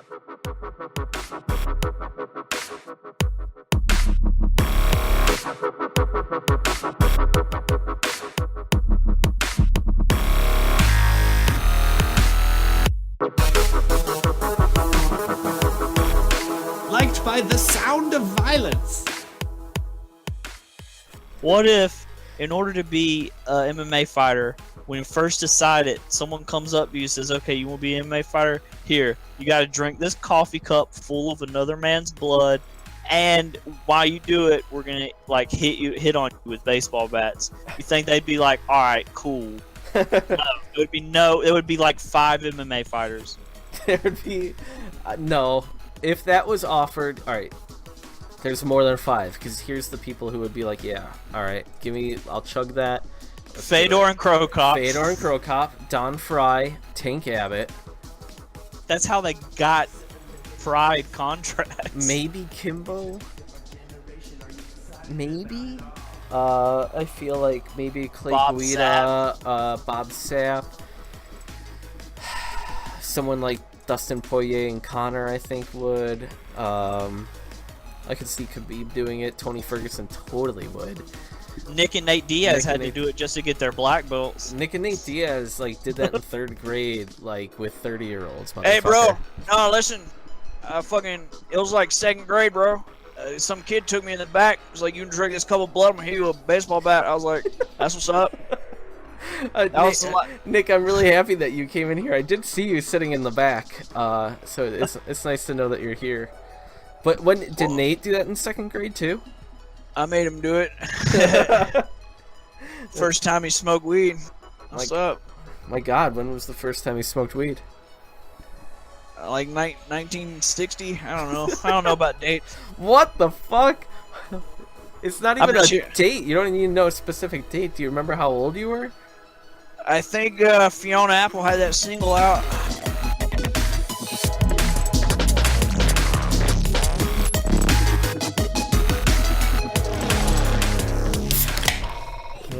Liked by the sound of violence. What if, in order to be an MMA fighter, when you first decide it, someone comes up to you and says, okay, you want to be an MMA fighter? Here, you got to drink this coffee cup full of another man's blood, and while you do it, we're going to like hit on you with baseball bats. You think they'd be like, all right, cool. No, it would be like 5 MMA fighters. There would be... no. If that was offered... Alright. There's more than 5, because here's the people who would be like, yeah, alright, give me... I'll chug that. Fedor and Crow Cop. Fedor and Crow Cop. Don Fry. Tank Abbott. That's how they got Pride contracts. Maybe Kimbo? Maybe? I feel like maybe Clay Bob Guida, Bob Sapp. Someone like Dustin Poirier and Connor, I think, would. I could see Khabib doing it. Tony Ferguson totally would. Nick and Nate Diaz had to do it just to get their black belts. Nick and Nate Diaz did that in 3rd grade, with 30-year-olds. Hey, bro. No, listen. It was like 2nd grade, bro. Some kid took me in the back. It was like, you can drink this cup of blood. I'm going to hit you with a baseball bat. I was like, that's what's up. Nick, I'm really happy that you came in here. I did see you sitting in the back, so it's nice to know that you're here. But did Nate do that in 2nd grade too? I made him do it. First time he smoked weed. What's up? My God, when was the first time he smoked weed? Like 1960. I don't know. I don't know about dates. What the fuck? It's not even a date. You don't even know a specific date. Do you remember how old you were? I think Fiona Apple had that single out.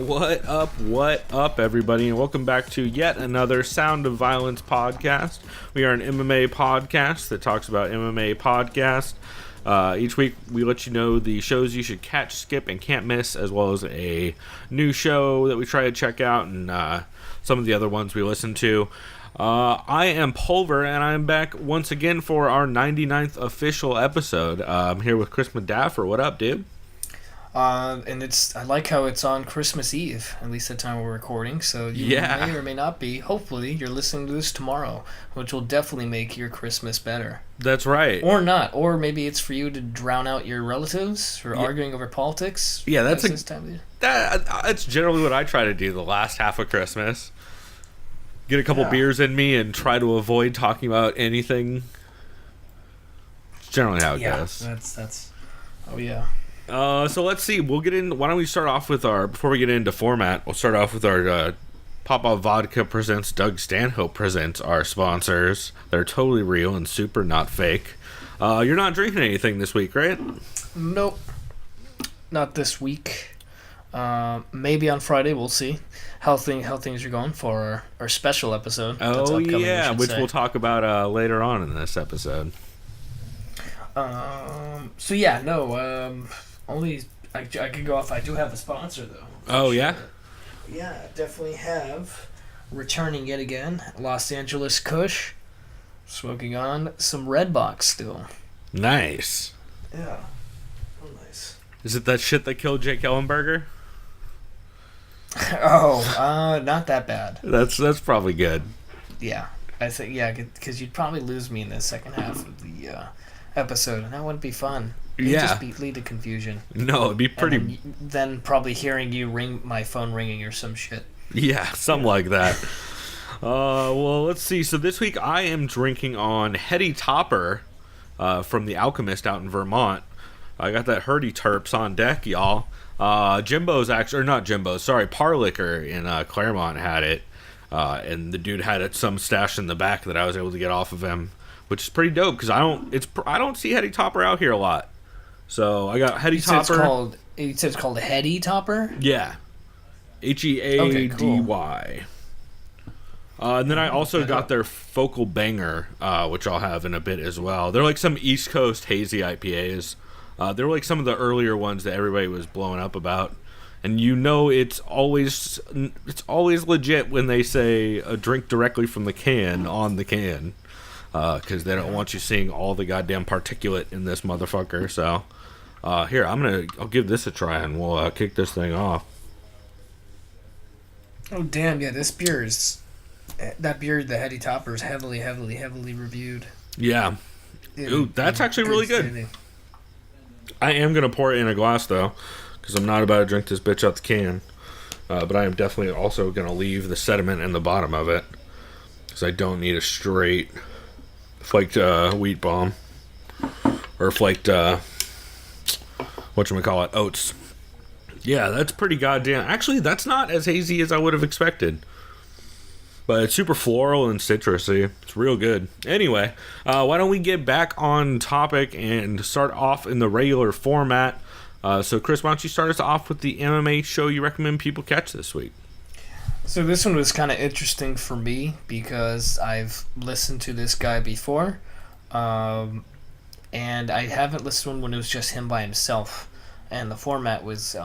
What up, everybody, and welcome back to yet another Sound of Violence podcast. We are an MMA podcast that talks about MMA podcasts. Each week, we let you know the shows you should catch, skip, and can't miss, as well as a new show that we try to check out, and some of the other ones we listen to. I am Pulver, and I'm back once again for our 99th official episode. I'm here with Chris Madaffer. What up, dude? And I like how it's on Christmas Eve, at least the time we're recording, so you may or may not be. Hopefully, you're listening to this tomorrow, which will definitely make your Christmas better. That's right. Or not. Or maybe it's for you to drown out your relatives for arguing over politics. Yeah, that's generally what I try to do the last half of Christmas. Get a couple beers in me and try to avoid talking about anything. It's generally how it goes. That's. Oh yeah. So let's see. We'll get in. Why don't we start off with before we get into format, we'll start off with our Pop-Off Vodka presents Doug Stanhope presents our sponsors. They're totally real and super not fake. You're not drinking anything this week, right? Nope. Not this week. Maybe on Friday. We'll see how things are going for our special episode. Oh yeah, which we'll talk about later on in this episode. Only I could go off. I do have a sponsor though. Oh yeah. Yeah, definitely have. Returning yet again, Los Angeles Kush. Smoking on some Red Box still. Nice. Yeah. Oh, nice. Is it that shit that killed Jake Ellenberger? Not that bad. That's probably good. Yeah, I think because you'd probably lose me in the second half of the episode, and that wouldn't be fun. It'd just lead to confusion. No, it'd be pretty. Then probably hearing you ring my phone ringing or some shit. Yeah, something like that. Well, let's see. So this week I am drinking on Heady Topper from The Alchemist out in Vermont. I got that Herdy Terps on deck, y'all. Jimbo's actually, or not Jimbo, sorry, Parliquor in Claremont had it. And the dude had some stashed in the back that I was able to get off of him, which is pretty dope because I don't see Heady Topper out here a lot. So I got Heady Topper. You said it's called a Heady Topper? Yeah. Heady. And then I also got their Focal Banger, which I'll have in a bit as well. They're like some East Coast hazy IPAs. They're like some of the earlier ones that everybody was blowing up about. And it's always legit when they say a drink directly from the can on the can. Because they don't want you seeing all the goddamn particulate in this motherfucker. So, here, I'll give this a try and we'll kick this thing off. Oh, damn, yeah, this beer is... That beer, the Heady Topper, is heavily reviewed. Yeah. Ooh, that's actually really good. I am going to pour it in a glass, though, because I'm not about to drink this bitch out the can. But I am definitely also going to leave the sediment in the bottom of it, because I don't need a straight flaked wheat bomb. Or flaked, whatchamacallit, oats. Yeah, that's pretty goddamn... Actually, that's not as hazy as I would have expected. But it's super floral and citrusy. It's real good. Anyway, why don't we get back on topic and start off in the regular format. So, Chris, why don't you start us off with the MMA show you recommend people catch this week? So this one was kind of interesting for me because I've listened to this guy before. And I haven't listened when it was just him by himself. And the format was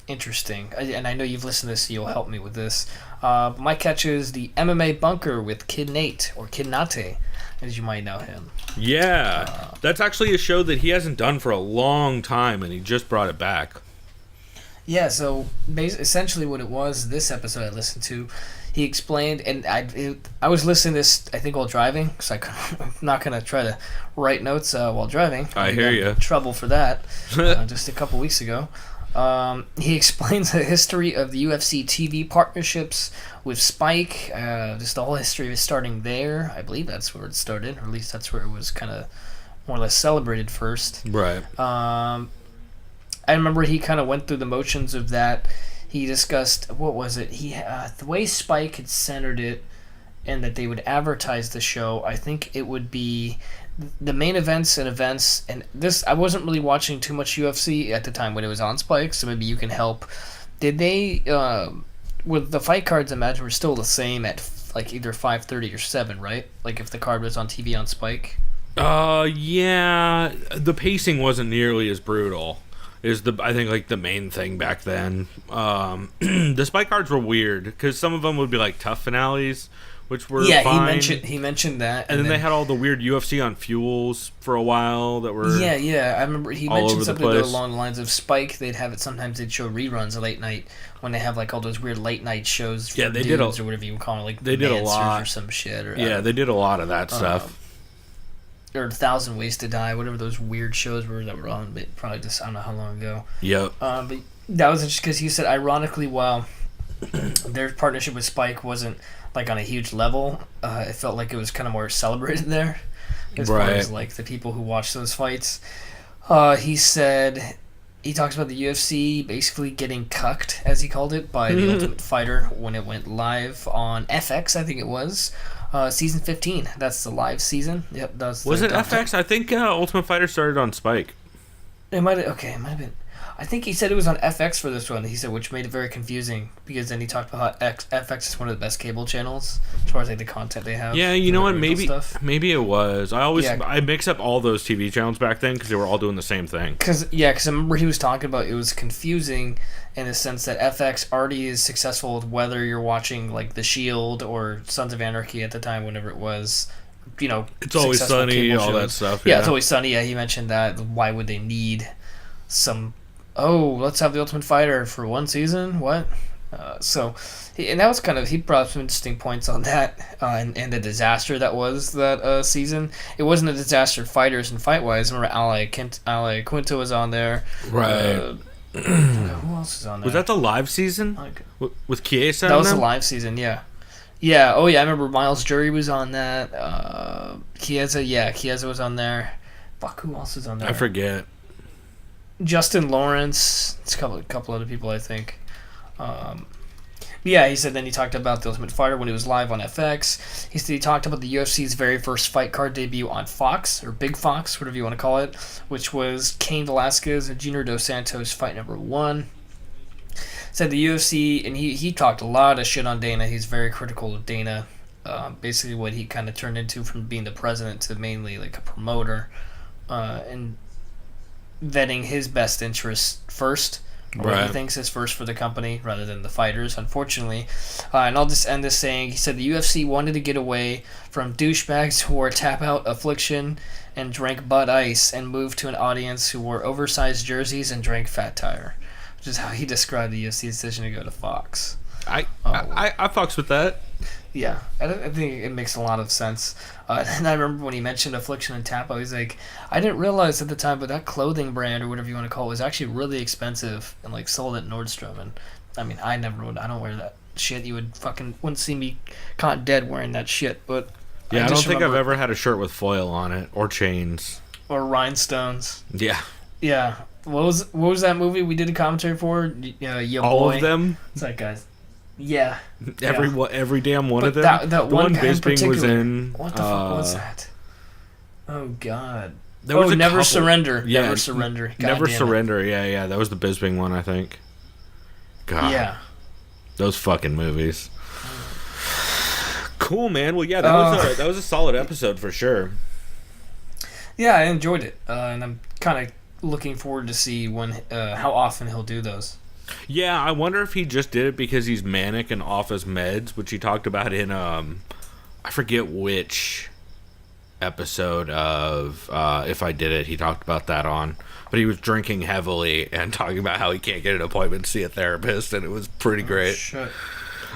interesting. And I know you've listened to this, so you'll help me with this. My catch is the MMA Bunker with Kid Nate, or Kid Nate, as you might know him. Yeah, that's actually a show that he hasn't done for a long time, and he just brought it back. Yeah, so essentially what it was, this episode I listened to, he explained, and I was listening to this, I think, while driving, because I'm not going to try to write notes while driving. I hear you. Trouble for that, just a couple weeks ago. He explains the history of the UFC TV partnerships with Spike, just the whole history of it starting there. I believe that's where it started, or at least that's where it was kind of more or less celebrated first. Right. I remember he kind of went through the motions of that. He discussed, what was it? The way Spike had centered it and that they would advertise the show, I think it would be the main events, and this, I wasn't really watching too much UFC at the time when it was on Spike, so maybe you can help. Did they, with the fight cards, I imagine, were still the same at like either 5:30 or 7, right? Like if the card was on TV on Spike? Yeah, the pacing wasn't nearly as brutal. I think like the main thing back then. The Spike cards were weird because some of them would be like tough finales, which were fine. he mentioned that, and then they had all the weird UFC on Fuels for a while that were I remember he mentioned something along the lines of Spike. They'd show reruns late night when they have like all those weird late night shows. For they did or whatever you call it, like they did a lot or some shit. Or, they did a lot of that stuff. Or 1,000 Ways to Die, whatever those weird shows were that were on, but probably just I don't know how long ago. Yep. But that was just because he said, ironically, while their partnership with Spike wasn't like on a huge level, it felt like it was kind of more celebrated there, as far as like the people who watched those fights. He said he talks about the UFC basically getting cucked, as he called it, by the Ultimate Fighter when it went live on FX, I think it was. Season 15. That's the live season. Yep. Was it FX? I think Ultimate Fighter started on Spike. It might have been. I think he said it was on FX for this one. He said, which made it very confusing because then he talked about how FX is one of the best cable channels as far as like the content they have. Yeah, you know what? Maybe it was. I mix up all those TV channels back then because they were all doing the same thing. Because I remember he was talking about it was confusing in the sense that FX already is successful with whether you're watching like The Shield or Sons of Anarchy at the time, whenever it was. It's Always Sunny, all that stuff. Yeah, It's Always Sunny. Yeah, he mentioned that. Why would they need some? Oh, let's have the Ultimate Fighter for one season? What? And that was he brought up some interesting points on that, and the disaster that was that season. It wasn't a disaster fighters and fight-wise. I remember Ale Quinto was on there. Right. Who else is on there? Was that the live season? With Chiesa? That was the live season, yeah. Yeah, oh yeah, I remember Miles Jury was on that. Chiesa was on there. Fuck, who else is on there? I forget. Justin Lawrence, it's a couple other people, I think. He said then he talked about the Ultimate Fighter when it was live on FX. He talked about the UFC's very first fight card debut on Fox, or Big Fox, whatever you want to call it, which was Cain Velasquez and Junior Dos Santos fight number 1. said the UFC, and he talked a lot of shit on Dana. He's very critical of Dana. Basically, what he kind of turned into from being the president to mainly like a promoter, and vetting his best interests first. What he thinks is first for the company rather than the fighters, unfortunately. And I'll just end this saying, he said the UFC wanted to get away from douchebags who wore tap-out Affliction and drank Bud Ice and moved to an audience who wore oversized jerseys and drank Fat Tire, which is how he described the UFC decision to go to Fox. I fucks with that. Yeah, I think it makes a lot of sense. And I remember when he mentioned Affliction and Tap, I was like, I didn't realize at the time, but that clothing brand or whatever you want to call it was actually really expensive and like sold at Nordstrom. And I mean, I don't wear that shit. You wouldn't see me caught dead wearing that shit. But yeah, I don't think I've ever had a shirt with foil on it or chains or rhinestones. Yeah. Yeah. What was that movie we did a commentary for? All of them. It's like, guys. Yeah. Every damn one of them. That the one Bisping was in. What the fuck was that? Oh God. There was Never Surrender. Yeah, Never Surrender. God Never damn Surrender. It. Yeah. That was the Bisping one, I think. God. Yeah. Those fucking movies. Cool, man. Well, yeah, that was a solid episode for sure. Yeah, I enjoyed it, and I'm kind of looking forward to see how often he'll do those. Yeah, I wonder if he just did it because he's manic and off his meds, which he talked about in I forget which episode of If I Did It. He talked about that on, but he was drinking heavily and talking about how he can't get an appointment to see a therapist, and it was pretty great. Shit.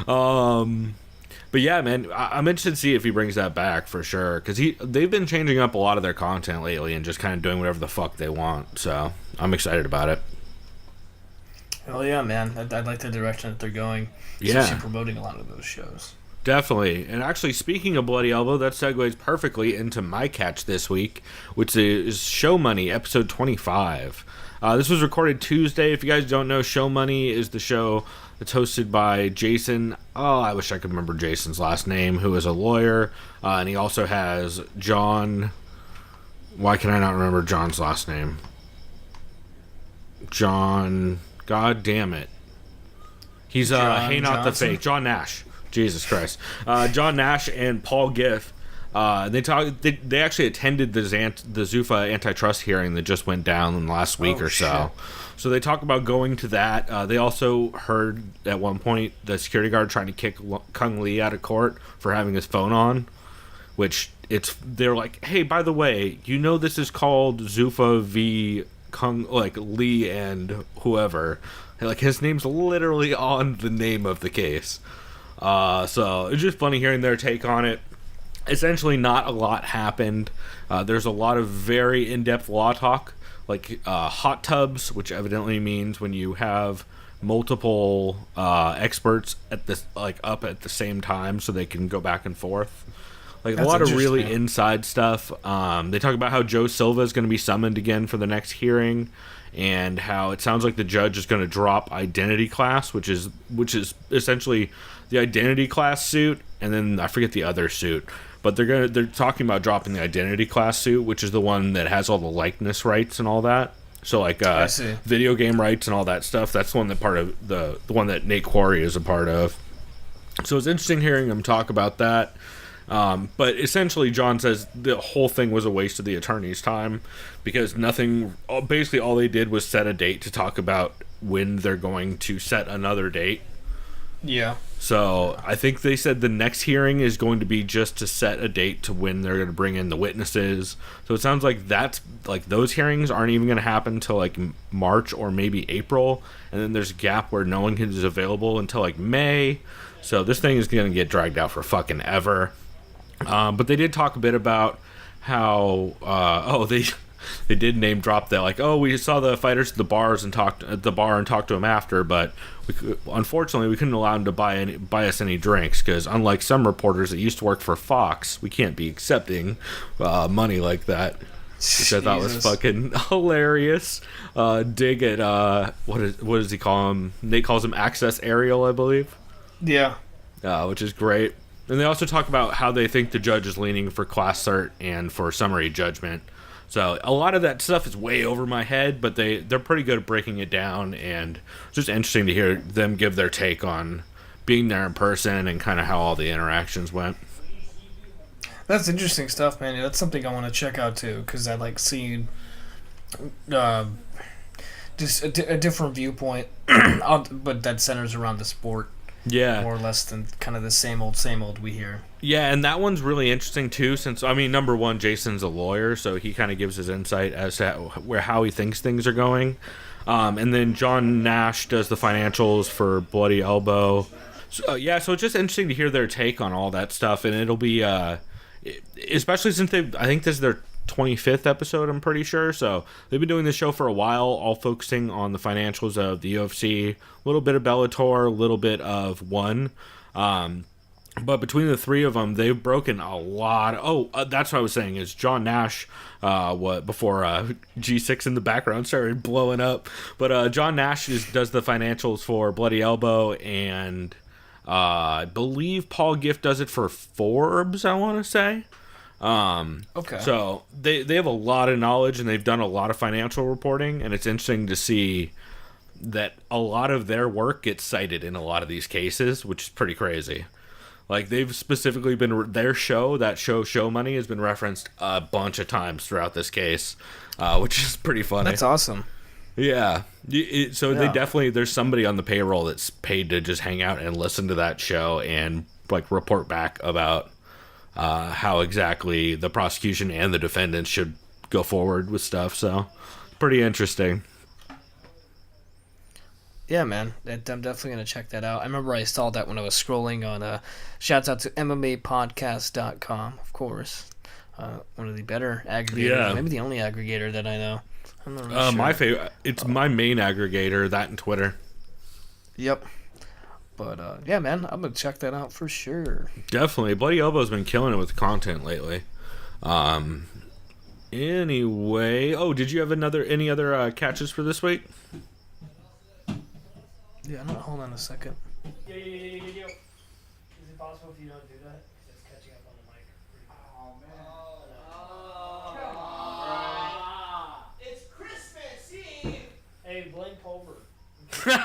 But yeah, man, I'm interested to see if he brings that back for sure, because they've been changing up a lot of their content lately and just kind of doing whatever the fuck they want. So I'm excited about it. Hell yeah, man! I like the direction that they're going. Especially promoting a lot of those shows. Definitely. And actually, speaking of Bloody Elbow, that segues perfectly into my catch this week, which is Show Money, episode 25. This was recorded Tuesday. If you guys don't know, Show Money is the show that's hosted by Jason. Oh, I wish I could remember Jason's last name, who is a lawyer. And he also has John. Why can I not remember John's last name? John. God damn it. He's Hey Not the Fake. John Nash. Jesus Christ. John Nash and Paul Giff. They actually attended the Zuffa antitrust hearing that just went down last week or so. Shit. So they talk about going to that. They also heard at one point the security guard trying to kick Kung Lee out of court for having his phone on, which they're like, hey, by the way, you know this is called Zuffa v. Lee and whoever. Like, his name's literally on the name of the case. So it's just funny hearing their take on it. Essentially, not a lot happened. There's a lot of very in-depth law talk, like hot tubs, which evidently means when you have multiple experts up at the same time, so they can go back and forth. Like, a lot of really inside stuff. They talk about how Joe Silva is going to be summoned again for the next hearing, and how it sounds like the judge is going to drop identity class, which is essentially the identity class suit, and then I forget the other suit. But they're talking about dropping the identity class suit, which is the one that has all the likeness rights and all that. So like video game rights and all that stuff. That's the one that part of the one that Nate Quarry is a part of. So it's interesting hearing him talk about that. But essentially, John says the whole thing was a waste of the attorney's time because basically all they did was set a date to talk about when they're going to set another date. Yeah. So I think they said the next hearing is going to be just to set a date to when they're going to bring in the witnesses. So it sounds like those hearings aren't even going to happen until like March or maybe April. And then there's a gap where no one is available until like May. So this thing is going to get dragged out for fucking ever. But they did talk a bit about how they did name drop that, like, we saw the fighters at the bar and talked to them after, but unfortunately we couldn't allow them to buy us any drinks because unlike some reporters that used to work for Fox, we can't be accepting money like that, which I thought was fucking hilarious. Dig at what does he call him? Nate calls him Access Ariel, I believe. Yeah. Which is great. And they also talk about how they think the judge is leaning for class cert and for summary judgment. So a lot of that stuff is way over my head, but they're pretty good at breaking it down, and it's just interesting to hear them give their take on being there in person and kind of how all the interactions went. That's interesting stuff, man. That's something I want to check out too, because I like seeing just a different viewpoint, but that centers around the sport. Yeah. More or less than kind of the same old we hear. Yeah, and that one's really interesting too, since, I mean, number one, Jason's a lawyer, so he kind of gives his insight as to how he thinks things are going. And then John Nash does the financials for Bloody Elbow. So, yeah, so it's just interesting to hear their take on all that stuff, and it'll be, especially since I think this is their 25th episode, I'm pretty sure. So they've been doing this show for a while, all focusing on the financials of the UFC, a little bit of Bellator, a little bit of One. But between the three of them, they've broken a lot. That's what I was saying, is John Nash, before G6 in the background started blowing up. But John Nash does the financials for Bloody Elbow, and I believe Paul Gift does it for Forbes, I want to say. Okay. So they have a lot of knowledge, and they've done a lot of financial reporting, and it's interesting to see that a lot of their work gets cited in a lot of these cases, which is pretty crazy. Like, they've specifically been, their show, that show Money, has been referenced a bunch of times throughout this case, which is pretty funny. That's awesome. Yeah. They definitely, there's somebody on the payroll that's paid to just hang out and listen to that show and like report back about how exactly the prosecution and the defendants should go forward with stuff. So pretty interesting. Yeah, man. I'm definitely going to check that out. I remember I saw that when I was scrolling on, shouts out to MMApodcast.com, of course. One of the better aggregators. Yeah. Maybe the only aggregator that I know. I'm not really sure. My favorite, it's my main aggregator, that and Twitter. Yep. But, yeah, man, I'm going to check that out for sure. Definitely. Bloody Elbow's been killing it with content lately. Anyway, did you have any other catches for this week? Yeah, hold on a second. Yo. Is it possible if you don't do that? Because it's catching up on the mic. Oh, man. It's Christmas Eve! Hey, blame Pulver. Sorry.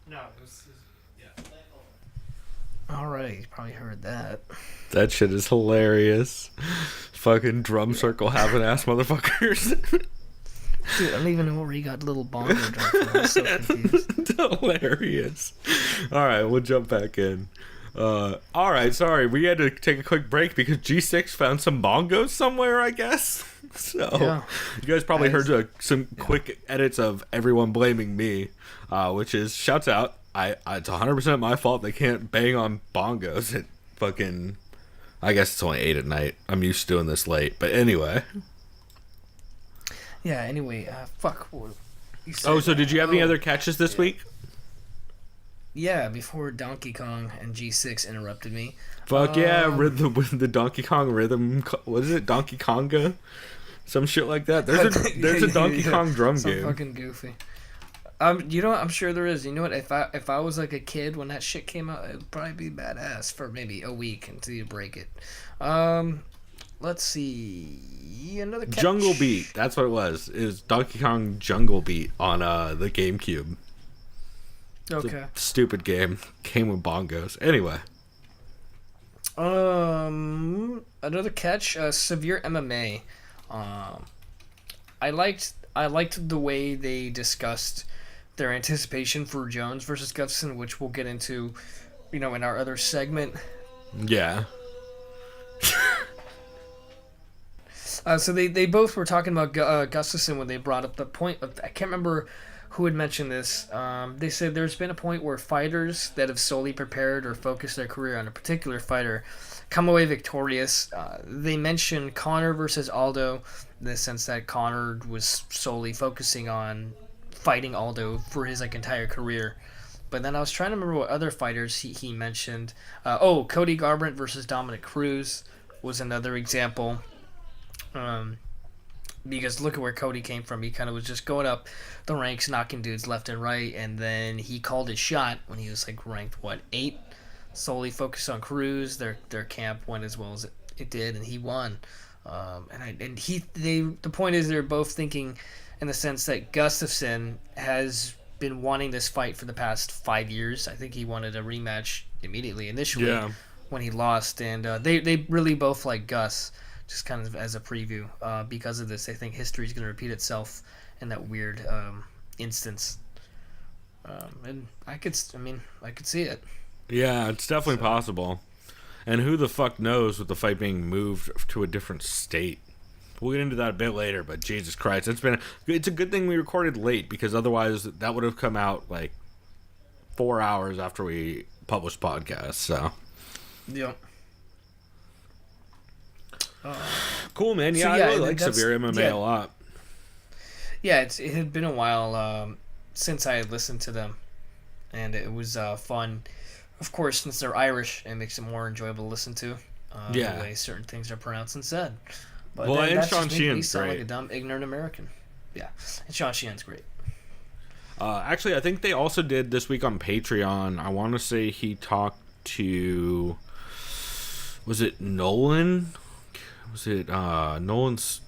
No, it was yeah. Alright, you probably heard that. That shit is hilarious. Fucking drum circle having ass motherfuckers. Dude, I don't even know where he got little bongo drum from. I'm so confused. Hilarious. Alright, we'll jump back in. Alright, sorry. We had to take a quick break because G6 found some bongos somewhere, I guess. So, yeah. You guys probably heard some quick edits of everyone blaming me, which is, shouts out, it's 100% my fault they can't bang on bongos at fucking, I guess it's only 8 at night. I'm used to doing this late. But anyway. Yeah, anyway, fuck. So did you have any other catches this week? Yeah, before Donkey Kong and G6 interrupted me. Fuck yeah, the Donkey Kong rhythm. What is it, Donkey Konga? Some shit like that. There's a Donkey Kong drum game. Fucking goofy. You know what? I'm sure there is. You know what? If I was like a kid when that shit came out, it'd probably be badass for maybe a week until you break it. Let's see. Another catch. Jungle Beat. That's what it was. It was Donkey Kong Jungle Beat on the GameCube. Okay. Stupid game. Came with bongos. Anyway. Another catch. Severe MMA. I liked the way they discussed their anticipation for Jones versus Gustafsson, which we'll get into, in our other segment. Yeah. So they both were talking about Gustafsson when they brought up the point of, I can't remember who had mentioned this. They said there's been a point where fighters that have solely prepared or focused their career on a particular fighter come away victorious. They mentioned Conor versus Aldo in the sense that Conor was solely focusing on fighting Aldo for his entire career. But then I was trying to remember what other fighters he mentioned. Cody Garbrandt versus Dominic Cruz was another example. Because look at where Cody came from. He kind of was just going up the ranks, knocking dudes left and right, and then he called his shot when he was ranked 8. solely focus on Cruz. Their camp went as well as it did, and he won. The point is they're both thinking in the sense that Gustafsson has been wanting this fight for the past 5 years. I think he wanted a rematch immediately initially when he lost, and they really both like Gus, just kind of as a preview. Because of this, they think history is going to repeat itself in that weird instance. And I could see it. Yeah, it's definitely possible. And who the fuck knows with the fight being moved to a different state? We'll get into that a bit later, but Jesus Christ, it's a good thing we recorded late, because otherwise that would have come out like 4 hours after we published podcasts. So, yep. Cool, man. Yeah, I really like Severe MMA a lot. Yeah, it had been a while since I had listened to them, and it was fun. Of course, since they're Irish, it makes it more enjoyable to listen to. The way certain things are pronounced and said. But and that's Sean just me Sheehan's sound great. like a dumb, ignorant American. Yeah, and Sean Sheehan's great. Actually, I think they also did this week on Patreon. I want to say he talked to... Was it Nolan? Was it Nolan's...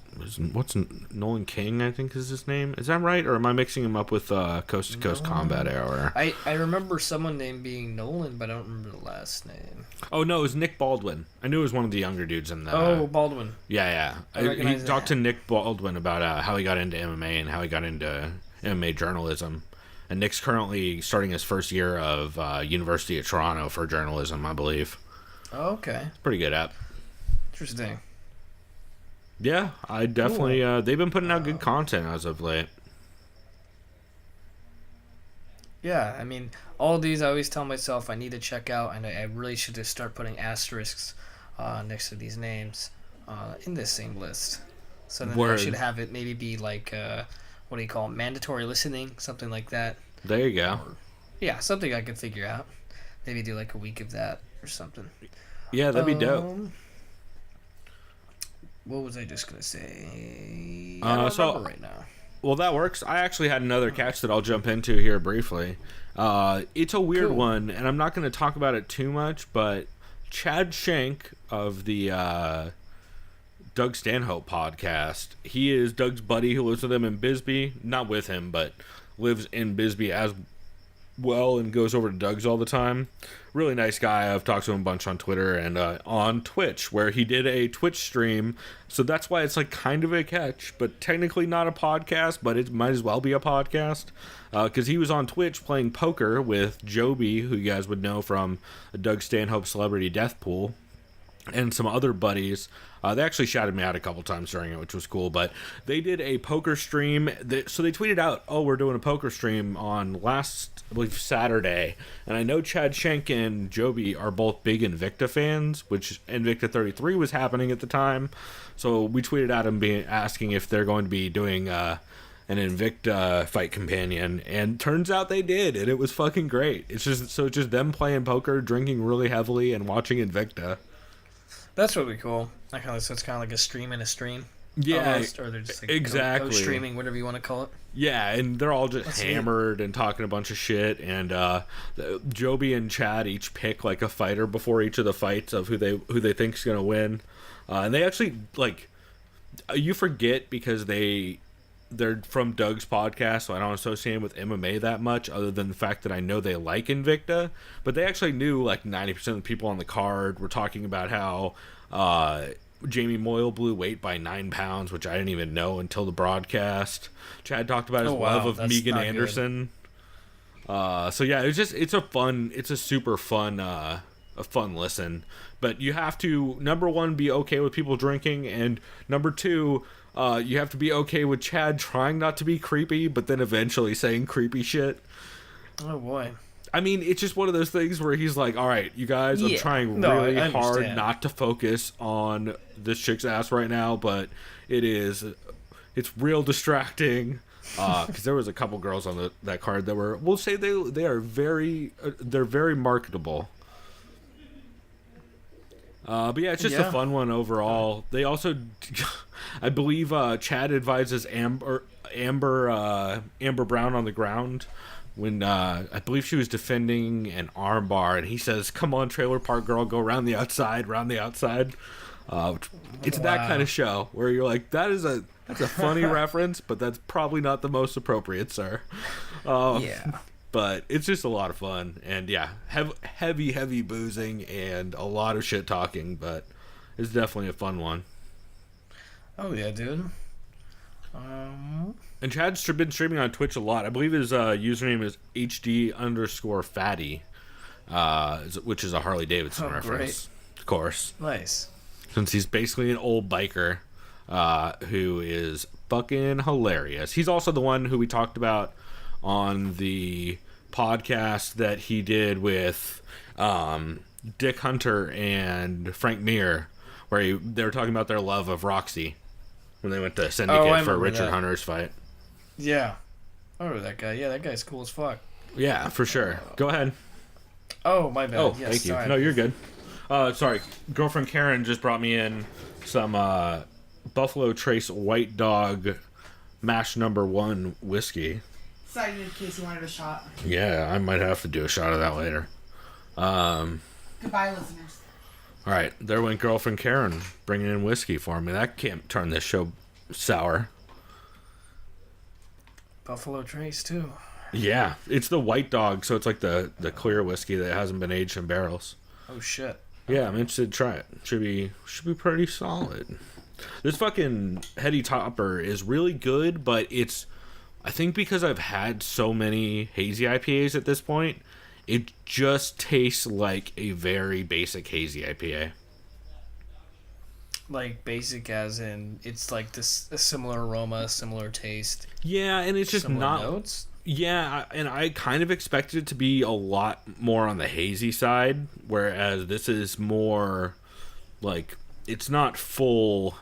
What's Nolan King, I think is his name. Is that right? Or am I mixing him up with Coast to Coast Combat Hour? I remember someone named being Nolan, but I don't remember the last name. Oh, no, it was Nick Baldwin. I knew it was one of the younger dudes in the... Oh, Baldwin. Yeah. He talked to Nick Baldwin about how he got into MMA and how he got into MMA journalism. And Nick's currently starting his first year of University of Toronto for journalism, I believe. Oh, okay. It's pretty good app. Interesting. Yeah, I definitely... they've been putting out good content as of late. Yeah, I mean, all these I always tell myself I need to check out, and I really should just start putting asterisks next to these names in this same list. So then I should have it maybe be like, what do you call it, mandatory listening, something like that. There you go. Or, yeah, something I could figure out. Maybe do like a week of that or something. Yeah, that'd be dope. What was I just going to say? I don't remember right now. Well, that works. I actually had another catch that I'll jump into here briefly. It's a weird one, and I'm not going to talk about it too much, but Chad Shank of the Doug Stanhope podcast, he is Doug's buddy who lives with him in Bisbee. Not with him, but lives in Bisbee as well and goes over to Doug's all the time. Really nice guy. I've talked to him a bunch on Twitter and on Twitch, where he did a Twitch stream. So that's why it's like kind of a catch, but technically not a podcast, but it might as well be a podcast. Because he was on Twitch playing poker with Joby, who you guys would know from Doug Stanhope Celebrity Death Pool, and some other buddies. They actually shouted me out a couple times during it, which was cool. But they did a poker stream. So they tweeted out, "Oh, we're doing a poker stream on last, I believe, Saturday." And I know Chad Shank and Joby are both big Invicta fans, which Invicta 33 was happening at the time. So we tweeted at them asking if they're going to be doing an Invicta fight companion, and turns out they did, and it was fucking great. It's just them playing poker, drinking really heavily, and watching Invicta. That's really cool. So it's kind of like a stream in a stream. Yeah, almost, or they're just like, exactly streaming, whatever you want to call it. Yeah, and they're all just hammered and talking a bunch of shit. And Joby and Chad each pick like a fighter before each of the fights of who they think's gonna win. And they actually you forget because they're from Doug's podcast, so I don't associate him with MMA that much, other than the fact that I know they like Invicta. But they actually knew like 90% of the people on the card were talking about how Jamie Moyle blew weight by 9 pounds, which I didn't even know until the broadcast. Chad talked about his love of Megan Anderson. So yeah, it's a super fun, a fun listen. But you have to, number one, be okay with people drinking, and number two, you have to be okay with Chad trying not to be creepy, but then eventually saying creepy shit. Oh boy. I mean, it's just one of those things where he's like, all right, you guys, I'm trying really hard not to focus on this chick's ass right now, but it's real distracting. Because there was a couple girls on that card that were, we'll say they're very marketable. But yeah, it's just a fun one overall. They also, I believe, Chad advises Amber Brown on the ground, when I believe she was defending an armbar, and he says, "Come on, trailer park girl, go around the outside, round the outside." It's that kind of show where you're like, that's a funny reference, but that's probably not the most appropriate, sir. Yeah. But it's just a lot of fun, and yeah, heavy boozing and a lot of shit talking, but it's definitely a fun one. Oh yeah, dude. And Chad's been streaming on Twitch a lot. I believe his username is HD_fatty, which is a Harley Davidson reference, of course. Nice. Since he's basically an old biker who is fucking hilarious. He's also the one who we talked about on the podcast that he did with Dick Hunter and Frank Mir, where they were talking about their love of Roxy when they went to Syndicate for Richard Hunter's fight. Yeah. I remember that guy. Yeah, that guy's cool as fuck. Yeah, for sure. Go ahead. Oh, my bad. Oh, yes, thank you. sorry. No, you're good. Sorry. Girlfriend Karen just brought me in some Buffalo Trace White Dog Mash #1 whiskey. Cited in case you wanted a shot. Yeah, I might have to do a shot of that later. Goodbye, listeners. All right, there went Girlfriend Karen bringing in whiskey for me. That can't turn this show sour. Buffalo Trace, too. Yeah, it's the White Dog, so it's like the clear whiskey that hasn't been aged in barrels. Oh, shit. Yeah, I'm interested to try it. Should be pretty solid. This fucking Heady Topper is really good, but it's, I think because I've had so many hazy IPAs at this point, it just tastes like a very basic hazy IPA. Like, basic as in, it's like this a similar aroma, similar taste. Yeah, and it's just similar not... notes? Yeah, and I kind of expected it to be a lot more on the hazy side, whereas this is more, like, it's not full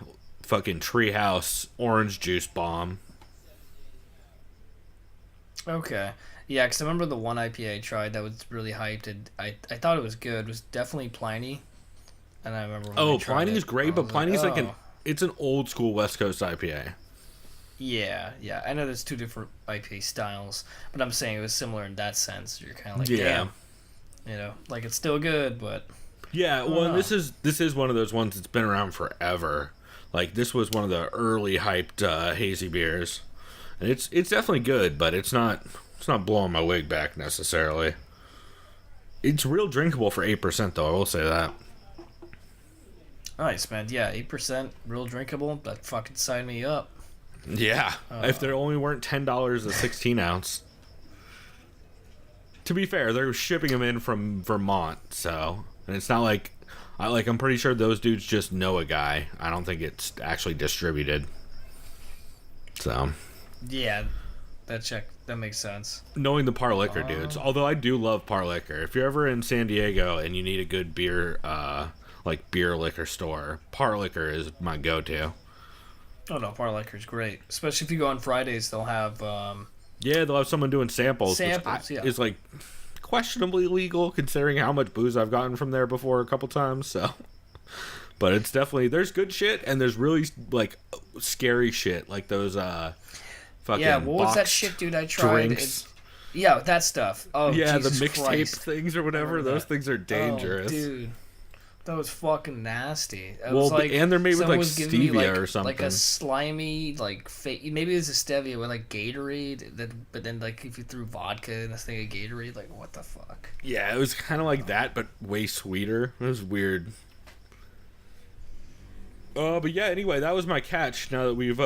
fucking treehouse orange juice bomb. Okay. Yeah, because I remember the one IPA I tried that was really hyped. I thought it was good. It was definitely Pliny. And I remember when I tried Pliny's it, great, I but was Pliny's like, it's an old school West Coast IPA. Yeah. I know there's two different IPA styles, but I'm saying it was similar in that sense. You're kind of like, Yeah. damn. You know, like it's still good, but... Yeah, well, and this is one of those ones that's been around forever. Like, this was one of the early hyped hazy beers. And it's definitely good, but it's not blowing my wig back necessarily. It's real drinkable for 8% though, I will say that. Nice, man. Yeah, 8%, real drinkable. That fucking signed me up. Yeah, if there only weren't $10 a 16 ounce. To be fair, they're shipping them in from Vermont, so, and it's not like, I'm pretty sure those dudes just know a guy. I don't think it's actually distributed. So. Yeah, that makes sense. Knowing the Par Liquor dudes, although I do love Par Liquor. If you're ever in San Diego and you need a good beer, beer liquor store, Par Liquor is my go-to. Oh no, Par Liquor's great. Especially if you go on Fridays, they'll have... Yeah, they'll have someone doing samples. Yeah. Is like questionably legal considering how much booze I've gotten from there before a couple times, so... But it's definitely... There's good shit, and there's really, like, scary shit, like those, fucking yeah, what was that boxed shit, dude, I tried? drinks. Yeah, that stuff. Oh, yeah, Jesus the mixtape Christ. things or whatever. Those things are dangerous. Oh, dude. That was fucking nasty. It Well, was like and they're made with, someone like, was giving me, stevia or something. Like a slimy, like, maybe it was a stevia with, like, Gatorade, but then, like, if you threw vodka in a thing of Gatorade, like, what the fuck? Yeah, it was kind of like that, but way sweeter. It was weird. But yeah, anyway, that was my catch now that we've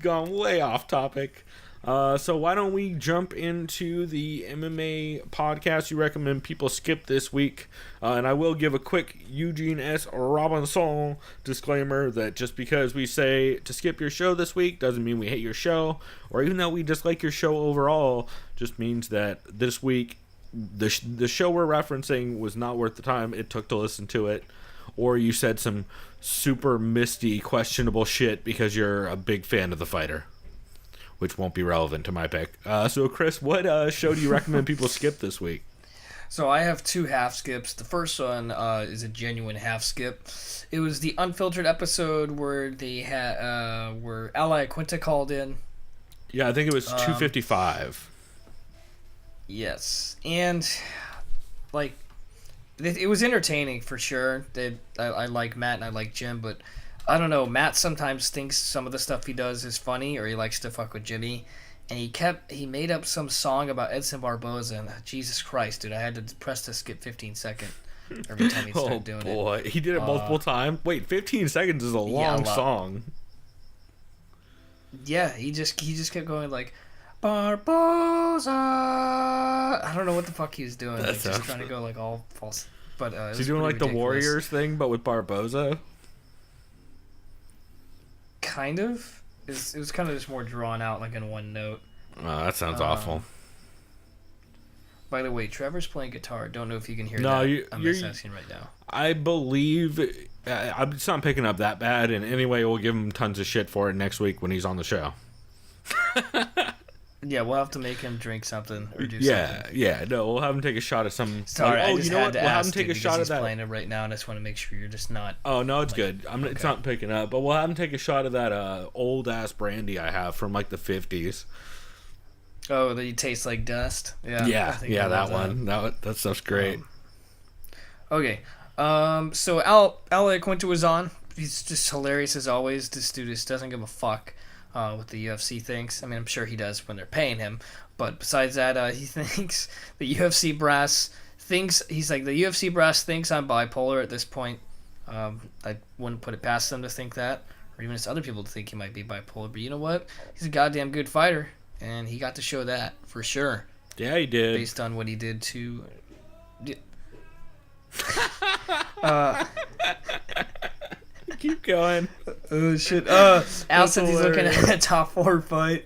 gone way off topic. So why don't we jump into the MMA podcast you recommend people skip this week? And I will give a quick Eugene S. Robinson disclaimer that just because we say to skip your show this week doesn't mean we hate your show, or even though we dislike your show overall, just means that this week the show we're referencing was not worth the time it took to listen to it, or you said some super misty, questionable shit because you're a big fan of the fighter, which won't be relevant to my pick. So, Chris, what show do you recommend people skip this week? So I have two half skips. The first one is a genuine half skip. It was the Unfiltered episode where they had where Ally Quinta called in. Yeah, I think it was 255. Yes, and like it was entertaining for sure. I like Matt and I like Jim, but I don't know. Matt sometimes thinks some of the stuff he does is funny, or he likes to fuck with Jimmy. And he made up some song about Edson Barboza, and Jesus Christ, dude, I had to press to skip 15 seconds every time he started doing it. Oh boy, he did it multiple times. Wait, 15 seconds is a long song. Yeah, he just kept going like Barboza. I don't know what the fuck he was doing. Like, just trying to go like all false. But he's doing like ridiculous. The Warriors thing, but with Barboza. Kind of. It was kind of just more drawn out, like in one note. Oh, that sounds awful. By the way, Trevor's playing guitar. Don't know if you can hear that. I'm just asking right now. I believe it's not picking up that bad, and anyway, we'll give him tons of shit for it next week when he's on the show. Yeah, we'll have to make him drink something or do something. Yeah. No, we'll have him take a shot at some. Sorry, I just had to we'll ask have him take a shot at that. He's playing it right now, and I just want to make sure you're just not. Oh no, it's good. Okay. It's not picking up, but we'll have him take a shot of that old ass brandy I have from like the 50s. Oh, that you taste like dust. Yeah, that one. That stuff's great. Okay, so Alec Winter was on. He's just hilarious as always. This dude just doesn't give a fuck what the UFC thinks. I mean, I'm sure he does when they're paying him. But besides that, he thinks the UFC brass thinks he's like the UFC brass thinks I'm bipolar at this point. I wouldn't put it past them to think that, or even just other people to think he might be bipolar. But you know what? He's a goddamn good fighter, and he got to show that for sure. Yeah, he did. Based on what he did to. Keep going. Oh shit! Al says he's looking at a top 4 fight.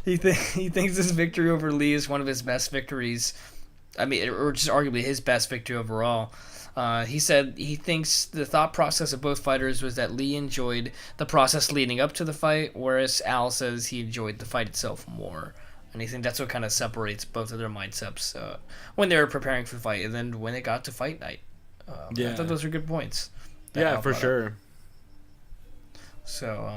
He thinks this victory over Lee is one of his best victories. I mean, or just arguably his best victory overall. He said he thinks the thought process of both fighters was that Lee enjoyed the process leading up to the fight, whereas Al says he enjoyed the fight itself more. And I think that's what kind of separates both of their mindsets when they were preparing for the fight and then when it got to fight night. I thought those were good points. Yeah, for sure. So,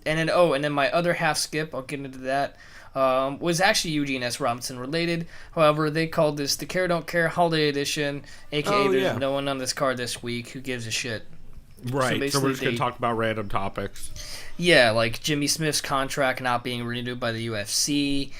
and then my other half skip, I'll get into that, was actually Eugene S. Robinson related. However, they called this the Care Don't Care Holiday Edition, aka there's no one on this card this week. Who gives a shit? Right, so we're just going to talk about random topics. Yeah, like Jimmy Smith's contract not being renewed by the UFC.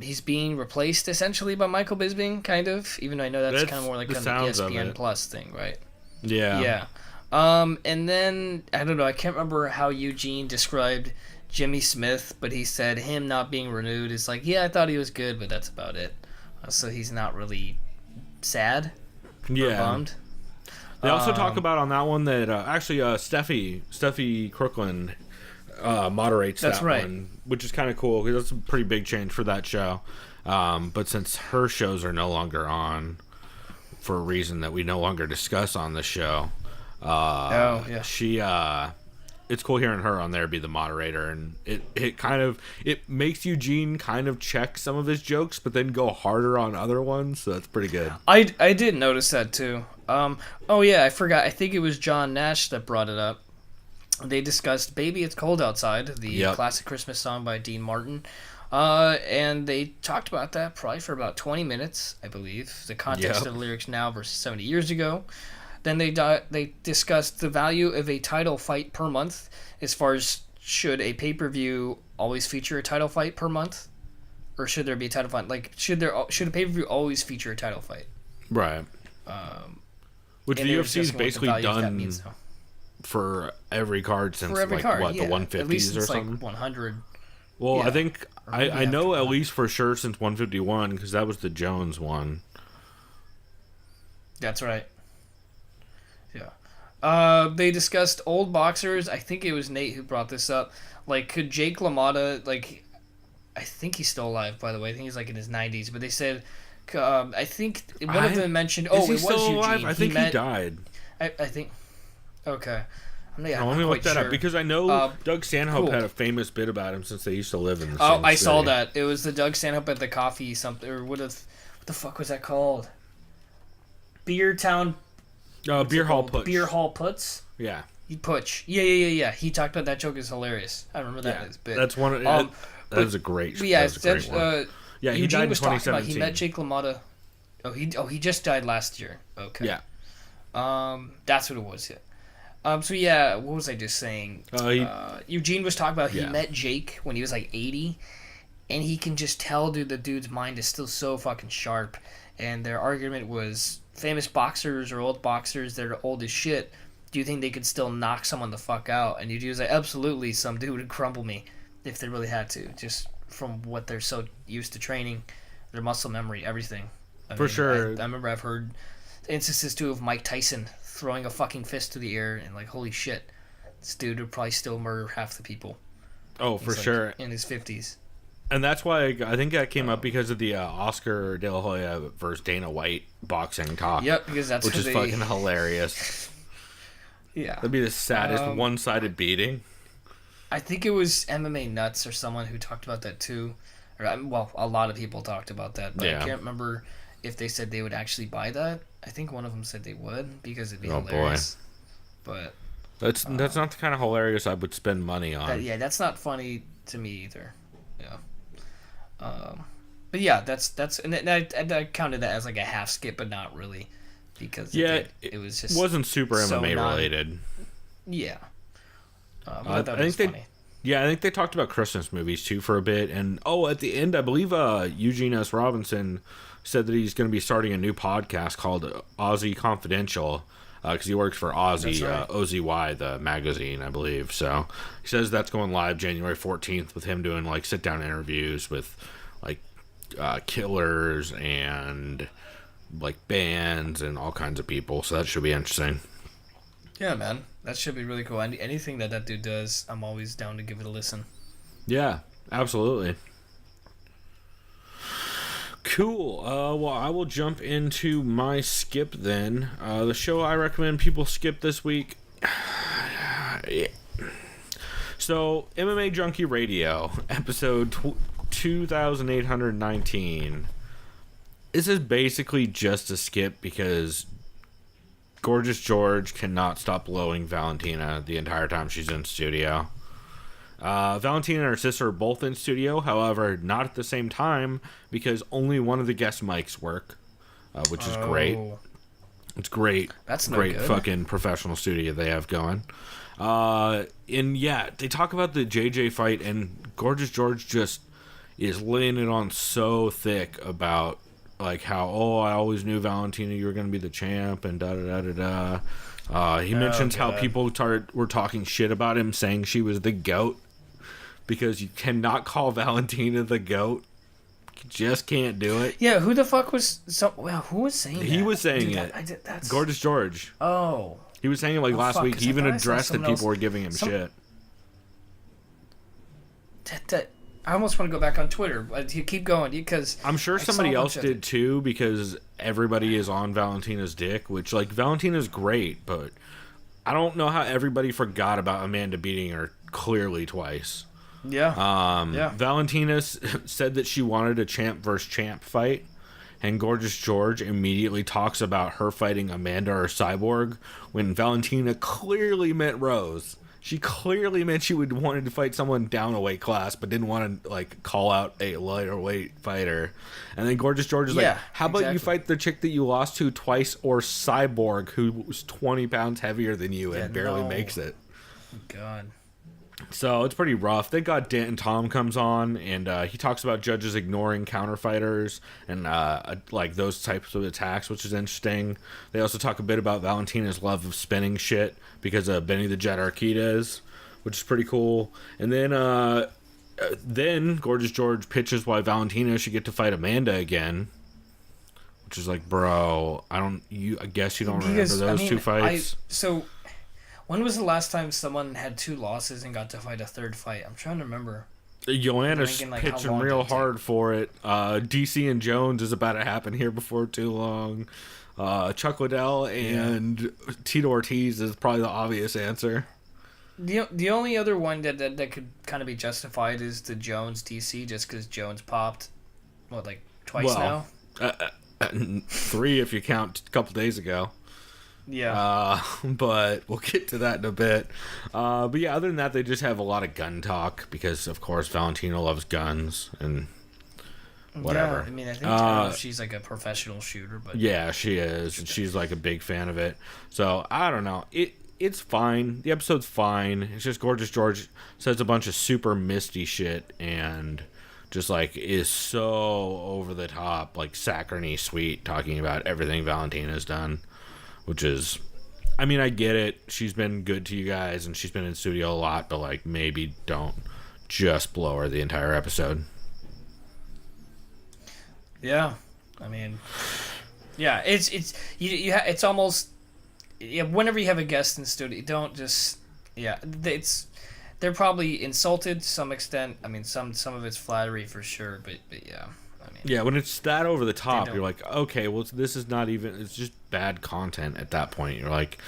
He's being replaced essentially by Michael Bisping, kind of, even though I know that's kind of more like an ESPN Plus thing, right? Yeah. And then, I don't know, I can't remember how Eugene described Jimmy Smith, but he said him not being renewed is like, yeah, I thought he was good, but that's about it. So he's not really sad or bummed. They also talk about on that one that actually Steffi Crooklyn moderates that one, which is kind of cool because that's a pretty big change for that show. But since her shows are no longer on for a reason that we no longer discuss on the show, she it's cool hearing her on there be the moderator, and it makes Eugene kind of check some of his jokes but then go harder on other ones, so that's pretty good. I did notice that too. I forgot, I think it was John Nash that brought it up. They discussed Baby It's Cold Outside, the classic Christmas song by Dean Martin, and they talked about that probably for about 20 minutes, I believe, the context of the lyrics now versus 70 years ago. Then they discussed the value of a title fight per month, as far as should a pay-per-view always feature a title fight per month, or should there be a title fight? Like, should a pay-per-view always feature a title fight? Right. Which the UFC is basically done for every card since the 150s or something. Like 100. Well, I think I know at least for sure since 151 because that was the Jones one. That's right. Yeah. They discussed old boxers. I think it was Nate who brought this up. Like, could Jake LaMotta, like, I think he's still alive, by the way. I think he's like in his 90s. But they said, I think one of them mentioned. It was Eugene. Alive? I think he died. I think. Okay. Let me look that up because I know Doug Stanhope had a famous bit about him since they used to live in the same I saw that. It was the Doug Stanhope at the coffee something, or what the fuck was that called? Beer Town. Beer Hall Putsch. Beer Hall Putsch. Yeah. Putsch. Yeah. He talked about that joke is hilarious. I remember that bit. That's one. That was a great. Yeah, Yeah, he Eugene died in was talking about 2017. he met Jake LaMotta. He just died last year. Okay. Yeah. That's what it was. Yeah. So yeah, what was I just saying? Eugene was talking about he met Jake when he was like 80, and he can just tell, dude, the dude's mind is still so fucking sharp. And their argument was famous boxers or old boxers that are old as shit. Do you think they could still knock someone the fuck out? And Eugene was like, absolutely, some dude would crumble me if they really had to, just from what they're so used to training, their muscle memory, everything. For sure. I remember I've heard instances too of Mike Tyson throwing a fucking fist to the air and like, holy shit, this dude would probably still murder half the people. Oh, for sure. In his 50s. And that's why I think that came up because of the Oscar De La Hoya versus Dana White boxing talk. Yep, because that's which is fucking hilarious. Yeah. That'd be the saddest one-sided beating. I think it was MMA Nuts or someone who talked about that too. Well, a lot of people talked about that, but I can't remember if they said they would actually buy that. I think one of them said they would because it'd be hilarious. Boy. But that's not the kind of hilarious I would spend money on. That's not funny to me either. Yeah. But yeah, that's and I counted that as like a half skip, but not really, because it was just wasn't super MMA related. Yeah. I think I think they talked about Christmas movies too for a bit, and at the end, I believe Eugene S. Robinson said that he's going to be starting a new podcast called Aussie Confidential, because he works for Aussie, OZY, the magazine, I believe. So he says that's going live January 14th with him doing like sit down interviews with like killers and like bands and all kinds of people. So that should be interesting. Yeah, man. That should be really cool. Anything that dude does, I'm always down to give it a listen. Yeah, absolutely. Cool. Well, I will jump into my skip then. The show I recommend people skip this week. So, MMA Junkie Radio, episode 2819. This is basically just a skip because Gorgeous George cannot stop blowing Valentina the entire time she's in studio. Valentina and her sister are both in studio, however, not at the same time because only one of the guest mics work, which is great. It's great. That's great fucking professional studio they have going. And yeah, they talk about the JJ fight, and Gorgeous George just is laying it on so thick about like how, I always knew Valentina you were going to be the champ and da-da-da-da-da. He mentions how people were talking shit about him, saying she was the GOAT, because you cannot call Valentina the GOAT. You just can't do it. Yeah, who the fuck was... who was saying that? He was saying it. Gorgeous George. Oh. He was saying it like last week. He even addressed that people were giving him shit. I almost want to go back on Twitter, but you keep going because I'm sure somebody else did too, because everybody is on Valentina's dick, which like Valentina's great, but I don't know how everybody forgot about Amanda beating her clearly twice. Yeah. Valentina said that she wanted a champ versus champ fight, and Gorgeous George immediately talks about her fighting Amanda or Cyborg when Valentina clearly meant Rose. She clearly meant she wanted to fight someone down a weight class, but didn't want to like call out a lighter weight fighter. And then Gorgeous George is like, "How about you fight the chick that you lost to twice, or Cyborg, who was 20 pounds heavier than you and barely makes it?" God. So it's pretty rough. Thank God Danton Tom comes on, and he talks about judges ignoring counterfighters and like those types of attacks, which is interesting. They also talk a bit about Valentina's love of spinning shit because of Benny the Jet Arquitez, which is pretty cool. And then Gorgeous George pitches why Valentina should get to fight Amanda again, which is like, bro, I guess you don't remember those two fights. When was the last time someone had two losses and got to fight a third fight? I'm trying to remember. Joanna's pitching real hard for it. DC and Jones is about to happen here before too long. Chuck Liddell and Tito Ortiz is probably the obvious answer. The only other one that could kind of be justified is the Jones DC, just because Jones popped, twice now? 3 if you count a couple days ago. Yeah. But we'll get to that in a bit. But yeah, other than that, they just have a lot of gun talk because, of course, Valentina loves guns. And whatever. Yeah, I mean, I don't know if she's like a professional shooter, but yeah, she is. And she's like a big fan of it. So I don't know. It's fine. The episode's fine. It's just Gorgeous George says a bunch of super misty shit and just like is so over the top, like saccharine sweet, talking about everything Valentina's done, which is, I mean, I get it. She's been good to you guys and she's been in studio a lot, but like maybe don't just blow her the entire episode. yeah, I mean, yeah, it's almost, yeah. Whenever you have a guest in studio, don't just, yeah, they're probably insulted to some extent. I mean, some of it's flattery for sure, but yeah. I mean, yeah, when it's that over the top, you're like, okay, well, this is not even. It's just bad content at that point. You're like,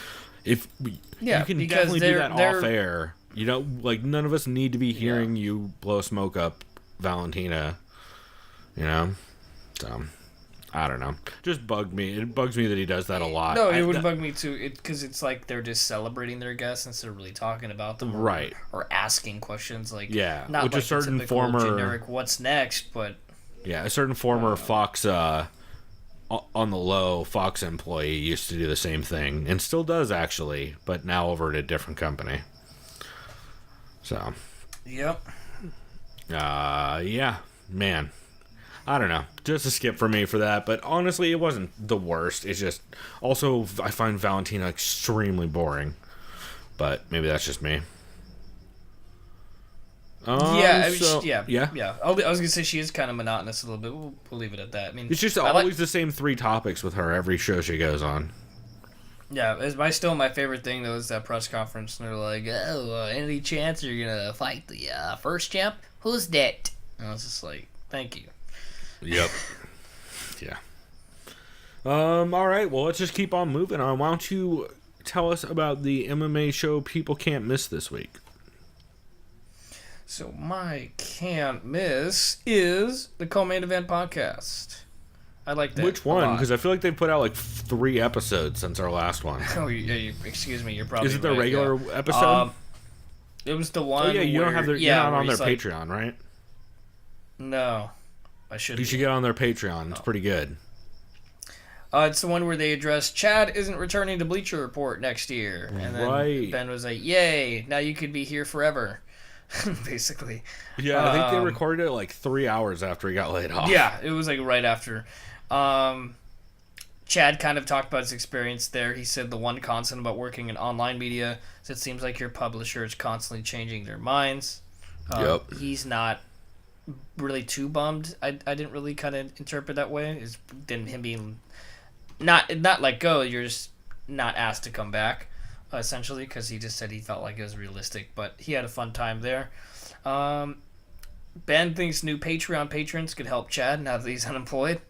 you can definitely do that off air. You know, like none of us need to be hearing you blow smoke up Valentina. You know, so I don't know. Just bugged me. It bugs me that he does that a lot. No, it would bug me too. Because it's like they're just celebrating their guests instead of really talking about them, right? Or asking questions like not which like a certain former generic "What's next?" But yeah, a certain former Fox on the low Fox employee used to do the same thing and still does actually, but now over at a different company. So, yep. Yeah, man. I don't know. Just a skip for me for that. But honestly, it wasn't the worst. It's just... Also, I find Valentina extremely boring. But maybe that's just me. Yeah. I was going to say she is kind of monotonous a little bit. We'll leave it at that. I mean, it's just always the same 3 topics with her every show she goes on. Yeah, still my favorite thing, though, is that press conference. And they're like, any chance you're going to fight the first champ? Who's that? And I was just like, thank you. Yep. Yeah. All right. Well, let's just keep on moving on. Why don't you tell us about the MMA show people can't miss this week? So my can't miss is the co-main event podcast. I like that. Which one? Because I feel like they put out like 3 episodes since our last one. Oh, excuse me. You're probably Is it the right, regular episode? It was the one. Oh yeah, you don't have their. You're not on their like, Patreon, right? No. I should. You should get on their Patreon. It's pretty good. It's the one where they address Chad isn't returning to Bleacher Report next year, and then Ben was like, "Yay! Now you could be here forever." Basically. Yeah, I think they recorded it like 3 hours after he got laid off. Yeah, it was like right after. Chad kind of talked about his experience there. He said the one constant about working in online media is it seems like your publisher is constantly changing their minds. Yep. He's not really too bummed. I didn't really kind of interpret that way. Is him being not let go. You're just not asked to come back, essentially, because he just said he felt like it was realistic. But he had a fun time there. Ben thinks new Patreon patrons could help Chad now that he's unemployed.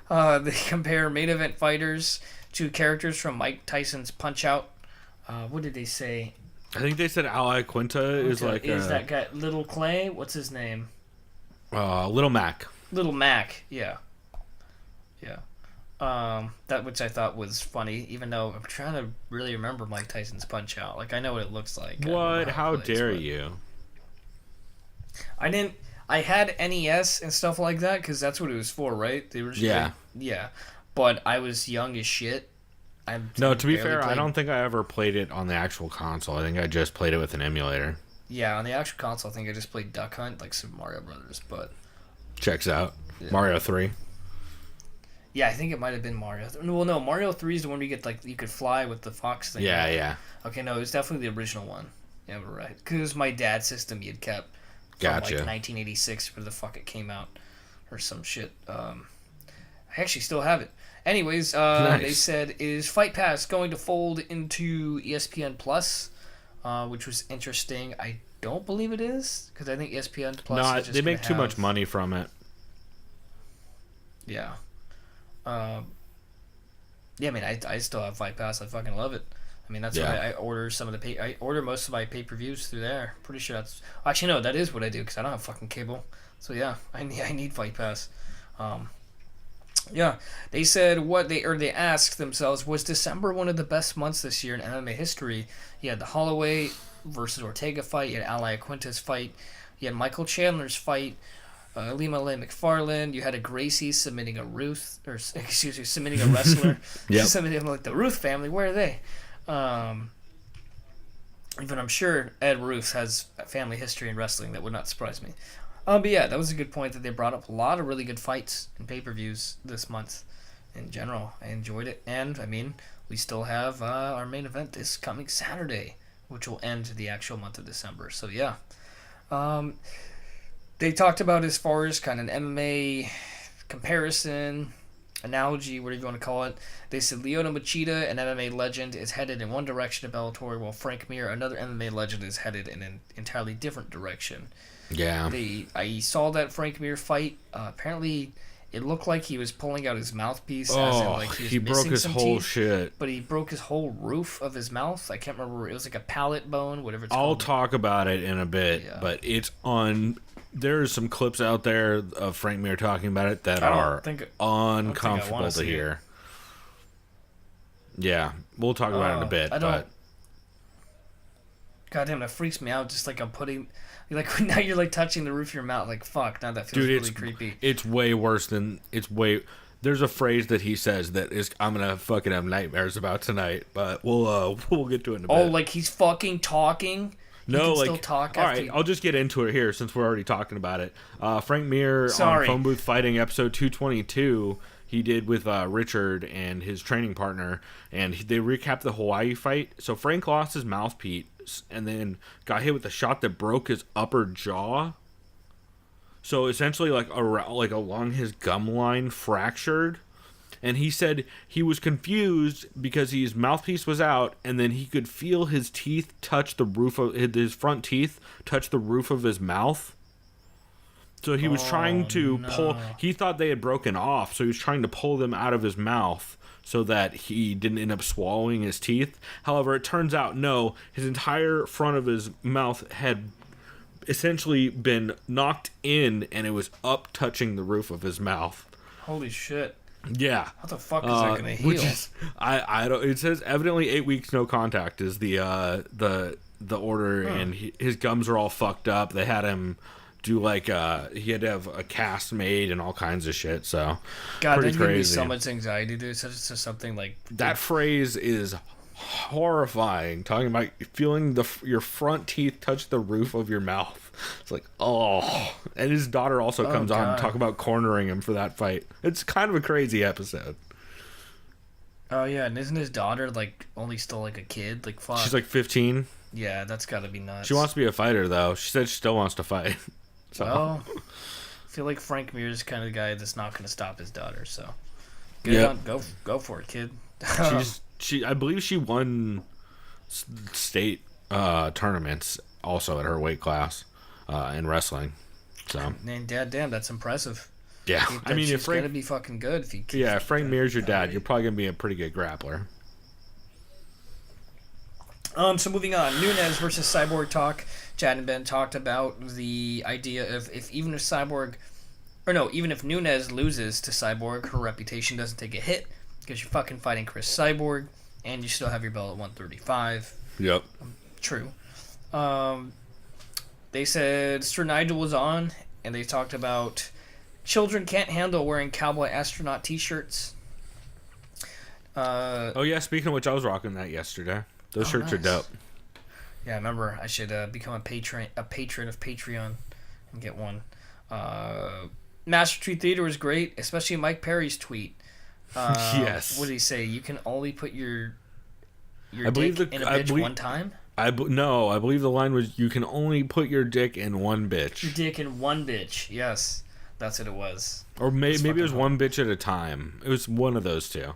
They compare main event fighters to characters from Mike Tyson's Punch-Out. What did they say? I think they said Ally Quinta is like that guy Little Clay? What's his name? Little Mac. Little Mac, yeah. That which I thought was funny, even though I'm trying to really remember Mike Tyson's Punch-Out. Like, I know what it looks like. What? How dare you? I had NES and stuff like that, because that's what it was for, right? They were just yeah. But I was young as shit. No, to be fair, I don't think I ever played it on the actual console. I think I just played it with an emulator. Yeah, on the actual console, I think I just played Duck Hunt, like Super Mario Brothers, but... Checks out. Yeah. Mario 3. Yeah, I think it might have been Mario. Well, no, Mario 3 is the one where you get, like, you could fly with the fox thing. Yeah, yeah. Okay, no, it was definitely the original one. Yeah, we're right. Because it was my dad's system he had kept from, gotcha. like, 1986, where the fuck it came out, or some shit. I actually still have it. Anyways, nice. They said, is Fight Pass going to fold into ESPN Plus? Which was interesting. I don't believe it is, because I think ESPN Plus is just they make too much money from it. Yeah. Yeah, I mean, I still have Fight Pass. I fucking love it. I mean, that's why I order some of the I order most of my pay-per-views through there. Pretty sure that's... Actually, no, that is what I do, because I don't have fucking cable. So, yeah, I need Fight Pass. Yeah, they said they asked themselves, was December one of the best months this year in MMA history? You had the Holloway versus Ortega fight, you had Ally Quinta's fight, you had Michael Chandler's fight, Lima Lay McFarland. You had a Gracie submitting a submitting a wrestler. Yep. Submitting like the Ruth family. Where are they? Even I'm sure Ed Ruth has a family history in wrestling. That would not surprise me. But yeah, that was a good point that they brought up. A lot of really good fights and pay-per-views this month. In general, I enjoyed it, and I mean, we still have our main event this coming Saturday, which will end the actual month of December. So yeah. They talked about as far as kind of an MMA comparison, analogy, whatever you want to call it. They said Lyoto Machida, an MMA legend, is headed in one direction at Bellator, while Frank Mir, another MMA legend, is headed in an entirely different direction. Yeah. I saw that Frank Mir fight. Apparently, it looked like he was pulling out his mouthpiece. Oh, as in, like, he broke his whole shit. But he broke his whole roof of his mouth. I can't remember. It was like a palate bone, whatever it's I'll called. talk about it in a bit, but it's on. There's some clips out there of Frank Mir talking about it that are uncomfortable to hear. Yeah, we'll talk about it in a bit. But goddamn, that freaks me out. Just like I'm putting, like now you're like touching the roof of your mouth. Like fuck, now that feels really creepy. It's way worse than There's a phrase that he says that is I'm gonna fucking have nightmares about tonight. But we'll get to it in a bit. Oh, like he's fucking talking. No, like, still talk all right, I'll just get into it here since we're already talking about it. Frank Mir on Phone Booth Fighting episode 222, he did with Richard and his training partner, and they recapped the Hawaii fight. So Frank lost his mouthpiece and then got hit with a shot that broke his upper jaw. So essentially, like along his gum line, fractured. And he said he was confused because his mouthpiece was out, and then he could feel his teeth touch the roof of his front teeth touch the roof of his mouth. So he was trying to pull. He thought they had broken off, so he was trying to pull them out of his mouth so that he didn't end up swallowing his teeth. However, it turns out no, his entire front of his mouth had essentially been knocked in, and it was up touching the roof of his mouth. Holy shit. Yeah. How the fuck is that gonna heal? I don't. It says evidently 8 weeks no contact is the order, and his gums are all fucked up. They had him do like he had to have a cast made and all kinds of shit. So God, pretty that gives me crazy. so much anxiety, dude. Such something like That phrase is horrifying. Talking about feeling your front teeth touch the roof of your mouth. It's like, oh. And his daughter also comes on to talk about cornering him for that fight. It's kind of a crazy episode. Oh yeah, and isn't his daughter like only still like a kid? Like fuck. She's like 15. Yeah, that's gotta be nuts. She wants to be a fighter though. She said she still wants to fight. So. Well, I feel like Frank Mir is kind of the guy that's not gonna stop his daughter. So, go for it, kid. I believe she won state tournaments also at her weight class in wrestling. So, man, damn, that's impressive. Yeah, I mean, if Frank gonna be fucking good if he. If Frank Mir's your dad, you're probably gonna be a pretty good grappler. So moving on, Nunez versus Cyborg talk. Chad and Ben talked about the idea of even if Nunez loses to Cyborg, her reputation doesn't take a hit because you're fucking fighting Chris Cyborg and you still have your belt at 135. Yep. True. They said Sir Nigel was on, and they talked about children can't handle wearing cowboy astronaut t-shirts. Oh yeah, speaking of which, I was rocking that yesterday. Those shirts are dope. Yeah, I remember I should become a patron of Patreon and get one. Master Tweet Theater was great, especially Mike Perry's tweet. Yes. What did he say? You can only put your I dick in a bitch one time? No, I believe the line was you can only put your dick in one bitch. Your dick in one bitch. Yes, that's what it was. Or maybe it was one bitch at a time. It was one of those two.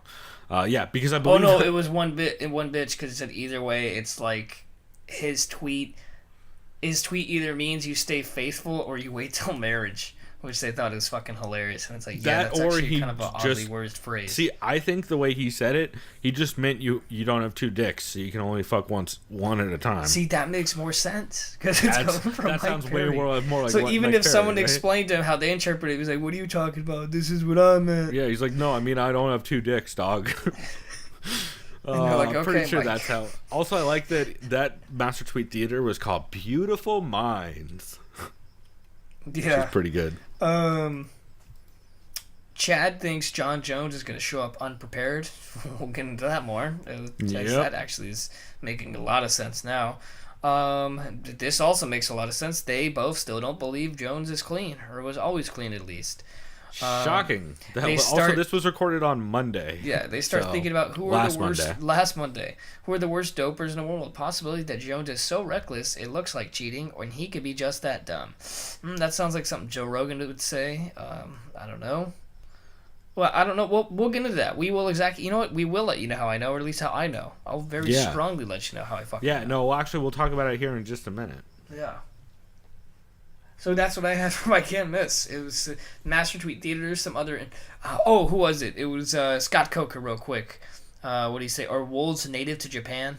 Yeah, because I believe... Oh, no, it was one bitch because it said either way, it's like his tweet either means you stay faithful or you wait till marriage, which they thought was fucking hilarious. And it's like, that's actually kind of an oddly worded phrase. See, I think the way he said it, he just meant you don't have two dicks, so you can only fuck one at a time. See, that makes more sense because it's coming from Mike sounds Perry. way more like so what even Mike if Perry, someone right? explained to him how they interpret it, he was like, what are you talking about? This is what I meant. Yeah, he's like, no, I mean, I don't have two dicks, dog. And they're like, okay, I'm pretty sure Mike. that's how. Also, I like that Master Tweet Theater was called Beautiful Minds. Yeah. Which is pretty good. Chad thinks John Jones is going to show up unprepared. We'll get into that more. That actually is making a lot of sense now. This also makes a lot of sense. They both still don't believe Jones is clean, or was always clean at least. Shocking. Also, this was recorded on Monday. Yeah, they start thinking about who are the worst. Last Monday, who are the worst dopers in the world? Possibility that Jones is so reckless it looks like cheating, or he could be just that dumb. That sounds like something Joe Rogan would say. I don't know. Well, I don't know. We'll get into that. We will exactly. You know what? We will let you know how I know, or at least how I know. I'll very strongly let you know how I fucking know. Yeah. No. Well, actually, we'll talk about it here in just a minute. Yeah. So that's what I had for my can't miss. It was Master Tweet Theater, some other... who was it? It was Scott Coker, real quick. What do you say? Are wolves native to Japan?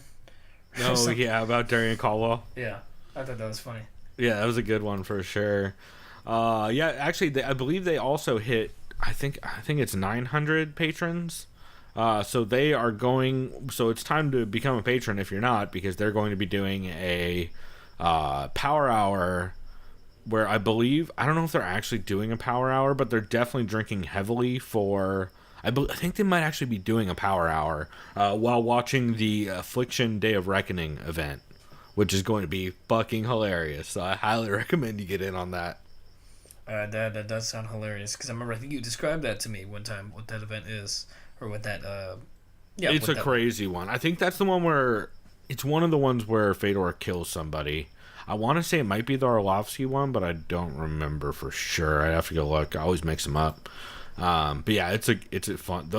Oh, yeah, about Darian Caldwell. Yeah, I thought that was funny. Yeah, that was a good one for sure. Actually, I believe they also hit... I think it's 900 patrons. So they are going... So it's time to become a patron if you're not, because they're going to be doing a power hour... where I don't know if they're actually doing a power hour, but they're definitely drinking heavily for... I think they might actually be doing a power hour while watching the Affliction Day of Reckoning event, which is going to be fucking hilarious. So I highly recommend you get in on that. That does sound hilarious, because I remember I think you described that to me one time, what that event is, or what that... it's a crazy one. I think that's the one where... It's one of the ones where Fedor kills somebody. I want to say it might be the Arlovsky one, but I don't remember for sure. I have to go look. I always mix them up. But yeah, it's a fun.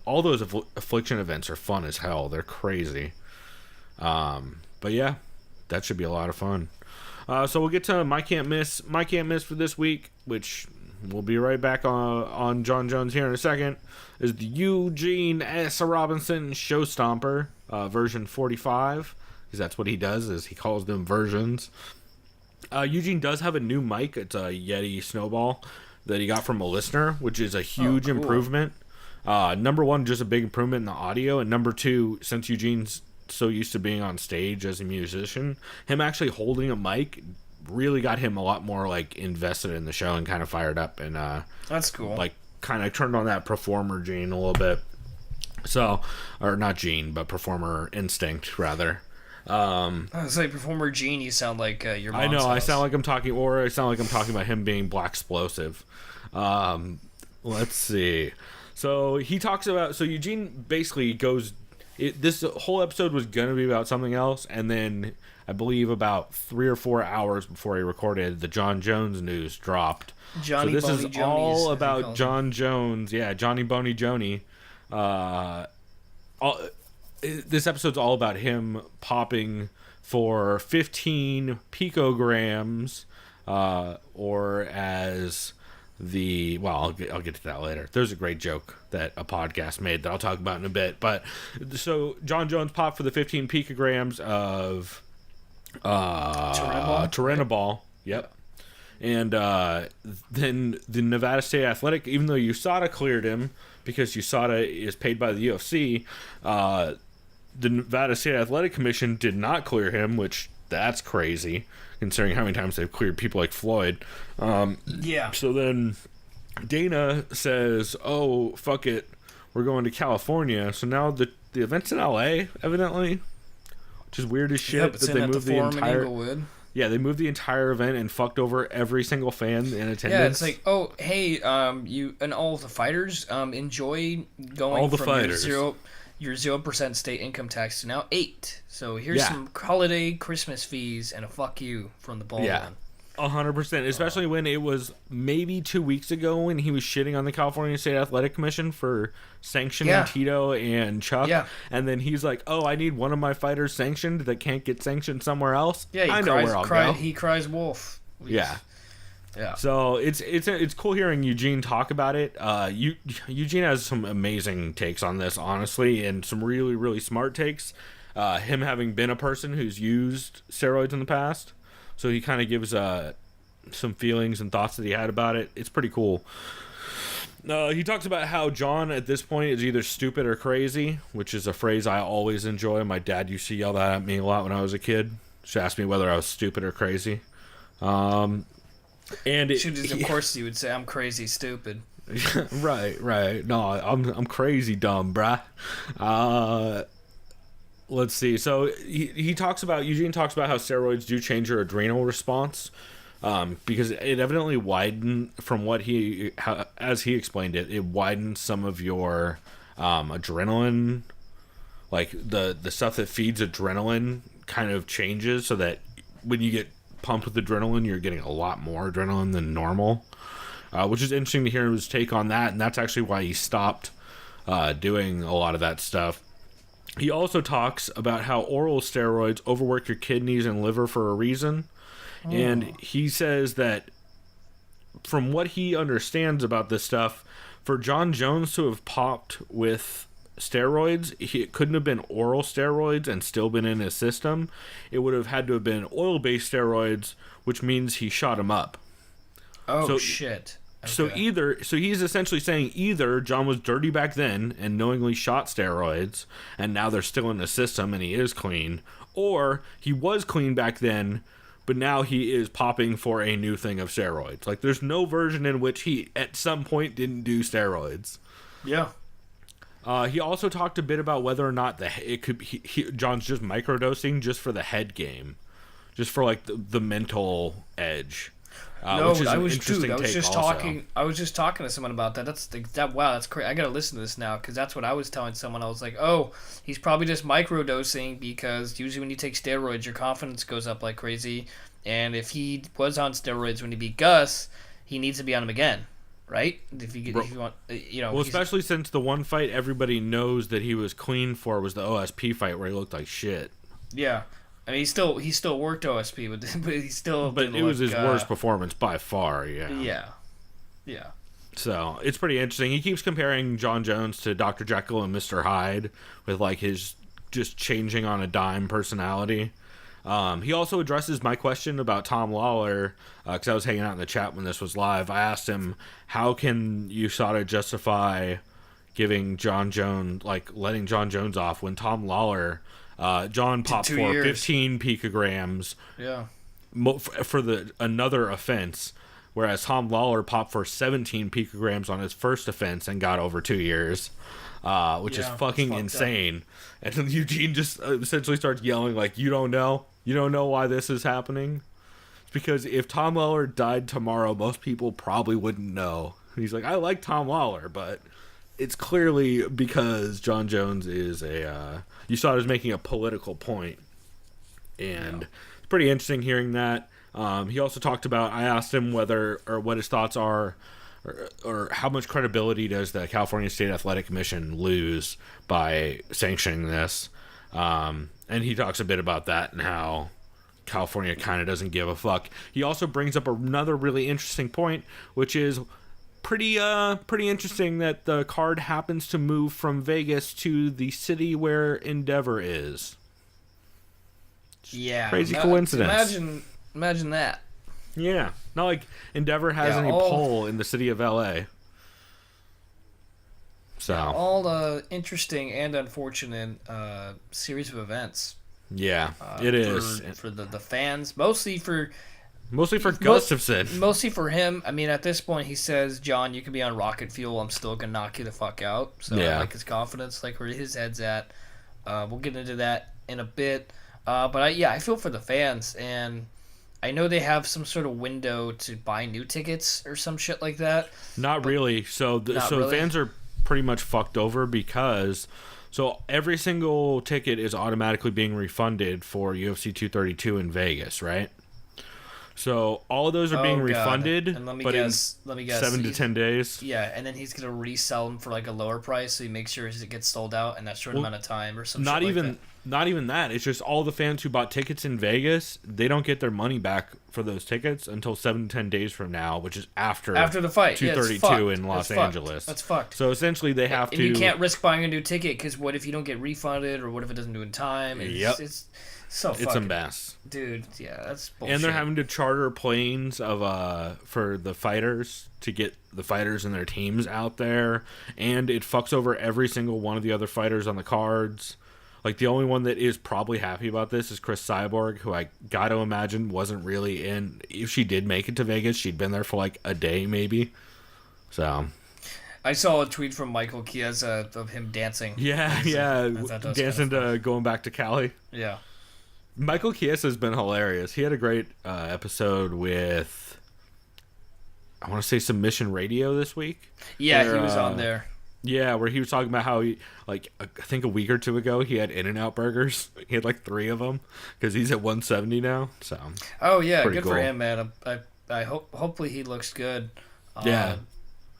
All those Affliction events are fun as hell. They're crazy. But yeah, that should be a lot of fun. So we'll get to my can't miss for this week, which we'll be right back on John Jones here in a second. Is the Eugene S. Robinson Show Stomper version 45. Because that's what he does, is he calls them versions. Eugene does have a new mic. It's a Yeti Snowball that he got from a listener, which is a huge improvement. Number one, just a big improvement in the audio. And number two, since Eugene's so used to being on stage as a musician, him actually holding a mic really got him a lot more like invested in the show and kind of fired up. And that's cool. Like kind of turned on that performer gene a little bit. So, or not gene, but performer instinct rather. I was like, Performer Gene, you sound like your mom's I know, house. I sound like I'm talking about him being Black Explosive. Let's see. So he talks about, so Eugene basically goes, this whole episode was going to be about something else, and then I believe about 3 or 4 hours before he recorded, the John Jones news dropped. Johnny so this Boney is all Jonies, about John Jones. Yeah, Johnny Boney Joni. This episode's all about him popping for 15 picograms, or as the... Well, I'll get to that later. There's a great joke that a podcast made that I'll talk about in a bit. But so John Jones popped for the 15 picograms of Turinabol. Yep. And then the Nevada State Athletic, even though USADA cleared him because USADA is paid by the UFC, the Nevada State Athletic Commission did not clear him, which that's crazy, considering how many times they've cleared people like Floyd. Yeah. So then Dana says, oh, fuck it, we're going to California. So now the event's in LA, evidently, which is weird as shit that they moved the entire... Yeah, they moved the entire event and fucked over every single fan in attendance. Yeah, it's like, oh, hey, you and all the fighters, enjoy going all the from fighters. your 0% state income tax to now 8. So here's some holiday Christmas fees and a fuck you from the ball. Yeah, 100%. Especially when it was maybe 2 weeks ago when he was shitting on the California State Athletic Commission for sanctioning Tito and Chuck. Yeah. And then he's like, oh, I need one of my fighters sanctioned that can't get sanctioned somewhere else. Yeah, I know where I'll go. He cries wolf. Yeah. Yeah. So it's cool hearing Eugene talk about it. Eugene has some amazing takes on this, honestly, and some really, really smart takes. Him having been a person who's used steroids in the past. So he kind of gives some feelings and thoughts that he had about it. It's pretty cool. He talks about how John at this point is either stupid or crazy, which is a phrase I always enjoy. My dad used to yell that at me a lot when I was a kid. Just ask me whether I was stupid or crazy. And of course you would say I'm crazy, stupid. right. No, I'm crazy dumb, bruh. Let's see. So Eugene talks about how steroids do change your adrenal response, because it evidently widened from as he explained it. It widened some of your adrenaline, like the stuff that feeds adrenaline kind of changes, so that when you get pumped with adrenaline, you're getting a lot more adrenaline than normal, which is interesting to hear his take on that, and that's actually why he stopped doing a lot of that stuff. He also talks about how oral steroids overwork your kidneys and liver for a reason, and he says that from what he understands about this stuff, for John Jones to have popped with steroids, it couldn't have been oral steroids and still been in his system. It would have had to have been oil-based steroids, which means he shot him up. Shit. Okay. So he's essentially saying either John was dirty back then and knowingly shot steroids, and now they're still in the system and he is clean, or he was clean back then, but now he is popping for a new thing of steroids. Like, there's no version in which he at some point didn't do steroids. Yeah. He also talked a bit about whether or not John's just microdosing just for the head game, just for like the mental edge. Which is I was just talking to someone about that. Wow, that's crazy. I gotta listen to this now, because that's what I was telling someone. I was like, oh, he's probably just microdosing, because usually when you take steroids, your confidence goes up like crazy, and if he was on steroids when he beat Gus, he needs to be on them again, right? If you want, Well, especially since the one fight everybody knows that he was clean for was the OSP fight where he looked like shit. Yeah. I mean, he still worked OSP, but he still. But it was his worst performance by far. Yeah. Yeah. So it's pretty interesting. He keeps comparing John Jones to Dr. Jekyll and Mr. Hyde with like his just changing on a dime personality. He also addresses my question about Tom Lawler, because I was hanging out in the chat when this was live. I asked him, how can USADA justify giving John Jones, like letting John Jones off when Tom Lawler. John popped for 15 picograms for another offense, whereas Tom Lawler popped for 17 picograms on his first offense and got over 2 years, which is fucking insane. And then Eugene just essentially starts yelling like, you don't know why this is happening? It's because if Tom Lawler died tomorrow, most people probably wouldn't know. He's like, I like Tom Lawler, but it's clearly because John Jones is you saw it as making a political point, and it's pretty interesting hearing that. He also talked about, I asked him whether or what his thoughts are, or how much credibility does the California State Athletic Commission lose by sanctioning this, and he talks a bit about that and how California kind of doesn't give a fuck. He also brings up another really interesting point, which is pretty interesting that the card happens to move from Vegas to the city where Endeavor is. Yeah. Crazy coincidence. Imagine that. Yeah. Not like Endeavor has any pull in the city of LA. So all the interesting and unfortunate series of events. Yeah, it is. For the fans, mostly for Gustafson. Mostly for him. I mean, at this point, he says, John, you can be on rocket fuel. I'm still going to knock you the fuck out. So I like his confidence, like where his head's at. We'll get into that in a bit. But I feel for the fans. And I know they have some sort of window to buy new tickets or some shit like that. Not really. So fans are pretty much fucked over because... So every single ticket is automatically being refunded for UFC 232 in Vegas, right? So all of those are being refunded, and let me guess, 7 to 10 days. Yeah, and then he's gonna resell them for like a lower price, so he makes sure it gets sold out in that short amount of time, or something. Not even that. It's just all the fans who bought tickets in Vegas, they don't get their money back for those tickets until 7 to 10 days from now, which is after the fight. 232 in Los Angeles. That's fucked. So essentially, they have to. You can't risk buying a new ticket because what if you don't get refunded, or what if it doesn't do in time? It's so fucking, it's a mess, dude. Yeah, that's bullshit. And they're having to charter planes for the fighters to get the fighters and their teams out there, and it fucks over every single one of the other fighters on the cards. Like, the only one that is probably happy about this is Chris Cyborg, who I got to imagine wasn't really in. If she did make it to Vegas, she'd been there for like a day maybe. So I saw a tweet from Michael Chiesa of him dancing. yeah, dancing to going back to Cali. Yeah. Michael Chiesa has been hilarious. He had a great episode with, I want to say, Submission Radio this week. Yeah, where, he was on there. Yeah, where he was talking about how he, like, I think a week or two ago, he had In-N-Out burgers. He had like 3 of them because he's at 170 now. So. Oh yeah, good cool for him, man. I hope hopefully he looks good. Yeah.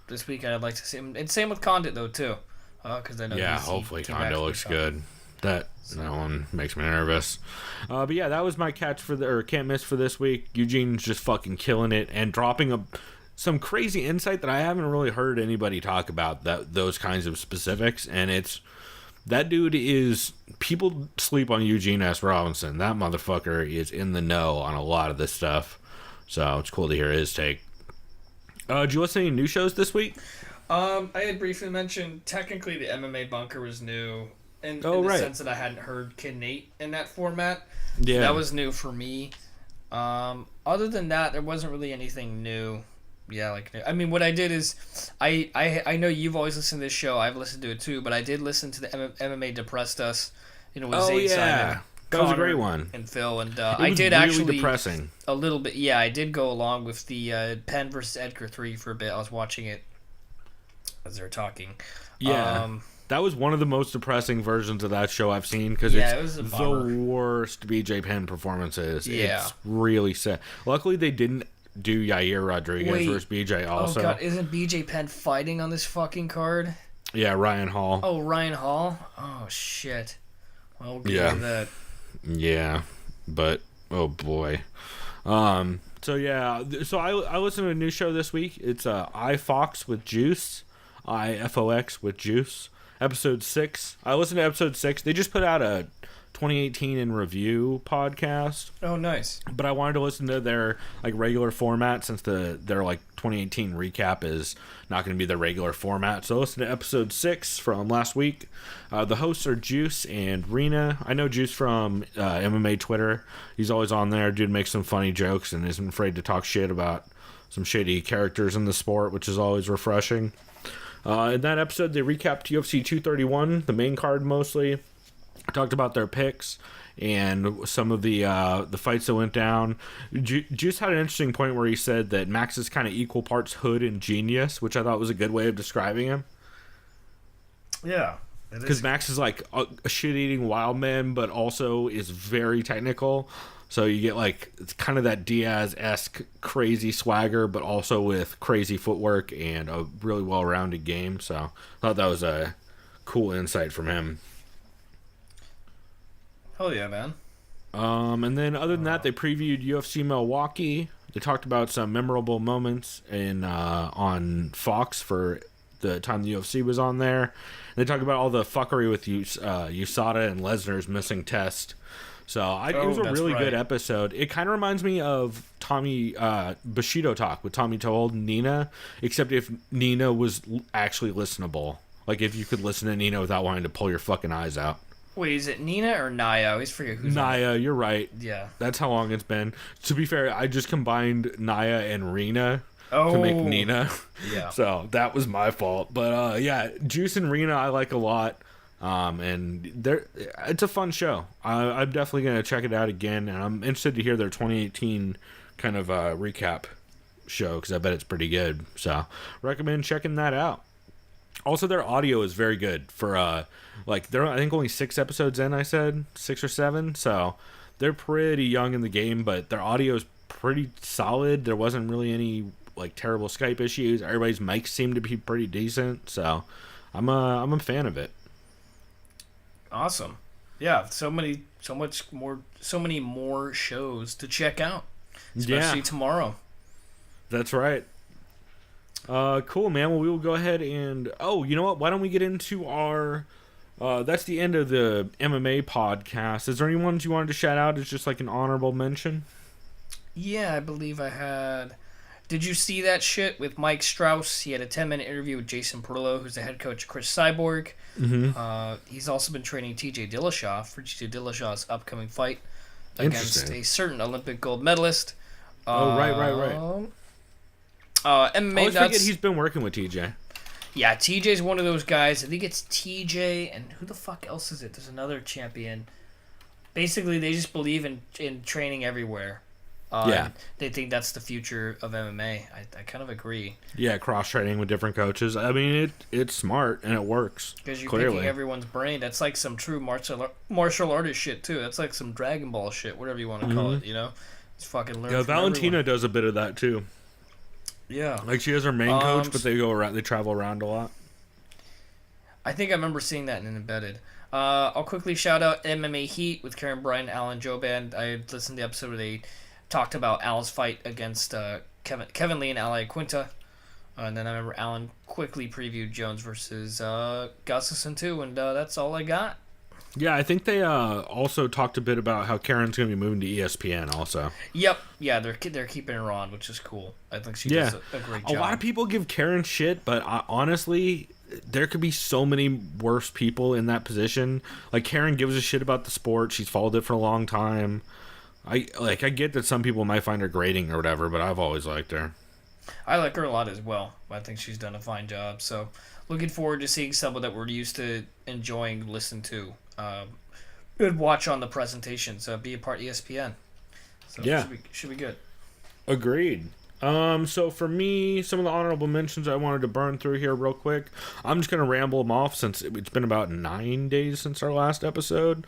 This weekend I'd like to see him, and same with Condit though too, because I know. Yeah, hopefully Condit looks good. That one makes me nervous. But yeah, that was my catch for can't miss for this week. Eugene's just fucking killing it and dropping some crazy insight that I haven't really heard anybody talk about, those kinds of specifics. And that dude is, people sleep on Eugene S. Robinson. That motherfucker is in the know on a lot of this stuff. So it's cool to hear his take. Did you listen to any new shows this week? I had briefly mentioned technically the MMA Bunker was new in the sense that I hadn't heard Kid Nate in that format. Yeah, so that was new for me. Other than that, there wasn't really anything new. Yeah, like, I mean, what I did is, I know you've always listened to this show. I've listened to it too, but I did listen to the MMA Depressed Us. With Zane Simon, that was a great one. And Phil, and I did really actually depressing. A little bit. Yeah, I did go along with the Penn versus Edgar 3 for a bit. I was watching it as they were talking. Yeah. That was one of the most depressing versions of that show I've seen because it was the worst BJ Penn performances. Yeah. It's really sad. Luckily, they didn't do Yair Rodriguez versus BJ also. Oh, God. Isn't BJ Penn fighting on this fucking card? Yeah, Ryan Hall. Oh, Ryan Hall? Oh, shit. Well, we'll get to that. Yeah, but, oh, boy. So, yeah. So, I listened to a new show this week. It's iFOX with Juice. iFOX with Juice. Episode 6. I listened to episode 6. They just put out a 2018 in review podcast. Oh, nice. But I wanted to listen to their like regular format since their like 2018 recap is not going to be their regular format. So listen to episode 6 from last week. The hosts are Juice and Rena. I know Juice from MMA Twitter. He's always on there. Dude makes some funny jokes and isn't afraid to talk shit about some shitty characters in the sport, which is always refreshing. In that episode, they recapped UFC 231, the main card mostly. Talked about their picks and some of the fights that went down. Juice had an interesting point where he said that Max is kind of equal parts hood and genius, which I thought was a good way of describing him. Yeah. Because Max is like a shit-eating wild man, but also is very technical. So you get like it's kind of that Diaz-esque crazy swagger, but also with crazy footwork and a really well-rounded game. So I thought that was a cool insight from him. Hell yeah, man. And then other than that, they previewed UFC Milwaukee. They talked about some memorable moments on Fox for the time the UFC was on there. And they talked about all the fuckery with USADA and Lesnar's missing test. So it was a really good episode. It kind of reminds me of Tommy Bushido Talk with Tommy Told and Nina, except if Nina was actually listenable. Like if you could listen to Nina without wanting to pull your fucking eyes out. Wait, is it Nina or Naya? I always forget who's Naya, you're right. Yeah. That's how long it's been. To be fair, I just combined Naya and Rena to make Nina. Yeah. So that was my fault. But yeah, Juice and Rena I like a lot. And it's a fun show. I'm definitely going to check it out again. And I'm interested to hear their 2018 kind of recap show because I bet it's pretty good. So recommend checking that out. Also, their audio is very good for they're I think only 6 episodes in. I said 6 or 7, so they're pretty young in the game, but their audio is pretty solid. There wasn't really any like terrible Skype issues. Everybody's mics seemed to be pretty decent, so I'm a fan of it. Awesome, yeah. So many more shows to check out, especially tomorrow. That's right. Cool, man. Well, we will go ahead and... Oh, you know what? Why don't we get into our... that's the end of the MMA podcast. Is there any ones you wanted to shout out as just like an honorable mention? Yeah, I believe I had Did you see that shit with Mike Strauss? He had a 10-minute interview with Jason Perillo, who's the head coach of Chris Cyborg. He's also been training TJ Dillashaw for TJ Dillashaw's upcoming fight against a certain Olympic gold medalist. Right. MMA I always Nuts. forget he's been working with TJ. Yeah, TJ's one of those guys. I think it's TJ, and who the fuck else is it? There's another champion. Basically, they just believe in training everywhere. They think that's the future of MMA. I kind of agree. Yeah, cross-training with different coaches. I mean, it's smart, and it works. Because you're clearly picking everyone's brain. That's like some true martial artist shit, too. That's like some Dragon Ball shit, whatever you want to call it, you know? It's fucking learn from Valentina everyone. does a bit of that, too. Yeah. Like, she has her main coach, but they go around. They travel around a lot. I think I remember seeing that in Embedded. I'll quickly shout out MMA Heat with Karen Bryan, Alan Joban. I listened to the episode where they talked about Al's fight against Kevin Lee and Ali Quinta. And then I remember Alan quickly previewed Jones versus Gustafsson too, and that's all I got. Yeah, I think they also talked a bit about how Karen's going to be moving to ESPN also. Yep. Yeah, they're keeping her on, which is cool. I think she does a great job. A lot of people give Karen shit, but honestly, there could be so many worse people in that position. Like, Karen gives a shit about the sport. She's followed it for a long time. I get that some people might find her grating or whatever, but I've always liked her. I like her a lot as well. I think she's done a fine job. So, looking forward to seeing someone that we're used to enjoying, listen to, and watch on the presentations. Be a part of ESPN. So yeah, should be good. Agreed. So for me, some of the honorable mentions I wanted to burn through here real quick. I'm just gonna ramble them off since it's been about 9 days since our last episode.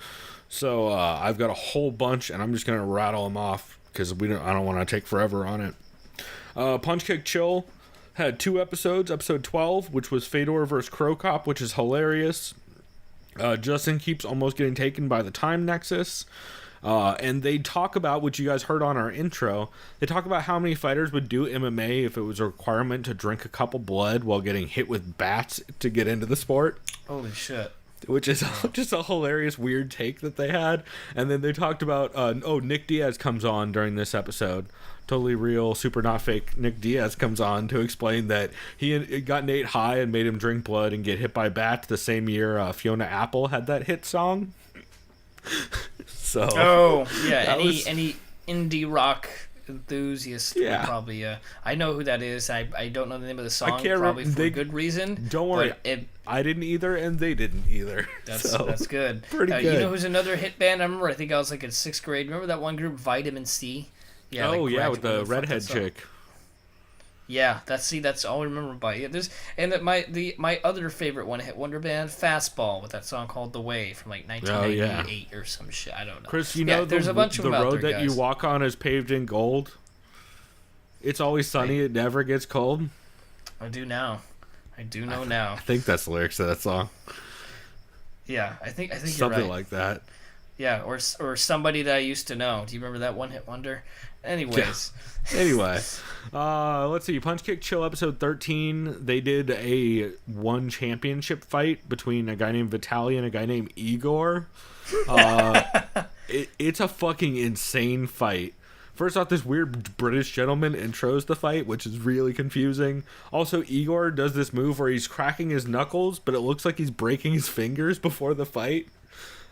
So I've got a whole bunch, and I'm just gonna rattle them off because I don't want to take forever on it. Punch Kick Chill had 2 episodes. Episode 12, which was Fedor versus Crow Cop, which is hilarious. Justin keeps almost getting taken by the Time Nexus. And they talk about, which you guys heard on our intro, they talk about how many fighters would do MMA if it was a requirement to drink a cup of blood while getting hit with bats to get into the sport. Holy shit. Which is just a hilarious, weird take that they had. And then they talked about, Nick Diaz comes on during this episode. Totally real, super not fake Nick Diaz comes on to explain that he got Nate high and made him drink blood and get hit by bats the same year Fiona Apple had that hit song. So any indie rock enthusiast would probably I know who that is. I don't know the name of the song, probably for good reason. Don't worry, I didn't either, and they didn't either. That's good. Pretty good. You know who's another hit band? I remember. I think I was like in 6th grade. Remember that one group, Vitamin C? Yeah. With the redhead chick. Yeah, that's all I remember by it. My other favorite one hit wonder band, Fastball, with that song called "The Way" from like 1998 or some shit. I don't know. Chris, you know there's a bunch of the them out road there, that guys. you walk on is paved in gold. It's always sunny. It never gets cold. I do now. I do know now. I think that's the lyrics to that song. Yeah, I think something you're right. like that. Yeah, or somebody that I used to know. Do you remember that one hit wonder? Anyways. Yeah. Anyway, let's see. Punch Kick Chill episode 13. They did a one championship fight between a guy named Vitaly and a guy named Igor. It's a fucking insane fight. First off, this weird British gentleman intros the fight, which is really confusing. Also, Igor does this move where he's cracking his knuckles, but it looks like he's breaking his fingers before the fight.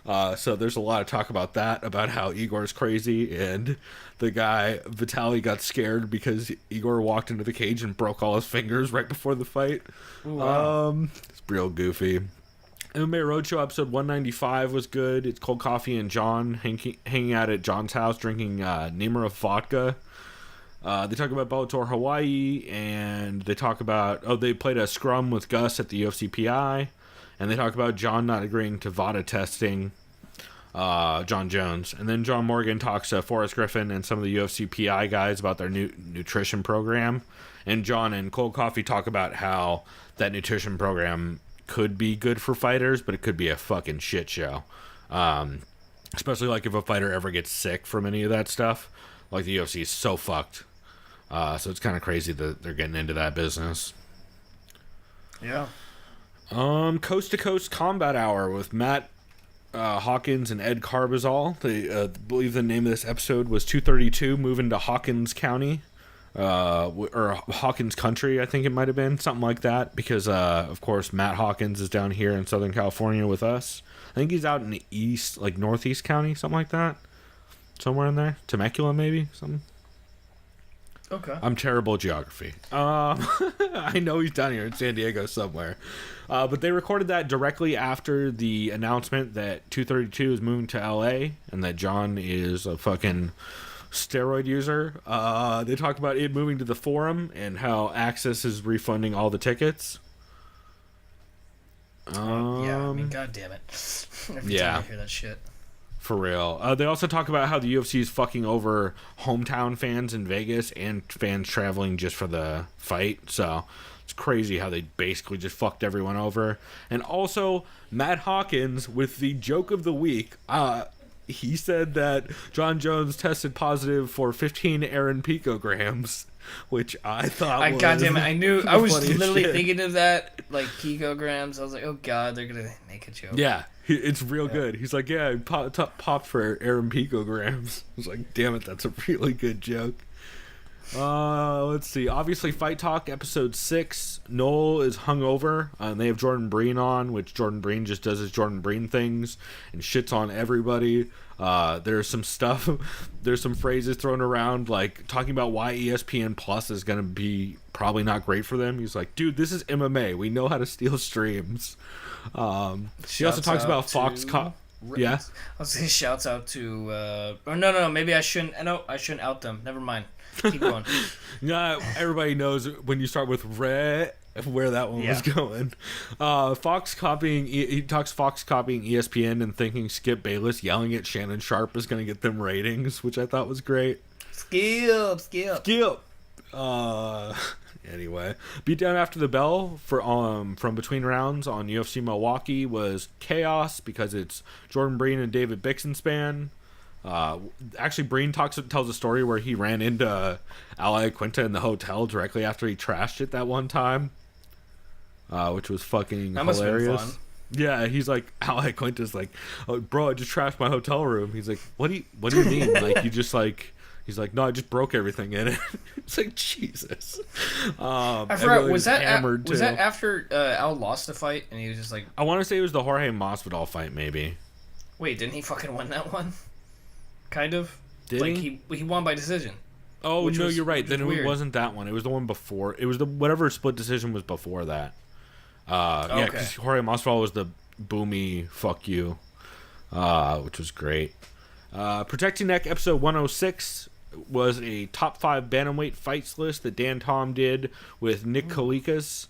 So there's a lot of talk about that, about how Igor's crazy, and the guy, Vitaly, got scared because Igor walked into the cage and broke all his fingers right before the fight. Wow. It's real goofy. MMA Roadshow episode 195 was good. It's Cold Coffee and John hanging out at John's house drinking Nemaroff vodka. They talk about Bellator Hawaii, and they talk about, they played a scrum with Gus at the UFC PI, and they talk about John not agreeing to VADA testing John Jones. And then John Morgan talks to Forrest Griffin and some of the UFC PI guys about their new nutrition program. And John and Cold Coffee talk about how that nutrition program could be good for fighters, but it could be a fucking shit show. Especially like if a fighter ever gets sick from any of that stuff. Like the UFC is so fucked. So it's kind of crazy that they're getting into that business. Yeah. Coast to Coast Combat Hour with Matt Hawkins and Ed Carbazal. They believe the name of this episode was 232, moving to Hawkins County. or Hawkins Country, I think it might have been something like that, because of course Matt Hawkins is down here in Southern California with us. I think he's out in the east, like Northeast County, something like that, somewhere in there, Temecula maybe, something. Okay. I'm terrible at geography. I know he's down here in San Diego somewhere. But they recorded that directly after the announcement that 232 is moving to LA and that John is a fucking steroid user. They talked about it moving to the Forum and how Access is refunding all the tickets. Yeah, I mean, god damn it. Every time I hear that shit. For real. They also talk about how the UFC is fucking over hometown fans in Vegas and fans traveling just for the fight. So it's crazy how they basically just fucked everyone over. And also, Matt Hawkins, with the joke of the week, he said that John Jones tested positive for 15 Aaron picograms, which I thought was... God damn it, I knew. I was literally shit. thinking of that, like, picograms. I was like, oh god, they're gonna make a joke. Yeah. It's real good. He's like, yeah, I popped for Aaron picograms. I was like, damn it, that's a really good joke. Let's see. Obviously, Fight Talk, episode 6. Noel is hungover, and they have Jordan Breen on, which Jordan Breen just does his Jordan Breen things and shits on everybody. There's some stuff, there's some phrases thrown around, like talking about why ESPN Plus is going to be probably not great for them. He's like, dude, this is MMA. We know how to steal streams. He also talks about Fox. Yeah. I was saying shouts out to. Oh no, maybe I shouldn't. No, I shouldn't out them. Never mind. Keep going. Yeah, everybody knows when you start with "re" where that one was going. Fox copying. He talks Fox copying ESPN and thinking Skip Bayless yelling at Shannon Sharp is going to get them ratings, which I thought was great. Skip. Anyway, beatdown after the bell for from between rounds on UFC Milwaukee was chaos because it's Jordan Breen and David Bixenspan. Actually, Breen tells a story where he ran into Ally Quinta in the hotel directly after he trashed it that one time, which was fucking that must hilarious. have been fun. Yeah, he's like, Ally Quinta's like, oh, bro, I just trashed my hotel room. He's like, what do you mean? Like, you just like. He's like, no, I just broke everything in it. It's like, Jesus. I forgot. Was that after Al lost the fight and he was just like? I want to say it was the Jorge Masvidal fight, maybe. Wait, didn't he fucking win that one? Kind of. Did he won by decision. Oh no, you're right. Then it wasn't that one. It was the one before. It was the whatever split decision was before that. Yeah, because Jorge Masvidal was the boomy fuck you, which was great. Protecting Neck episode 106 was a top 5 bantamweight fights list that Dan Tom did with Nick Kalikas.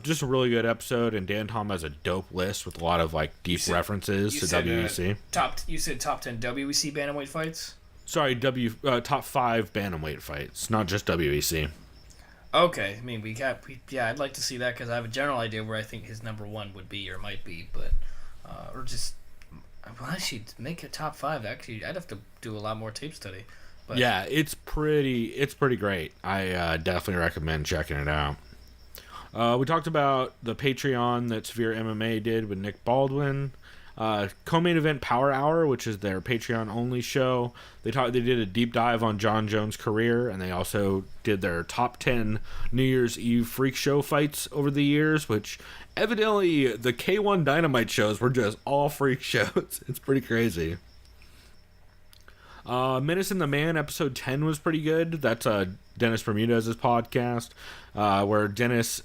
Just a really good episode, and Dan Tom has a dope list with a lot of like deep references to WEC. You said top 10 WEC bantamweight fights? Sorry, top 5 bantamweight fights, not just WEC. Okay, I mean I'd like to see that because I have a general idea where I think his number 1 would be or might be, but or just. Well, actually, to make a top 5, actually, I'd have to do a lot more tape study. But yeah, it's pretty great. I definitely recommend checking it out. We talked about the Patreon that Severe MMA did with Nick Baldwin. Co-main event Power Hour, which is their Patreon-only show. They did a deep dive on John Jones' career, and they also did their top 10 New Year's Eve freak show fights over the years, which evidently the K1 Dynamite shows were just all freak shows. It's pretty crazy. Menace and the Man episode 10 was pretty good. That's Dennis Bermudez's podcast, where Dennis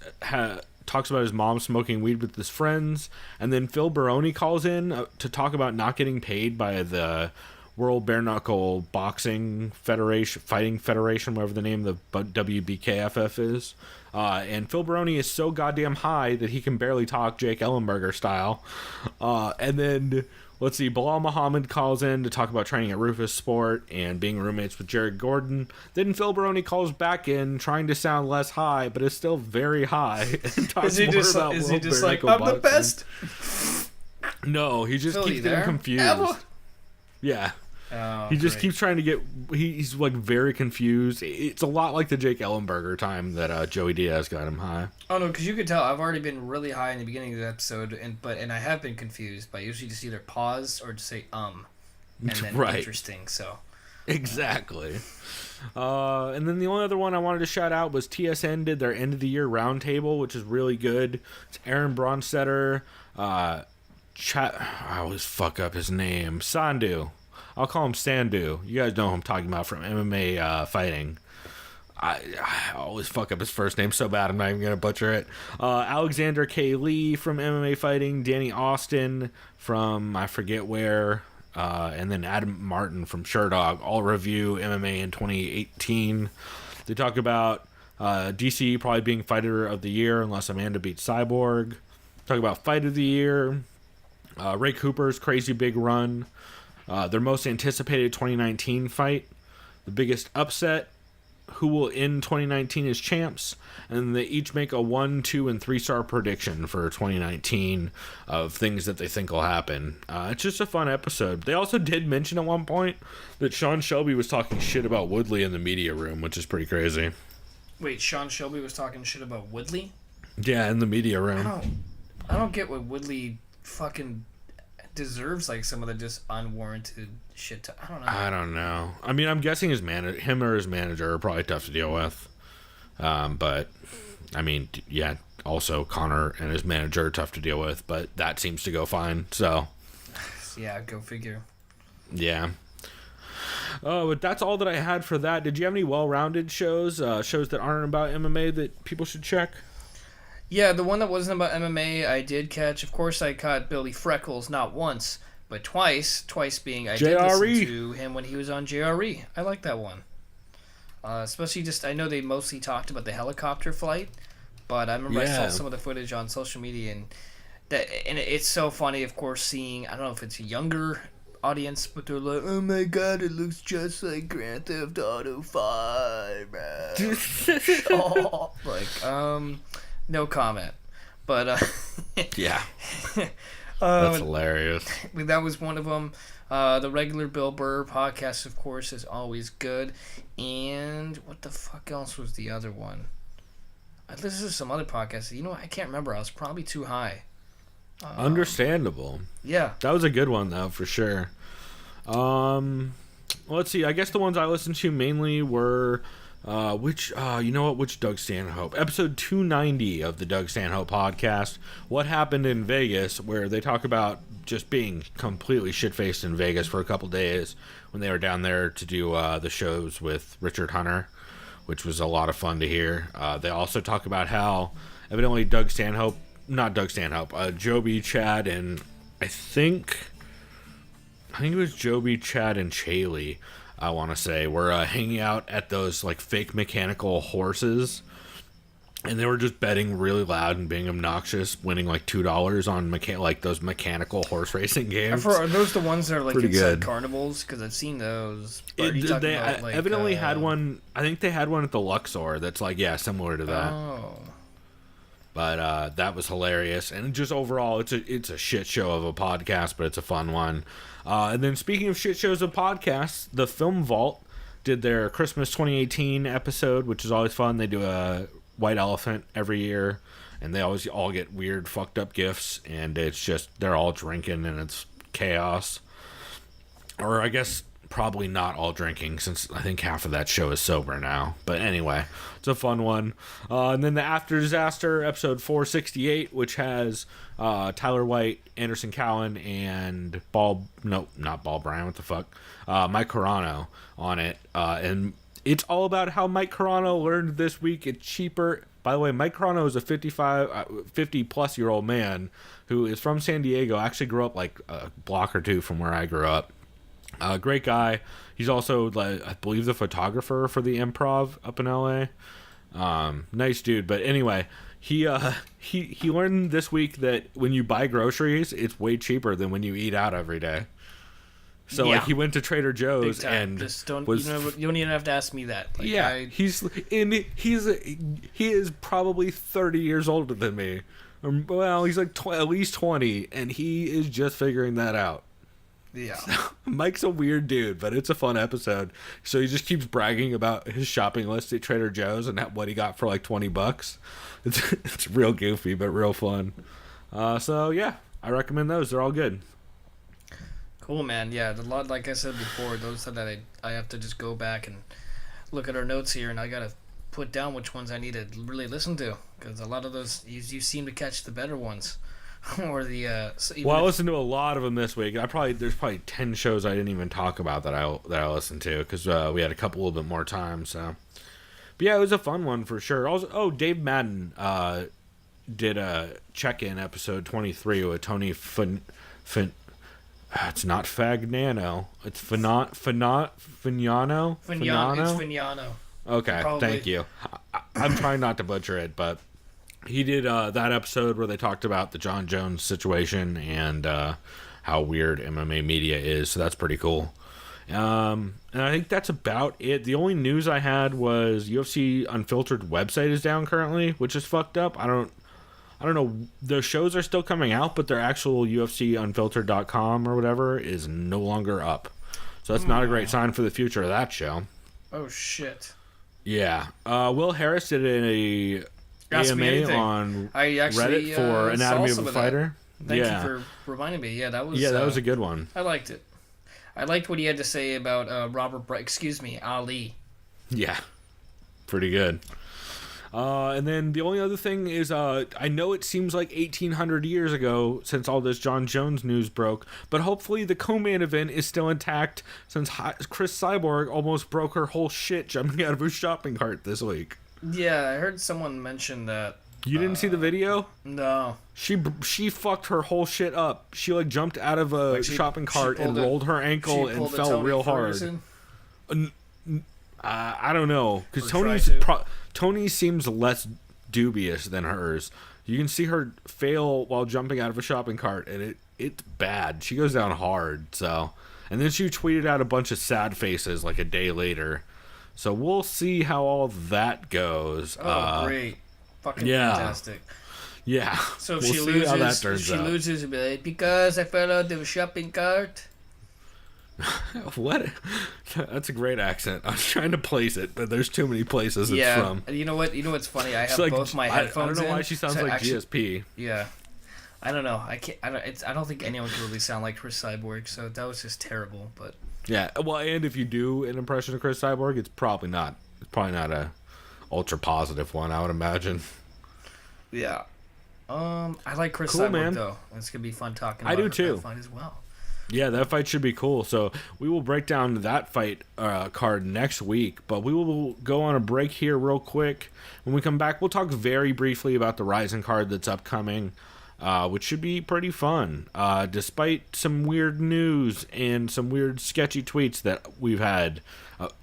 talks about his mom smoking weed with his friends, and then Phil Baroni calls in to talk about not getting paid by the World Bare Knuckle Boxing Federation, Fighting Federation, whatever the name of the WBKFF is. And Phil Baroni is so goddamn high that he can barely talk Jake Ellenberger style. And then, let's see, Bilal Muhammad calls in to talk about training at Rufus Sport and being roommates with Jared Gordon. Then Phil Baroni calls back in, trying to sound less high, but is still very high. And talks is he just like, I'm the best? No, he just keeps getting confused. Yeah. He just keeps trying to get... He's like very confused. It's a lot like the Jake Ellenberger time that Joey Diaz got him high. Oh no, because you could tell I've already been really high in the beginning of the episode, and I have been confused, but I usually just either pause or just say and then interesting. So Exactly. And then the only other one I wanted to shout out was TSN did their end of the year roundtable, which is really good. It's Aaron Bronstetter, I always fuck up his name, Sandu. I'll call him Sandu. You guys know who I'm talking about from MMA fighting. I always fuck up his first name so bad I'm not even going to butcher it. Alexander K. Lee from MMA Fighting, Danny Austin from I forget where, and then Adam Martin from Sherdog, all review MMA in 2018. They talk about DC probably being Fighter of the Year unless Amanda beats Cyborg. Talk about Fight of the Year, Ray Cooper's crazy big run, their most anticipated 2019 fight, the biggest upset, who will end 2019 as champs, and they each make a 1, 2, and 3-star prediction for 2019 of things that they think will happen. It's just a fun episode. They also did mention at one point that Sean Shelby was talking shit about Woodley in the media room, which is pretty crazy. Wait, Sean Shelby was talking shit about Woodley? Yeah, in the media room. I don't get what Woodley fucking deserves, like some of the just unwarranted shit. I don't know. I mean, I'm guessing him or his manager are probably tough to deal with. But I mean, yeah. Also, Connor and his manager are tough to deal with, but that seems to go fine. So, yeah, go figure. Yeah. Oh, but that's all that I had for that. Did you have any well-rounded shows that aren't about MMA that people should check? Yeah, the one that wasn't about MMA, I did catch. Of course, I caught Billy Freckles not once, but twice. Twice being I did listen to him when he was on JRE. I like that one. Especially I know they mostly talked about the helicopter flight, but I remember I saw some of the footage on social media, and it's so funny, of course, seeing, I don't know if it's a younger audience, but they're like, oh my god, it looks just like Grand Theft Auto 5, man. No comment. But, yeah. That's hilarious. That was one of them. The regular Bill Burr podcast, of course, is always good. And what the fuck else was the other one? I listened to some other podcasts. You know what? I can't remember. I was probably too high. Understandable. Yeah. That was a good one, though, for sure. Let's see. I guess the ones I listened to mainly were... which Doug Stanhope? Episode 290 of the Doug Stanhope podcast. What happened in Vegas, where they talk about just being completely shit-faced in Vegas for a couple days when they were down there to do the shows with Richard Hunter, which was a lot of fun to hear. They also talk about how evidently Joby, Chad, and I think it was Joby, Chad, and Chaley, I want to say, were hanging out at those like fake mechanical horses, and they were just betting really loud and being obnoxious, winning like $2 on those mechanical horse racing games. Are those the ones that are like pretty inside good carnivals? Because I've seen those. They evidently had one. I think they had one at the Luxor that's similar to that. Oh. But that was hilarious, and just overall, it's a shit show of a podcast, but it's a fun one. And then speaking of shit shows of podcasts, the Film Vault did their Christmas 2018 episode, which is always fun. They do a white elephant every year, and they always all get weird, fucked up gifts, and it's just they're all drinking, and it's chaos. Or I guess probably not all drinking, since I think half of that show is sober now. But anyway, it's a fun one. And then the After Disaster, episode 468, which has Tyler White, Anderson Cowan, and not Ball Bryan, what the fuck? Mike Carano on it. And it's all about how Mike Carano learned this week it's cheaper. By the way, Mike Carano is a 50-plus-year-old man who is from San Diego. Actually grew up like a block or two from where I grew up. Great guy. He's also, I believe, the photographer for the Improv up in LA. Nice dude. But anyway, he learned this week that when you buy groceries, it's way cheaper than when you eat out every day. So he went to Trader Joe's and just don't. You don't even have to ask me that. He is probably 30 years older than me. Well, he's like at least 20, and he is just figuring that out. Yeah. So, Mike's a weird dude, but it's a fun episode. So he just keeps bragging about his shopping list at Trader Joe's and what he got for like $20. It's real goofy, but real fun. So yeah, I recommend those. They're all good. Cool, man. Yeah, a lot, like I said before, those that I have to just go back and look at our notes here, and I gotta put down which ones I need to really listen to, because a lot of those you seem to catch the better ones, or the. I listened to a lot of them this week. There's probably 10 shows I didn't even talk about that I listened to because we had a little bit more time. So, but yeah, it was a fun one for sure. Also, Dave Madden did a check-in episode 23 with Tony it's not Fagnano. It's Fignano. Fignano. It's Fignano. Okay, Probably. Thank you. I'm trying not to butcher it, but he did that episode where they talked about the John Jones situation and how weird MMA media is. So that's pretty cool. And I think that's about it. The only news I had was UFC Unfiltered website is down currently, which is fucked up. I don't know. The shows are still coming out, but their actual UFCUnfiltered.com or whatever is no longer up. So that's not a great sign for the future of that show. Oh, shit. Yeah. Will Harris did a AMA on Reddit for Anatomy of a Fighter. Thank you for reminding me. Yeah, that was a good one. I liked it. I liked what he had to say about Ali. Yeah. Pretty good. And then the only other thing is, I know it seems like 1,800 years ago since all this John Jones news broke, but hopefully the co-main event is still intact since Chris Cyborg almost broke her whole shit jumping out of her shopping cart this week. Yeah, I heard someone mention that. You didn't see the video? No. She fucked her whole shit up. She jumped out of a shopping cart and rolled her ankle and fell real hard. I don't know, because Tony seems less dubious than hers. You can see her fail while jumping out of a shopping cart, and it's bad. She goes down hard. So, and then she tweeted out a bunch of sad faces like a day later. So we'll see how all that goes. Oh, great! Fucking fantastic. Yeah. So if she loses, she'll be like, because I fell out of a shopping cart. What? That's a great accent. I was trying to place it, but there's too many places it's from. You know what? You know what's funny? I have both my headphones. I don't know why she sounds like GSP. Yeah. I don't know. I can't. I don't think anyone can really sound like Chris Cyborg. So that was just terrible. But yeah. Well, and if you do an impression of Chris Cyborg, it's probably not. It's probably not a ultra positive one, I would imagine. Yeah. I like Chris Cyborg though. It's gonna be fun talking about that fight as well. Yeah, that fight should be cool. So we will break down that fight card next week, but we will go on a break here real quick. When we come back, we'll talk very briefly about the Rizin card that's upcoming, which should be pretty fun, despite some weird news and some weird sketchy tweets that we've had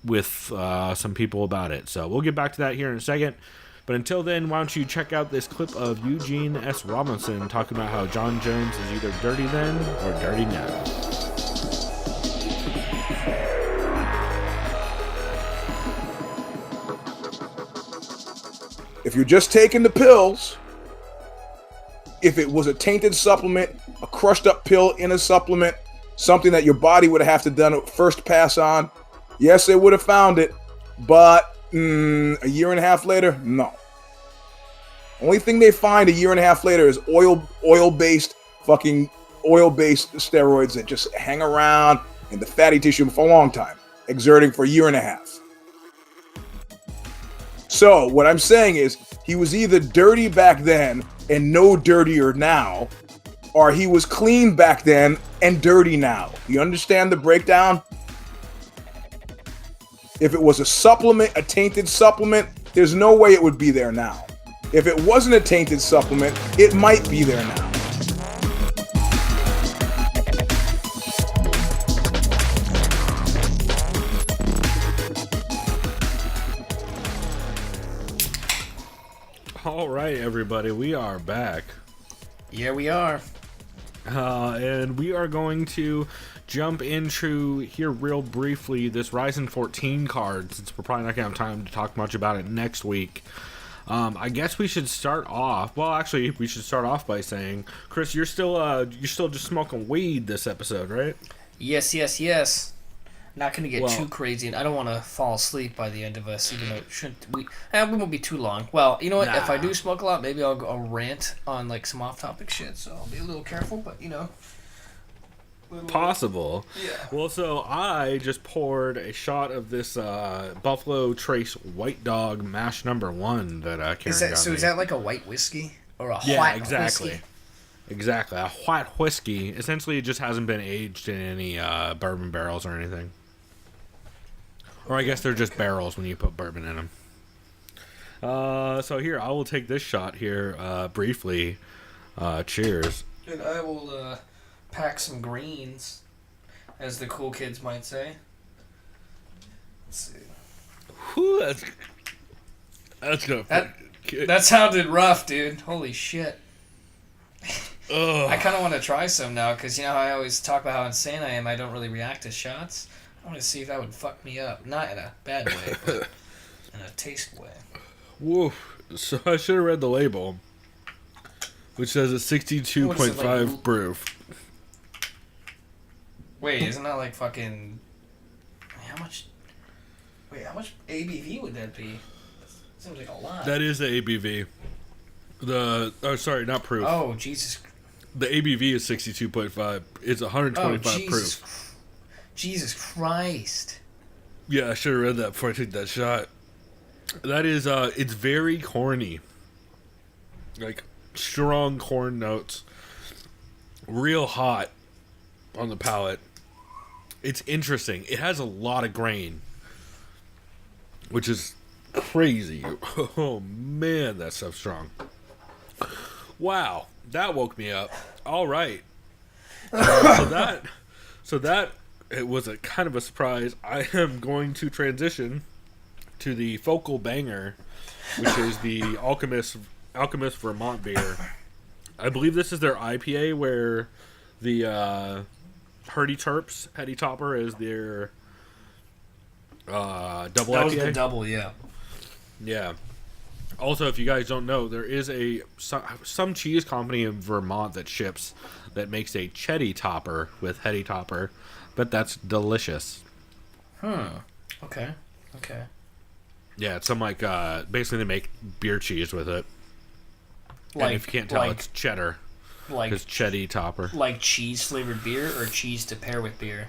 with some people about it. So we'll get back to that here in a second. But until then, why don't you check out this clip of Eugene S. Robinson talking about how John Jones is either dirty then or dirty now. If you're just taking the pills, if it was a tainted supplement, a crushed up pill in a supplement, something that your body would have to done a first pass on, yes, they would have found it, but a year and a half later, no. Only thing they find a year and a half later is oil-based steroids that just hang around in the fatty tissue for a long time, exerting for a year and a half. So what I'm saying is he was either dirty back then and no dirtier now, or he was clean back then and dirty now. You understand the breakdown? If it was a supplement, a tainted supplement, there's no way it would be there now. If it wasn't a tainted supplement, it might be there now. All right, everybody, we are back. Yeah, we are. And we are going to jump into here real briefly this Rizin 14 card, since we're probably not going to have time to talk much about it next week. I guess we should start off. Well, actually, we should start off by saying, Chris, you're still just smoking weed this episode, right? Yes. Not going to get too crazy, and I don't want to fall asleep by the end of us, even though we won't be too long. Well, you know what? If I do smoke a lot, maybe I'll rant on like some off-topic shit, so I'll be a little careful, but you know. possible. Yeah. Well, so I just poured a shot of this Buffalo Trace White Dog Mash number 1 that Karen got me. Is that like a white whiskey or a Yeah, white exactly. whiskey? Exactly. A white whiskey. Essentially, it just hasn't been aged in any bourbon barrels or anything. Or I guess they're just barrels when you put bourbon in them. So here, I will take this shot here briefly. Cheers. And I will pack some greens, as the cool kids might say. Let's see. Whew, that's gonna That sounded rough, dude. Holy shit. Ugh. I kind of want to try some now, because you know how I always talk about how insane I am. I don't really react to shots. I want to see if that would fuck me up. Not in a bad way, but in a taste way. Woof. So I should have read the label, which says it's 62.5 like? proof. Wait, isn't that like fucking... How much ABV would that be? Seems like a lot. That is the ABV. Sorry, not proof. Oh, Jesus. The ABV is 62.5. It's 125 proof. Jesus Christ. Yeah, I should have read that before I took that shot. That is, it's very corny. Like, strong corn notes. Real hot on the palate. It's interesting. It has a lot of grain, which is crazy. Oh, man, that stuff's strong. Wow, that woke me up. All right. So that it was a kind of a surprise. I am going to transition to the focal banger, which is the Alchemist Vermont beer. I believe this is their IPA, where the Heady Topper is their double IPA. That was the double, yeah. Yeah. Also, if you guys don't know, there is some cheese company in Vermont that makes a Chetty Topper with Heady Topper, but that's delicious. Okay. Yeah, it's some basically they make beer cheese with it. And if you can't tell, it's cheddar. It's Chetty Topper. Like cheese flavored beer or cheese to pair with beer?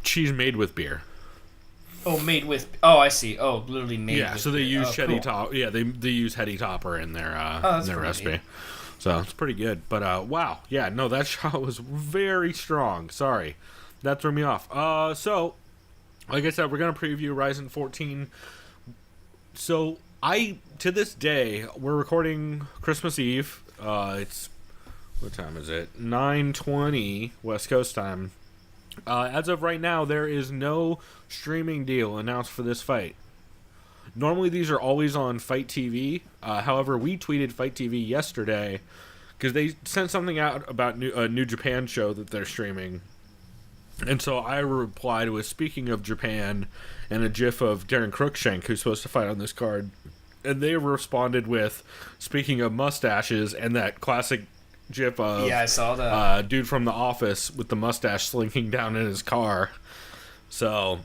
Cheese made with beer. Oh, made with... Oh, I see. Oh, literally made with Yeah, so they use Chetty Topper. Yeah, they use Heady Topper in their recipe. Neat. So it's pretty good. But wow, yeah, no, that shot was very strong. Sorry, that threw me off. So like I said, we're gonna preview Rizin 14. So to this day, we're recording Christmas Eve. It's what time is it? 9:20 West Coast time. As of right now, there is no streaming deal announced for this fight. Normally, these are always on Fight TV. However, we tweeted Fight TV yesterday because they sent something out about a New Japan show that they're streaming. And so I replied with, speaking of Japan, and a gif of Darren Cruikshank, who's supposed to fight on this card. And they responded with, speaking of mustaches, and that classic gif of I saw that. Dude from The Office with the mustache slinking down in his car. So,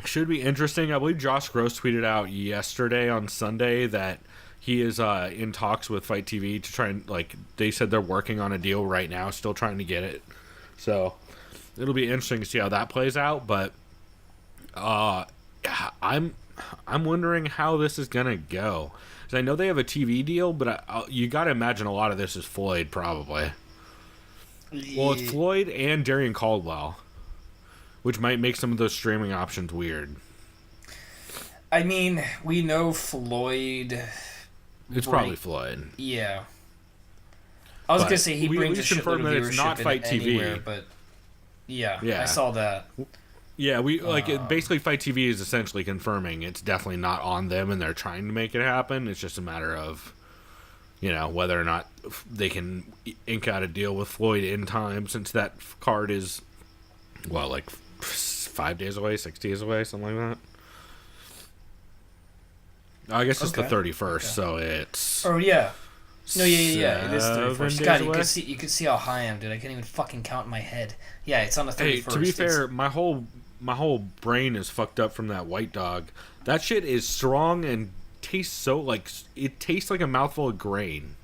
should be interesting. I believe Josh Gross tweeted out yesterday on Sunday that he is in talks with Fight TV to try and, they said they're working on a deal right now, still trying to get it. So, it'll be interesting to see how that plays out, but I'm wondering how this is going to go. I know they have a TV deal, but you got to imagine a lot of this is Floyd, probably. Well, it's Floyd and Darian Caldwell, which might make some of those streaming options weird. I mean, we know Floyd. It's probably Floyd. Yeah. I was going to say he brings a shitload of that it's not viewership Fight TV. anywhere, but yeah, I saw that. Yeah, basically Fight TV is essentially confirming it's definitely not on them, and they're trying to make it happen. It's just a matter of, whether or not they can ink out a deal with Floyd in time, since that card is, 5 days away, 6 days away, something like that. I guess it's the 31st, so it's... Oh, yeah. No, yeah. It is 31st. God, away. you can see how high I am, dude. I can't even fucking count in my head. Yeah, it's on the 31st. Hey, to be fair, my whole brain is fucked up from that White Dog. That shit is strong and tastes so it tastes like a mouthful of grain.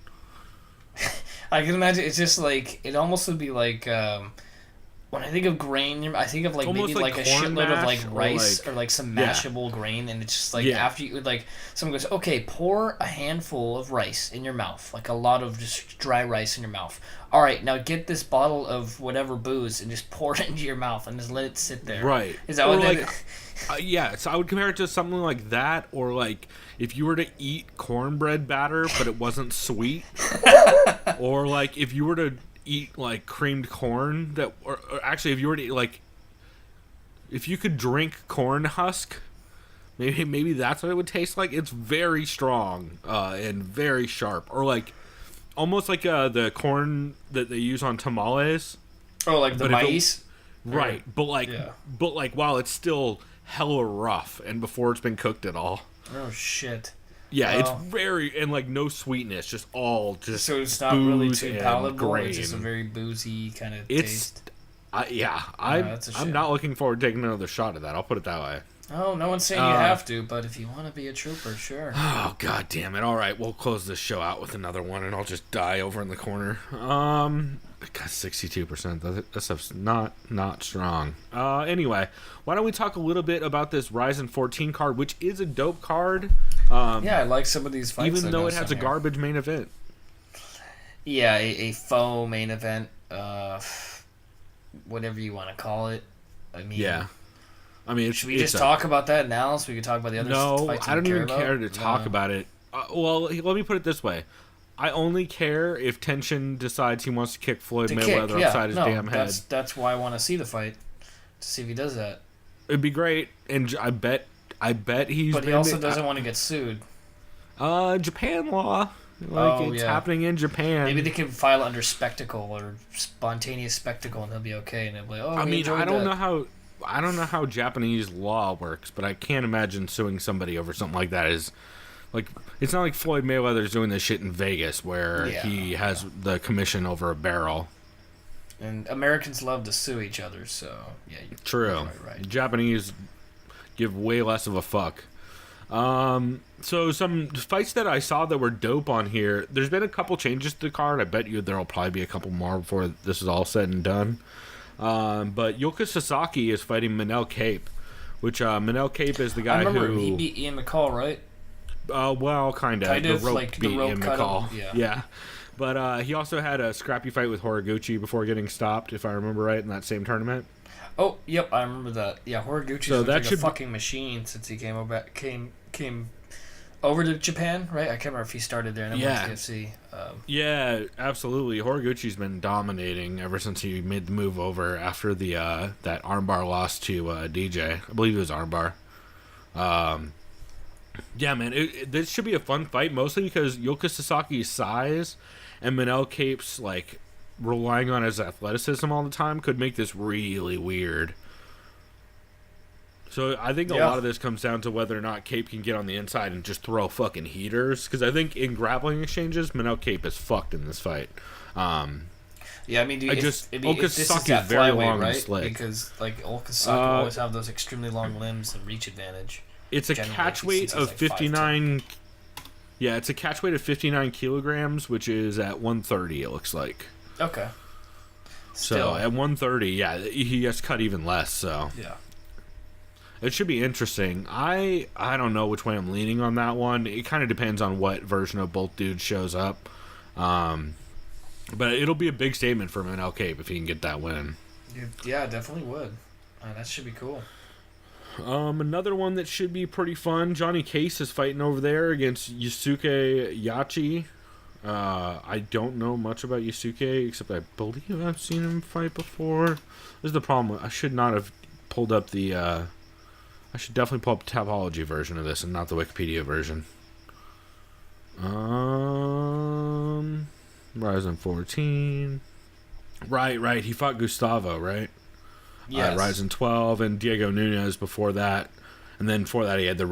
I can imagine it's just like it almost would be like when I think of grain, I think of like Almost maybe like like a corn shitload of mash like or rice like- or like some Yeah. mashable grain, and it's just like Yeah. after you like someone goes, okay, pour a handful of rice in your mouth, like a lot of just dry rice in your mouth. All right, now get this bottle of whatever booze and just pour it into your mouth and just let it sit there. Right. Is that Or what like, that? yeah, so I would compare it to something like that, or like if you were to eat cornbread batter but it wasn't sweet, or like if you were to eat like creamed corn that, or actually if you were to eat, like if you could drink corn husk, maybe that's what it would taste like. It's very strong and very sharp, or like almost like the corn that they use on tamales. Oh, like the But if it- maize. Right, but like, Yeah. while it's still hella rough and before it's been cooked at all. Oh shit. Yeah, Oh. it's very, and like no sweetness, just all just. So it's not really booze too and palatable. It's just a grain. very boozy kind of It's, taste. I'm that's a shame. not looking forward to taking another shot of that. I'll put it that way. Oh, no one's saying you have to, but if you want to be a trooper, sure. Oh god damn it! All right, we'll close this show out with another one, and I'll just die over in the corner. Got 62%. That stuff's not strong. Anyway, why don't we talk a little bit about this Rizin 14 card, which is a dope card. Yeah, I like some of these fights. Even though it has a garbage main event. Yeah, a faux main event, whatever you want to call it. I mean, Yeah. I mean, should we just talk about that now so we can talk about the other fights I don't we even about? care to talk about it. Well, let me put it this way. I only care if Tenshin decides he wants to kick Floyd Mayweather upside his damn head. That's why I want to see the fight, to see if he does that. It'd be great, and I bet he's. But he also doesn't want to get sued. Japan law, it's happening in Japan. Maybe they can file it under spectacle or spontaneous spectacle, and he'll be okay. And they'll be like, oh, I we mean, enjoyed I don't that. know how Japanese law works, but I can't imagine suing somebody over something like that. Is like, it's not like Floyd Mayweather's doing this shit in Vegas where he has the commission over a barrel. And Americans love to sue each other, so yeah. True. You're right. Japanese give way less of a fuck. So some fights that I saw that were dope on here. There's been a couple changes to the card. I bet you there'll probably be a couple more before this is all said and done. But Yuka Sasaki is fighting Manel Cape, which Manel Cape is the guy I remember who he beat Ian McCall, right? well, kind of. Kind The of, rope like, the beat rope him cut McCall. him, Yeah. But he also had a scrappy fight with Horiguchi before getting stopped, if I remember right, in that same tournament. Oh, yep, I remember that. Yeah, Horiguchi's So that like should a be- fucking machine since he came over to Japan, right? I can't remember if he started there and then went to UFC. Yeah, absolutely. Horiguchi's been dominating ever since he made the move over after the that armbar loss to DJ. I believe it was armbar. Yeah, man, this should be a fun fight, mostly because Yuka Sasaki's size and Manel Cape's like relying on his athleticism all the time could make this really weird. So I think a lot of this comes down to whether or not Cape can get on the inside and just throw fucking heaters. Because I think in grappling exchanges, Manel Cape is fucked in this fight. Yeah, I mean, dude, if this is Okasaki's that very flyweight, long and right? slick. Because like Okasaki always have those extremely long limbs and reach advantage. It's a Generally, catch he weight seems of like 59. Yeah, it's a catch weight of 59 kilograms, which is at 130. It looks like. Okay. So at 130, yeah, he gets cut even less. So Yeah. it should be interesting. I don't know which way I'm leaning on that one. It kind of depends on what version of both dudes shows up. But it'll be a big statement for Manel Cape if he can get that win. Yeah, definitely would. That should be cool. Another one that should be pretty fun. Johnny Case is fighting over there against Yusuke Yachi. I don't know much about Yusuke, except I believe I've seen him fight before. This is the problem. I should not have pulled up the... I should definitely pull up the Tapology version of this and not the Wikipedia version. Rizin 14. Right. He fought Gustavo, right? Yes. Rizin 12 and Diego Nunez before that. And then before that, he had the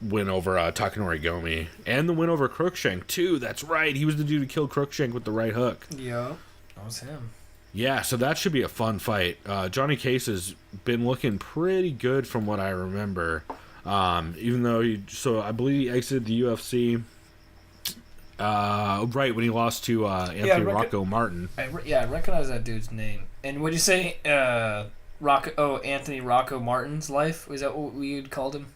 win over Takanori Gomi. And the win over Cruikshank, too. That's right. He was the dude who killed Cruikshank with the right hook. Yeah, that was him. Yeah, so that should be a fun fight. Johnny Case has been looking pretty good from what I remember. Even though I believe he exited the UFC. Right, when he lost to Anthony Rocco Martin. I recognize that dude's name. And what'd you say? Anthony Rocco Martin's life? Was that what we had called him?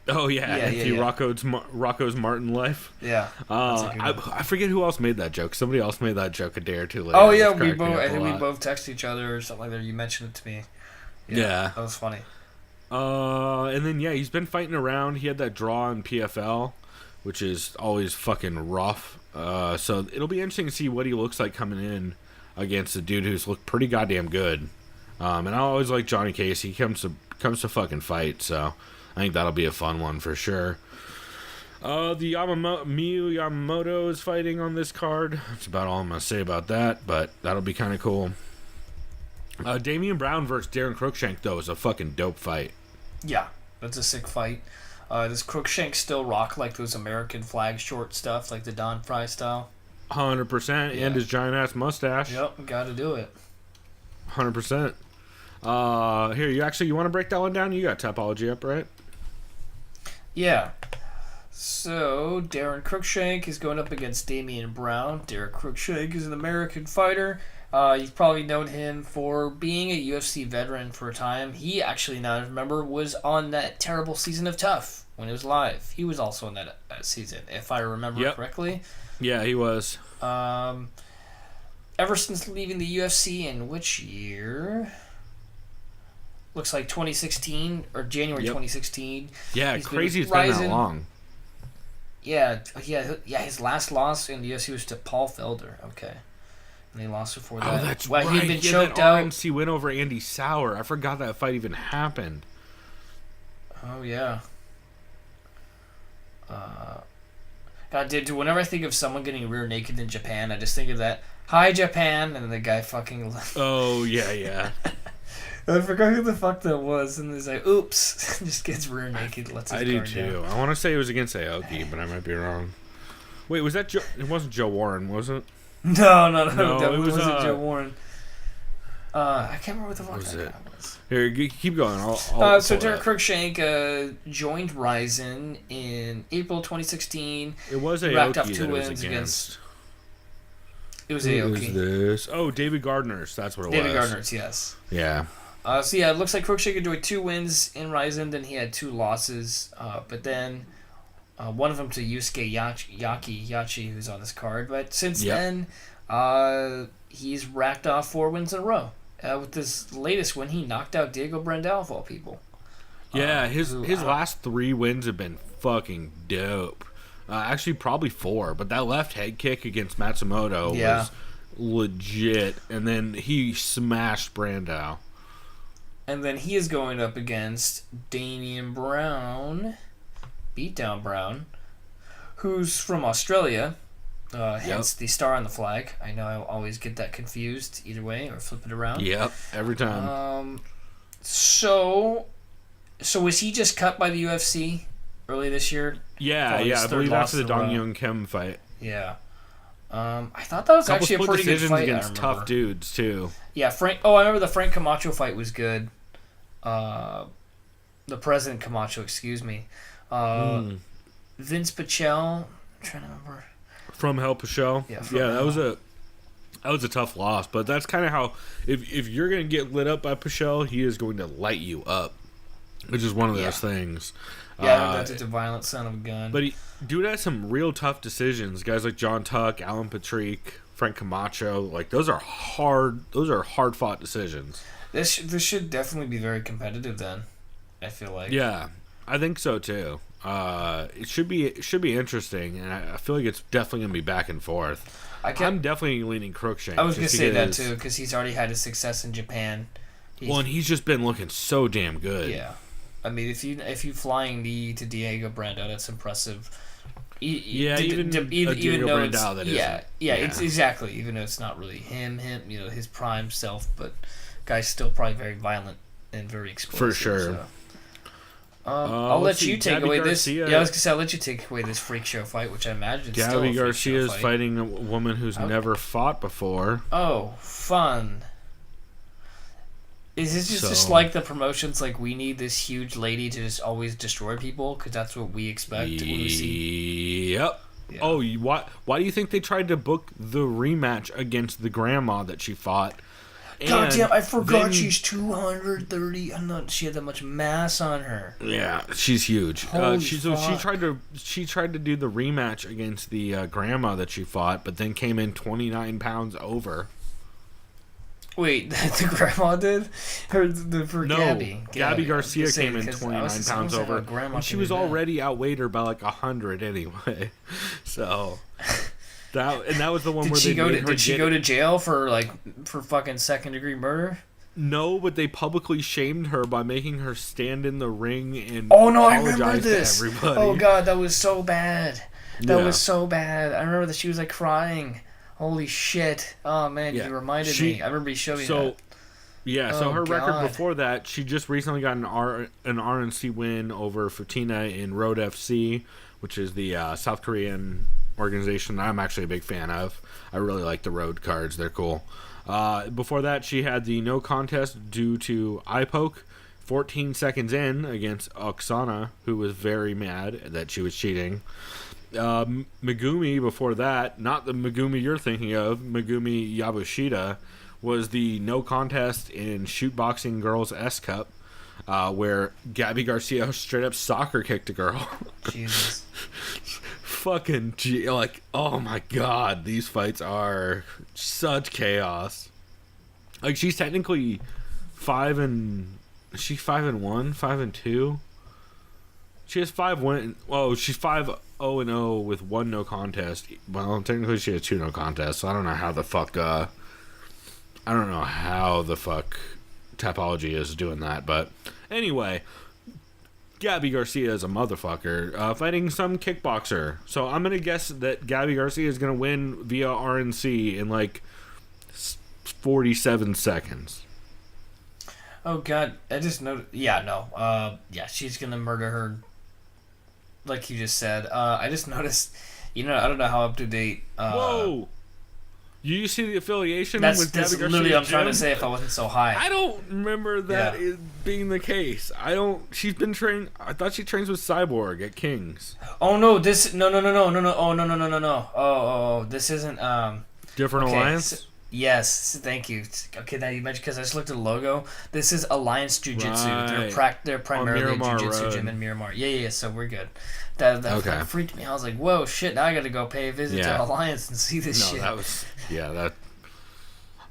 Oh yeah, Anthony Rocco's Martin life. Yeah. I forget who else made that joke. Somebody else made that joke a day or two later. Oh yeah, we both texted each other or something like that. You mentioned it to me. Yeah. That was funny. And then he's been fighting around. He had that draw in PFL, which is always fucking rough. So it'll be interesting to see what he looks like coming in against a dude who's looked pretty goddamn good. And I always like Johnny Casey. He comes to fucking fight, so I think that'll be a fun one for sure. The Miyu Yamamoto is fighting on this card. That's about all I'm going to say about that, but that'll be kind of cool. Damian Brown versus Darren Cruikshank, though, is a fucking dope fight. Yeah, that's a sick fight. Does Cruikshank still rock like those American flag short stuff, like the Don Fry style? 100%, and his giant-ass mustache. Yep, gotta do it. 100%. Here, you want to break that one down? You got Topology up, right? Yeah. So, Darren Cruikshank is going up against Damian Brown. Darren Cruikshank is an American fighter. You've probably known him for being a UFC veteran for a time. He actually, now I remember, was on that terrible season of Tough when it was live. He was also in that season, if I remember correctly. Yeah, he was. Ever since leaving the UFC in which year? Looks like 2016 or January 2016. Yeah, crazy it's been that long. Yeah. His last loss in the UFC was to Paul Felder. Okay, and he lost before that. Oh, that's right. He'd been choked out. RMC win over Andy Sauer. I forgot that fight even happened. Oh yeah. God, dude, whenever I think of someone getting rear naked in Japan, I just think of that. Hi, Japan, and then the guy fucking. Oh yeah. I forgot who the fuck that was, and he's like, "Oops!" Just gets rear naked, lets his guard too. down. I want to say it was against Aoki, but I might be wrong. Wait, was that Joe? It wasn't Joe Warren, was it? No, it wasn't Joe Warren. I can't remember what the fuck that guy was. Here, keep going. So Derek Cruikshank joined Rizin in April 2016. It was Aoki racked up that 2 it was wins against. It was Who Aoki. is this? Oh, David Gardner's. That's what it was. David Gardner's, yes. Yeah. It looks like Cruikshank enjoyed 2 wins in Rizin, then he had 2 losses. But then one of them to Yusuke Yachi, who's on this card. But since then, he's racked off 4 wins in a row. With this latest win, he knocked out Diego Brandao, of all people. Yeah, his last 3 wins have been fucking dope. Actually, probably 4, but that left head kick against Matsumoto was legit, and then he smashed Brandao. And then he is going up against Damian Brown, Beatdown Brown, who's from Australia, hence the star on the flag. I know I always get that confused either way, or flip it around. Yep, every time. So was he just cut by the UFC early this year? Yeah, I believe after the Dong Young Kim fight. Yeah. I thought that was actually a pretty good fight. Against tough dudes too. Yeah, I remember the Frank Camacho fight was good. The President Camacho, excuse me. Vince Pichel, I'm trying to remember. From Hell Pichel. Yeah, that was a tough loss, but that's kind of how if you're gonna get lit up by Pichel, he is going to light you up, which is one of those things. Yeah, that's a violent son of a gun. But dude has some real tough decisions. Guys like John Tuck, Alan Patrick, Frank Camacho, like those are hard fought decisions. This should definitely be very competitive then, I feel like. Yeah, I think so too. It should be interesting, and I feel like it's definitely gonna be back and forth. I'm definitely leaning Cruikshank. I was gonna say that too, because he's already had his success in Japan. And he's just been looking so damn good. Yeah, I mean, if you flying knee to Diego Brandao, that's impressive. Even though Brandao, that it's exactly. Even though it's not really him, his prime self, but guy's still probably very violent and very explosive. For sure. So. I'll let you take away this. Yeah, I was gonna say I'll let you take away this freak show fight, which I imagine is still a freak Garcia show is fight. fighting a woman who's never fought before. Oh, fun! Is this just like the promotions? Like we need this huge lady to just always destroy people because that's what we expect when we see. Yep. Yeah. Oh, why do you think they tried to book the rematch against the grandma that she fought? God damn, I forgot then- she's 230. I'm not. She had that much mass on her. Yeah, she's huge. Holy She fuck. tried to do the rematch against the grandma that she fought, but then came in 29 pounds over. Wait, the grandma did? For No, Gabby. Gabby Garcia I was came in saying, 'cause I 29 was just pounds saying, over, grandma and she can was do that. already outweighed her by like 100 anyway. So that was the one Did where she they go made to her Did she get- go to jail for fucking second-degree murder? No, but they publicly shamed her by making her stand in the ring and Oh no, I apologize remember to this. everybody. Oh god, that was so bad. That Yeah. was so bad. I remember that she was like crying. Holy shit. Oh man, Yeah. you reminded me. I remember you showed me that. Yeah, so Oh, her record God. before that, she just recently got an RNC win over Fatina in Road FC, which is the South Korean organization I'm actually a big fan of. I really like the road cards; they're cool. Before that, she had the no contest due to eye poke, 14 seconds in against Oksana, who was very mad that she was cheating. Megumi before that, not the Megumi you're thinking of, Megumi Yabushita, was the no contest in shoot boxing girls S Cup, where Gabby Garcia straight up soccer kicked a girl. Jesus. Oh my god, these fights are such chaos. Like, she's technically 5-1, 5-2. She has 5 wins. Well, she's 5-0-0 with 1 no contest. Well, technically she has 2 no contests. So I don't know how the fuck. I don't know how the fuck Tapology is doing that, but anyway, Gabby Garcia is a motherfucker fighting some kickboxer. So I'm gonna guess that Gabby Garcia is gonna win via RNC in like 47 seconds. Oh god, I just noticed. Yeah, no. Yeah, she's gonna murder her. Like you just said. I just noticed. I don't know how up to date. Whoa! You see the affiliation That's with Gabby Garcia? literally what I'm trying to Gym? say. If I wasn't so high. I don't remember that Yeah. is being the case. She's been trained. I thought she trains with Cyborg at King's. Oh no! No. Oh no. Oh, this isn't. Different Okay, alliance. Yes, thank you. Okay, that you mentioned because I just looked at the logo. This is Alliance Jiu-Jitsu. Right. They're primarily a Miramar Jiu-Jitsu Road. gym in Miramar. Yeah. So we're good. That Okay. freaked me. I was like, whoa, shit! Now I got to go pay a visit Yeah. to Alliance and see this No, shit. that was that.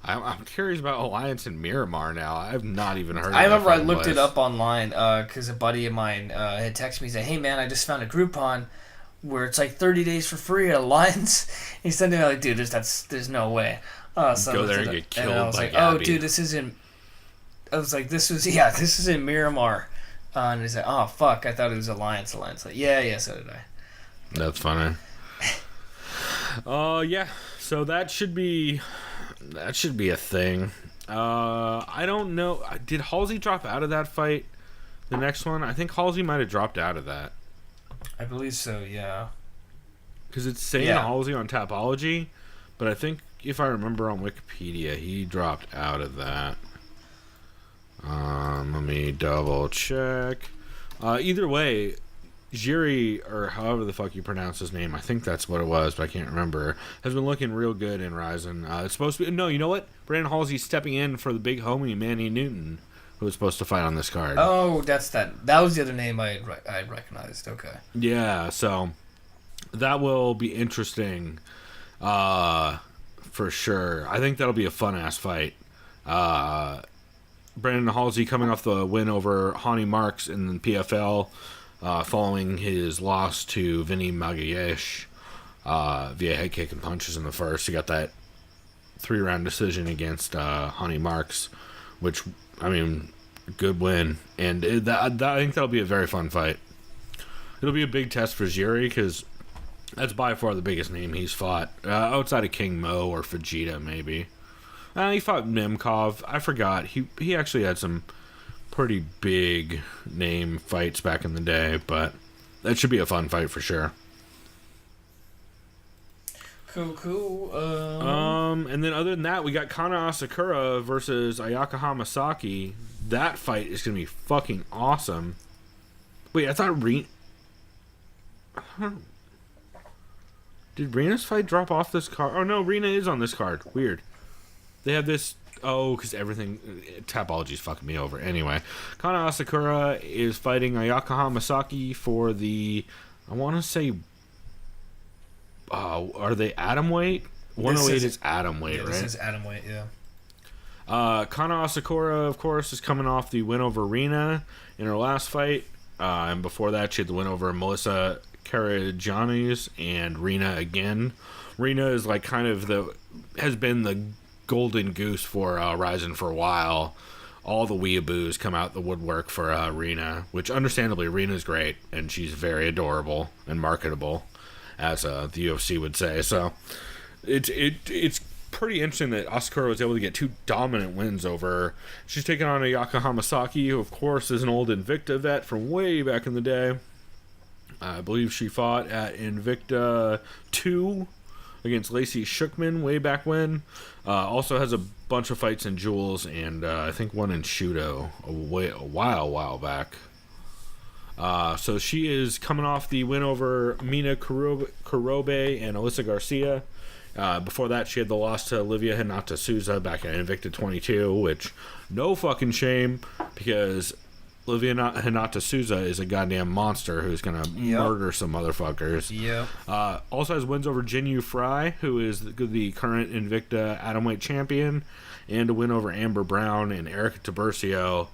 I'm curious about Alliance in Miramar now. I've not even heard. I of that remember I fucking looked place. it up online because a buddy of mine had texted me, saying, "Hey man, I just found a Groupon where it's like 30 days for free at Alliance." He sent me like, "Dude, there's no way." So I Go looked there it and up, get killed I was by like, "Oh, Gabby. dude, this is in." I was like, "This is in Miramar," and he's like, "Oh fuck, I thought it was Alliance." Like, yeah, so did I. That's funny. Yeah. So that should be a thing. I don't know. Did Halsey drop out of that fight? The next one, I think Halsey might have dropped out of that I believe so. Yeah. because it's saying Yeah. Halsey on Tapology, but I think if I remember on Wikipedia, he dropped out of that. Let me double check. Either way, Jiri, or however the fuck you pronounce his name, I think that's what it was, but I can't remember, has been looking real good in Rizin. It's supposed to be... No, you know what? Brandon Halsey's stepping in for the big homie, Manny Newton, who was supposed to fight on this card. Oh, that's that. That was the other name I had recognized. Okay. Yeah, so that will be interesting for sure. I think that'll be a fun-ass fight. Brandon Halsey coming off the win over Hani Marks in the PFL, following his loss to Vinny Magayesh via head kick and punches in the first. He got that 3-round decision against Hani Marks, which, I mean, good win. And I think that'll be a very fun fight. It'll be a big test for Jiri because that's by far the biggest name he's fought, outside of King Mo or Fujita, maybe. He fought Nemkov. I forgot. He actually had some pretty big name fights back in the day, but that should be a fun fight for sure. Cool. And then other than that, we got Kana Asakura versus Ayaka Hamasaki. That fight is gonna be fucking awesome. Wait, I thought Did Rina's fight drop off this card? Oh no, Rina is on this card. Weird. They have this. Oh, because everything. Tapology's fucking me over. Anyway, Kana Asakura is fighting Ayaka Hamasaki for the. I want to say. Are they atom weight? 108 is atom weight, right? This is atom weight, yeah. Kana Asakura, of course, is coming off the win over Rina in her last fight. And before that, she had the win over Melissa Karagiannis and Rina again. Rina is like kind of has been the golden goose for Rizin for a while. All the weeaboos come out the woodwork for Rina, which understandably Rina's great and she's very adorable and marketable, as the UFC would say. So it's pretty interesting that Asakura was able to get 2 dominant wins over her. She's taking on Ayaka Hamasaki, who of course is an old Invicta vet from way back in the day. I believe she fought at Invicta 2 against Lacey Shookman way back when. Also has a bunch of fights in Jules and I think one in Shudo a while back. So she is coming off the win over Mina Kurobe and Alyssa Garcia. Before that, she had the loss to Olivia Hinata Souza back at Invicta 22, which no fucking shame because Olivia Hinata Souza is a goddamn monster who's gonna murder some motherfuckers. Yeah. Also has wins over Jinyu Fry, who is the current Invicta atomweight champion, and a win over Amber Brown and Erica Tiburcio.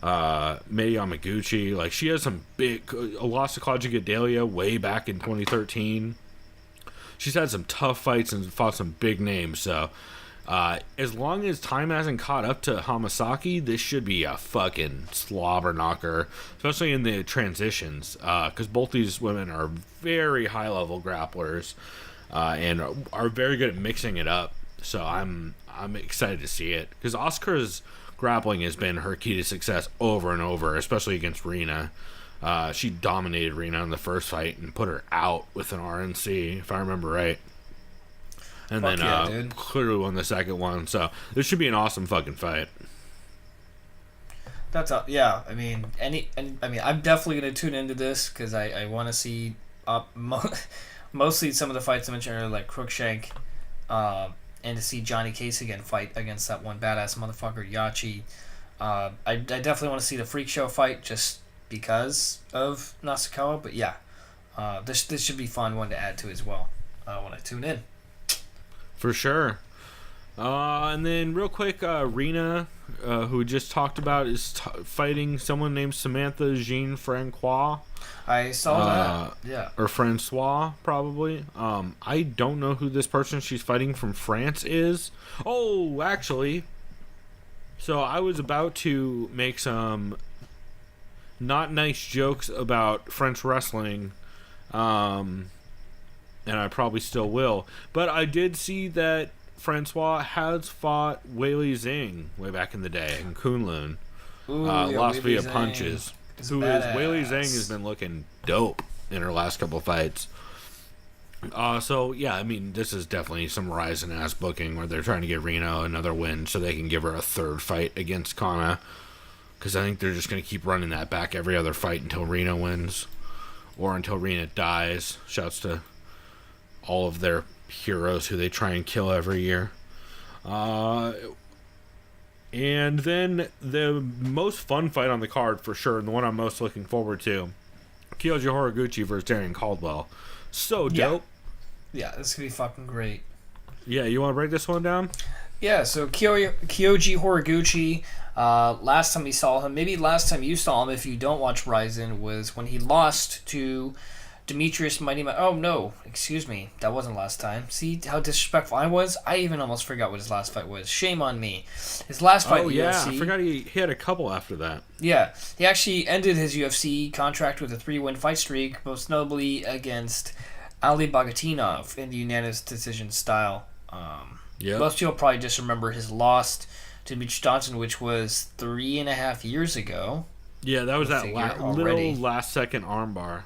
Mei Yamaguchi. Like, she has some big. Lost to Claudia Gadelia way back in 2013. She's had some tough fights and fought some big names. So, as long as time hasn't caught up to Hamasaki, this should be a fucking slobber knocker, especially in the transitions. Because both these women are very high level grapplers, and are very good at mixing it up. So I'm excited to see it because Oscar's grappling has been her key to success over and over, especially against Rina. She dominated Rina in the first fight and put her out with an RNC, if I remember right. And then clearly won the second one. So this should be an awesome fucking fight. Yeah. I mean, I'm definitely gonna tune into this because I want to see mostly some of the fights I mentioned earlier, like Cruikshank, and to see Johnny Case again fight against that one badass motherfucker Yachi. I definitely want to see the Freak Show fight just because of Nasukawa, but yeah, this should be fun one to add to as well when I tune in. For sure. And then real quick, Rina, who we just talked about, is fighting someone named Samantha Jean Francois. I saw that. Yeah. Or Francois, probably. I don't know who this person she's fighting from France is. Oh, actually. So I was about to make some not nice jokes about French wrestling, and I probably still will. But I did see that Francois has fought Weili Zhang way back in the day in Kunlun. Lost via punches. Weili Zhang has been looking dope in her last couple fights. So yeah, I mean, this is definitely some Rizin ass booking where they're trying to get Reno another win so they can give her a third fight against Kana. Because I think they're just going to keep running that back every other fight until Reno wins. Or until Reno dies. Shouts to all of their heroes who they try and kill every year. And then the most fun fight on the card for sure, and the one I'm most looking forward to, Kyoji Horiguchi versus Terran Caldwell. So dope. Yeah, this could be fucking great. Yeah, you want to break this one down? Yeah, so Kyoji Horiguchi, last time we saw him, maybe last time you saw him if you don't watch Rizin, was when he lost to Demetrius Mighty Oh, no, excuse me, that wasn't last time. See how disrespectful I was? I even almost forgot what his last fight was. Shame on me. His last fight UFC, I forgot he had a couple after that. Yeah, he actually ended his UFC contract with a 3-win fight streak, most notably against Ali Bagatinov in the unanimous decision style. Most people probably just remember his loss to Mitch Johnson, which was 3.5 years ago. Yeah, that was that little last-second armbar.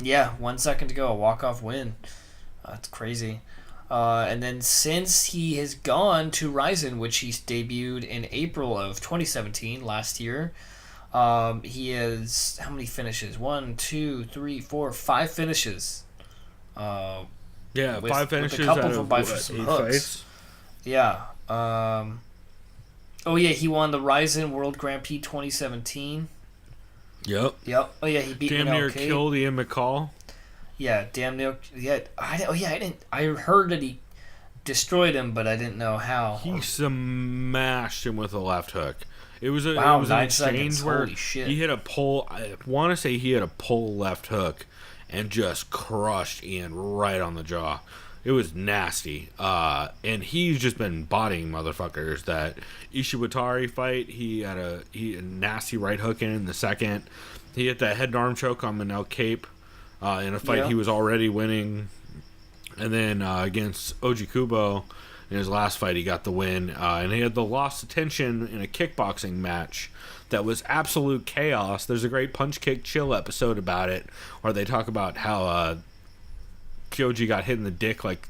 Yeah, 1 second to go, a walk-off win. That's crazy. And then since he has gone to Rizin, which he debuted in April of 2017, last year, he has, how many finishes? 1, 2, 3, 4, 5 finishes. Yeah, with 5 finishes a couple out of of fights what, for some 8 hooks. fights? Yeah. Oh yeah, he won the Rizin World Grand Prix 2017. Yep. Yep. Oh yeah, he beat Damn near Manel killed Ian McCall. Yeah, damn near. Yeah. I didn't. I heard that he destroyed him, but I didn't know how. He smashed him with a left hook. It was an 9 exchange seconds. where Holy shit. he hit a pull. I want to say he hit a pull left hook and just crushed Ian right on the jaw. It was nasty. And he's just been bodying motherfuckers. That Ishiwatari fight, he had a nasty right hook in the second. He hit that head and arm choke on Manel Cape in a fight he was already winning. And then against Oji Kubo, in his last fight, he got the win. And he had the loss of tension in a kickboxing match that was absolute chaos. There's a great Punch Kick Chill episode about it, where they talk about how Kyoji got hit in the dick like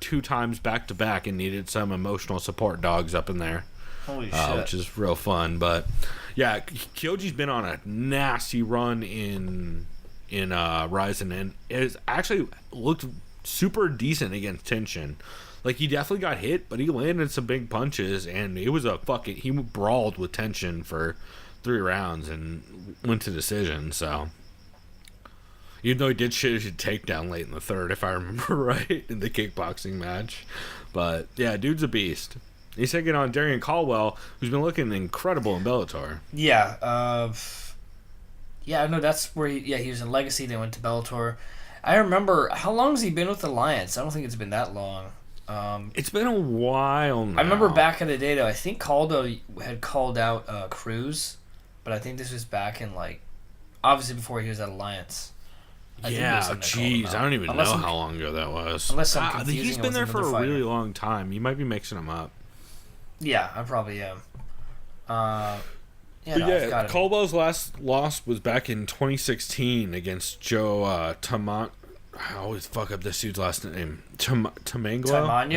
2 times back to back and needed some emotional support dogs up in there. Holy shit. Which is real fun. But yeah, Kyoji's been on a nasty run in Rizin, and it's actually looked super decent against tension. Like, he definitely got hit, but he landed some big punches, and it was he brawled with tension for 3 rounds and went to decision. So even though he did shit a takedown late in the third, if I remember right, in the kickboxing match. But yeah, dude's a beast. He's taking on Darian Caldwell, who's been looking incredible in Bellator. Yeah. Yeah, no, that's where he was in Legacy. They went to Bellator. I remember, how long has he been with Alliance? I don't think it's been that long. It's been a while now. I remember back in the day, though, I think Caldo had called out Cruz, but I think this was back in, like, obviously before he was at Alliance. Yeah, jeez, I don't even know how long ago that was. Unless I'm confusing he's him been with there for a another really fighter. long time. You might be mixing them up. Yeah, I probably am. But yeah, Caldwell's last loss was back in 2016 against Joe Tamang. I always fuck up this dude's last name. Tamanglo? I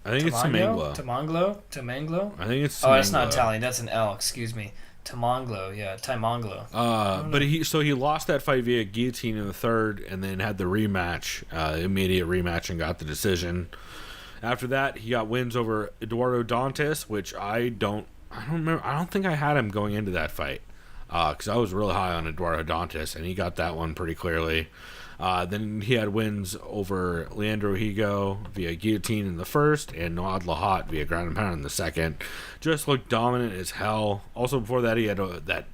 think it's Tamanglo. Tamanglo? I think it's Tamanglo. Oh, that's not Italian. That's an L. Excuse me. Tamanglo. Yeah, Tamanglo. But he lost that fight via guillotine in the third, and then had the rematch, immediate rematch, and got the decision. After that, he got wins over Eduardo Dantas, which I don't remember. I don't think I had him going into that fight, because I was really high on Eduardo Dantas, and he got that one pretty clearly. Then he had wins over Leandro Higo via guillotine in the first, and Noad Lahat via ground and pound in the second. Just looked dominant as hell. Also, before that, he had that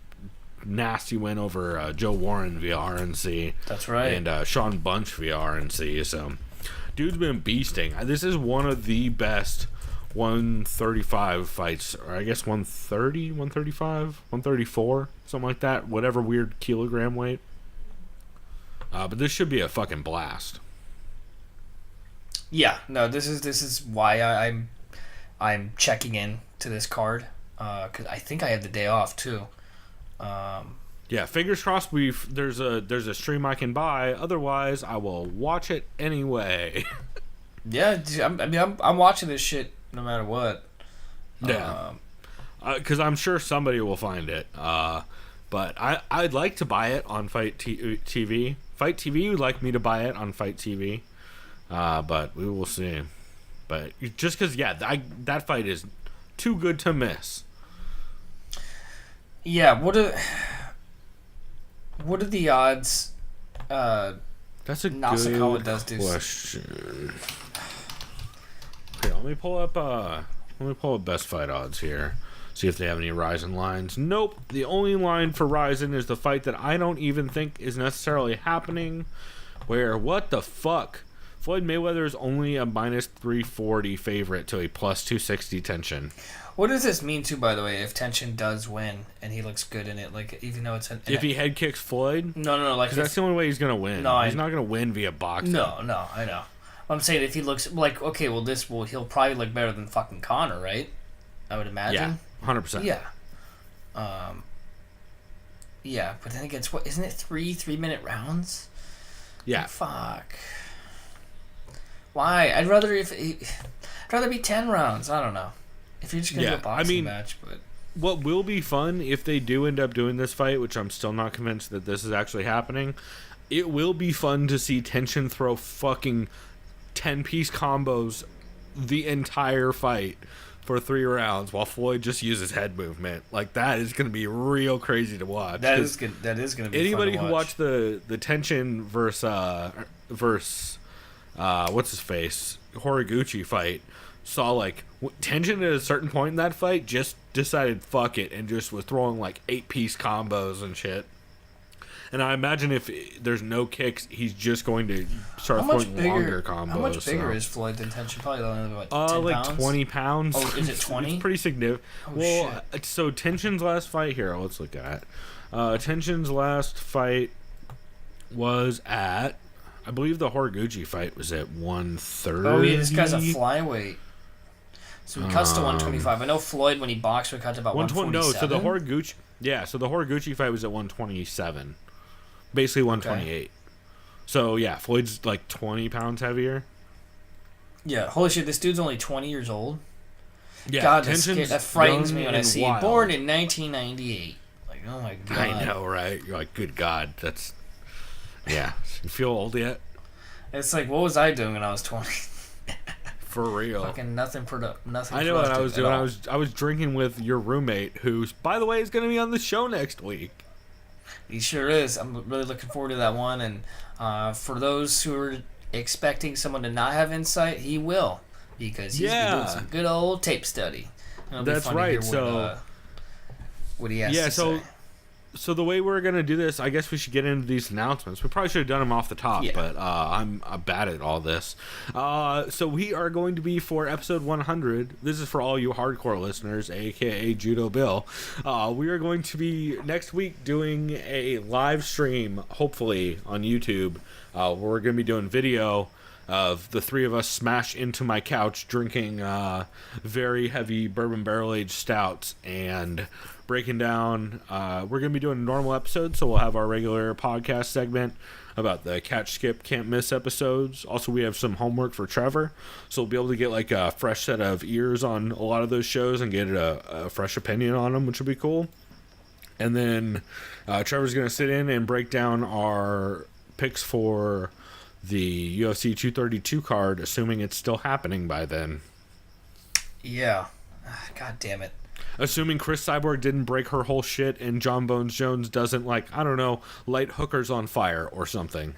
nasty win over Joe Warren via RNC. That's right. And Sean Bunch via RNC. So, dude's been beasting. This is one of the best 135 fights, or I guess 130, 135, 134, something like that. Whatever weird kilogram weight. But this should be a fucking blast. Yeah, no, this is why I'm checking in to this card, because I think I have the day off too. Yeah, fingers crossed. There's a stream I can buy. Otherwise, I will watch it anyway. Yeah, I'm watching this shit no matter what. Yeah, because I'm sure somebody will find it. But I'd like to buy it on Fight TV. Fight TV would like me to buy it on Fight TV, but we will see. But just because, that fight is too good to miss. Yeah, what are the odds? That's a Nasukawa good does question. Okay, let me pull up best fight odds here. See if they have any Rizin lines. Nope. The only line for Rizin is the fight that I don't even think is necessarily happening. Where, what the fuck? Floyd Mayweather is only a minus 340 favorite to a plus 260 tension. What does this mean, too, by the way, if tension does win and he looks good in it? Like, even though it's if he head kicks Floyd? No, like... Because that's the only way he's going to win. No, he's not going to win via boxing. No, I know. I'm saying if he looks like, okay, well, he'll probably look better than fucking Conor, right? I would imagine. Yeah, 100%. Yeah. Yeah, but then again, isn't it 3-minute rounds? Yeah. Like, fuck. Why? I'd rather be 10 rounds. I don't know. If you're just gonna do a boxing match, but what will be fun if they do end up doing this fight, which I'm still not convinced that this is actually happening. it will be fun to see Tension throw fucking 10-piece combos the entire fight for 3 rounds while Floyd just uses head movement. Like, that is going to be real crazy to watch. That is good. That is going to be anybody fun to who watch. watched the Tension versus what's his face, Horiguchi fight, saw like Tension at a certain point in that fight just decided fuck it and just was throwing like 8-piece combos and shit. And I imagine if there's no kicks, he's just going to start throwing longer combos. How much bigger is Floyd than Tension? Probably only like 10 like pounds? 20 pounds. Oh, is it 20? It's pretty significant. Oh, well, so Tension's last fight here, let's look at. Tension's last fight was at, I believe the Horiguchi fight was at 130. Oh, yeah, this guy's a flyweight. So he cuts to 125. I know Floyd, when he boxed, would cut to about 147. No, so the Horiguchi fight was at 127. Basically 128. Okay. So, yeah, Floyd's like 20 pounds heavier. Yeah, holy shit, this dude's only 20 years old. Yeah, God, that frightens me when I see it. Born in 1998. Like, oh my God. I know, right? You're like, good God, that's... Yeah. You feel old yet? It's like, what was I doing when I was 20? For real. Fucking nothing productive. I know what I was doing. I was drinking with your roommate, who, by the way, is going to be on the show next week. He sure is. I'm really looking forward to that one. And for those who are expecting someone to not have insight, he will. Because he's been doing some good old tape study. That's right. What he has to say. So the way we're going to do this, I guess we should get into these announcements. We probably should have done them off the top, but I'm bad at all this. So we are going to be, for episode 100, this is for all you hardcore listeners, a.k.a. Judo Bill. We are going to be, next week, doing a live stream, hopefully, on YouTube. Where we're going to be doing video of the 3 of us smash into my couch drinking very heavy bourbon barrel-aged stouts and breaking down. We're going to be doing a normal episode, so we'll have our regular podcast segment about the catch, skip, can't miss episodes. Also, we have some homework for Trevor, so we'll be able to get like a fresh set of ears on a lot of those shows and get a fresh opinion on them, which will be cool. And then Trevor's going to sit in and break down our picks for the UFC 232 card, assuming it's still happening by then. Yeah. God damn it. Assuming Chris Cyborg didn't break her whole shit and John Bones Jones doesn't, like, I don't know, light hookers on fire or something.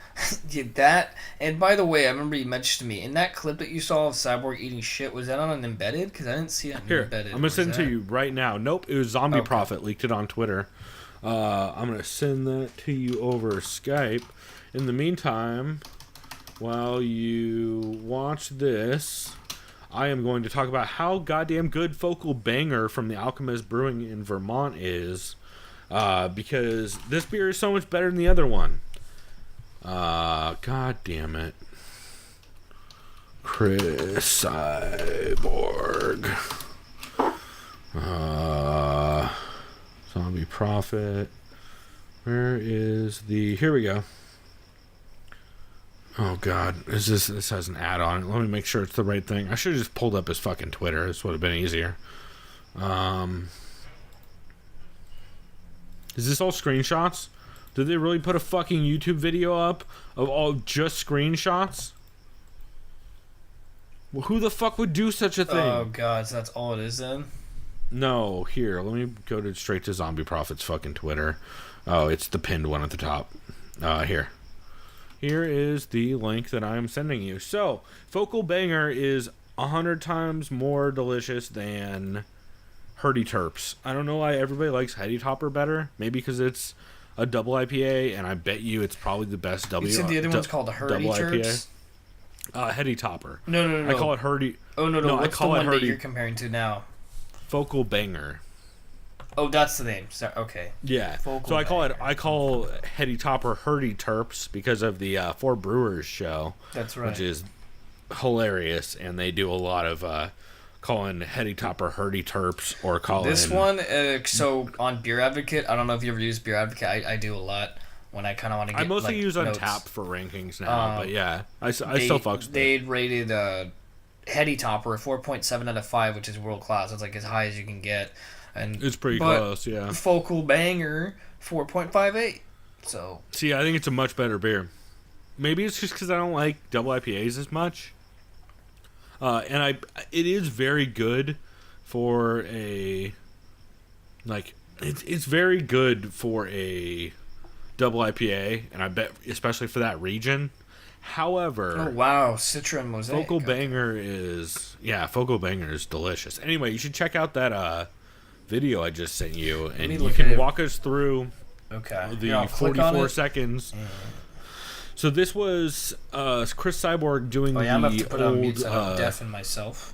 Yeah, that. And by the way, I remember you mentioned to me, in that clip that you saw of Cyborg eating shit, was that on an embedded? Because I didn't see it on embedded. I'm going to send it to you right now. Nope, it was Zombie Prophet leaked it on Twitter. I'm going to send that to you over Skype. In the meantime, while you watch this, I am going to talk about how goddamn good Focal Banger from the Alchemist Brewing in Vermont is, because this beer is so much better than the other one. God damn it. Chris Cyborg. Zombie Prophet. Where is the... Here we go. Oh God, this has an ad on it. Let me make sure it's the right thing. I should have just pulled up his fucking Twitter. This would have been easier. Is this all screenshots? Did they really put a fucking YouTube video up of all just screenshots? Well, who the fuck would do such a thing? Oh God, so that's all it is then? No, here, let me go straight to Zombie Prophet's fucking Twitter. Oh, it's the pinned one at the top. Here. Here is the link that I am sending you. So, Focal Banger is 100 times more delicious than Herdy Terps. I don't know why everybody likes Heady Topper better. Maybe because it's a double IPA, and I bet you it's probably the best You said the other one's called the Herdy Terps? Heady Topper. No. I call it Herdy. Oh, no. No, What's I call the it one Herdy. that you're comparing to now? Focal Banger. Oh, that's the name. So, okay. Yeah. Focal So Banger. I call Heady Topper Herdy Terps because of the Four Brewers show. That's right. Which is hilarious, and they do a lot of calling Heady Topper Herdy Terps or calling this one. So on Beer Advocate, I don't know if you ever use Beer Advocate. I do a lot when I kind of want to get. I mostly use notes. Untapped for rankings now, but yeah, I still fucks with it. They'd rated Heady Topper a 4.7 out of 5, which is world class. It's like as high as you can get. And it's pretty close, yeah. Focal Banger 4.58. So See, I think it's a much better beer. Maybe it's just because I don't like double IPAs as much. And it is very good for a, like, it's very good for a double IPA, and I bet especially for that region. However, oh wow, Citra and Mosaic. Focal Banger is delicious. Anyway, you should check out that video I just sent you, and you can walk us through the 44 seconds. So this was Chris Cyborg doing I'm gonna have to put it on mute old. so I don't deafen myself.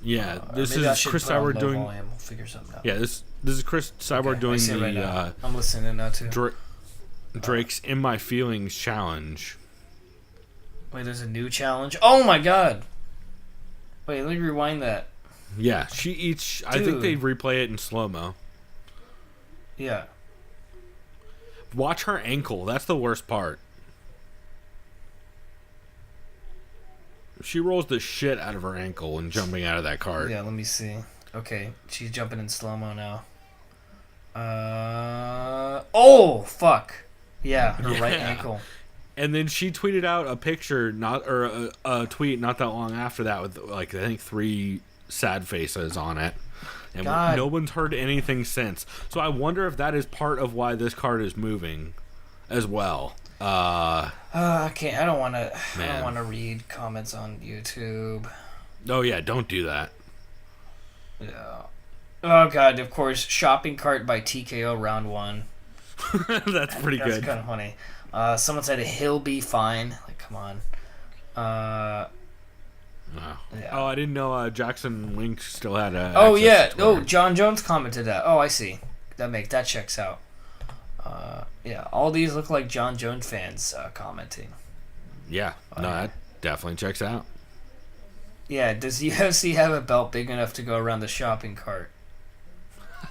Yeah, this maybe I is should Chris put it on Cyborg low doing. volume. We'll figure something out. Yeah, this is Chris Cyborg doing I see it right the now. I'm listening now too. Drake's "In My Feelings" challenge. Wait, there's a new challenge. Oh my god! Wait, let me rewind that. Yeah, she eats. I think they replay it in slow mo. Yeah. Watch her ankle. That's the worst part. She rolls the shit out of her ankle when jumping out of that cart. Yeah, let me see. Okay, she's jumping in slow mo now. Oh fuck! Yeah, her right ankle. And then she tweeted out a picture, a tweet not that long after that with, like, I think 3 sad faces on it. And no one's heard anything since. So I wonder if that is part of why this card is moving as well. I can't. I don't want to read comments on YouTube. Oh yeah, don't do that. Yeah. Oh god, of course. Shopping cart by TKO round 1. That's pretty good. That's kind of funny. Someone said he'll be fine. Like, come on. Yeah. Oh, I didn't know Jackson Link still had a. Oh yeah. Oh, John Jones commented that. Oh, I see. That checks out. Yeah, all these look like John Jones fans commenting. Yeah. No, that definitely checks out. Yeah. Does UFC have a belt big enough to go around the shopping cart?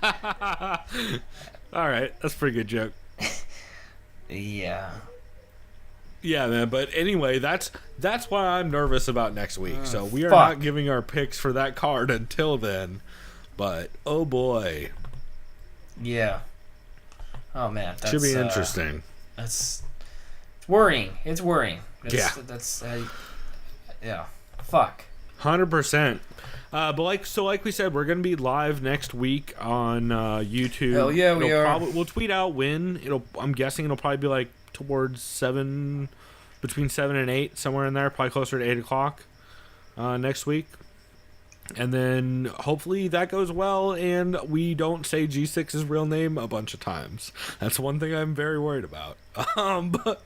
All right, that's a pretty good joke. Yeah. Yeah, man. But anyway, that's why I'm nervous about next week. So we are not giving our picks for that card until then. But oh boy. Yeah. Oh man, should be interesting. It's worrying. It's worrying. Yeah. Yeah. Fuck. 100%. But like we said, we're gonna be live next week on YouTube. Hell yeah, we are. We'll tweet out when. I'm guessing it'll probably be like towards 7, between 7 and 8, somewhere in there. Probably closer to 8 o'clock next week. And then hopefully that goes well, and we don't say G6's real name a bunch of times. That's one thing I'm very worried about. But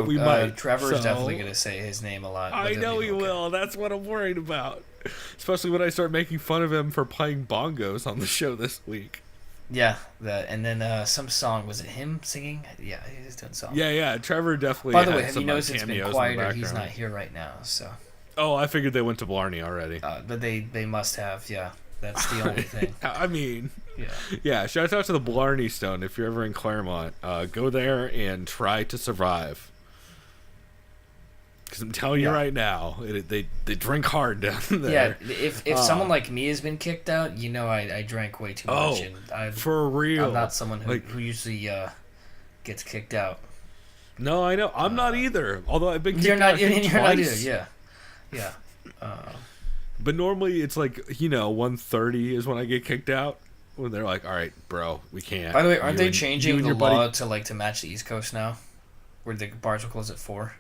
we might. Trevor's definitely gonna say his name a lot. I know he will. That's what I'm worried about. Especially when I start making fun of him for playing bongos on the show this week. Yeah, and then some song, was it him singing? Yeah, he was doing songs. Yeah. Trevor definitely. By the way, had he knows it's been quieter. He's not background. here right now, so. Oh, I figured they went to Blarney already. But they must have. Yeah, that's the only thing. I mean, yeah. Yeah. Shout out to the Blarney Stone if you're ever in Claremont. Go there and try to survive. Because I'm telling you right now, they drink hard down there. Yeah, if someone like me has been kicked out, I drank way too much. And for real. I'm not someone who usually gets kicked out. No, I know. I'm not either. Although I've been kicked you're out not either. twice. Yeah. But normally it's like, 1:30 is when I get kicked out. When they're like, all right, bro, we can't. By the way, aren't they changing the law to match the East Coast now? Where the bars will close at 4?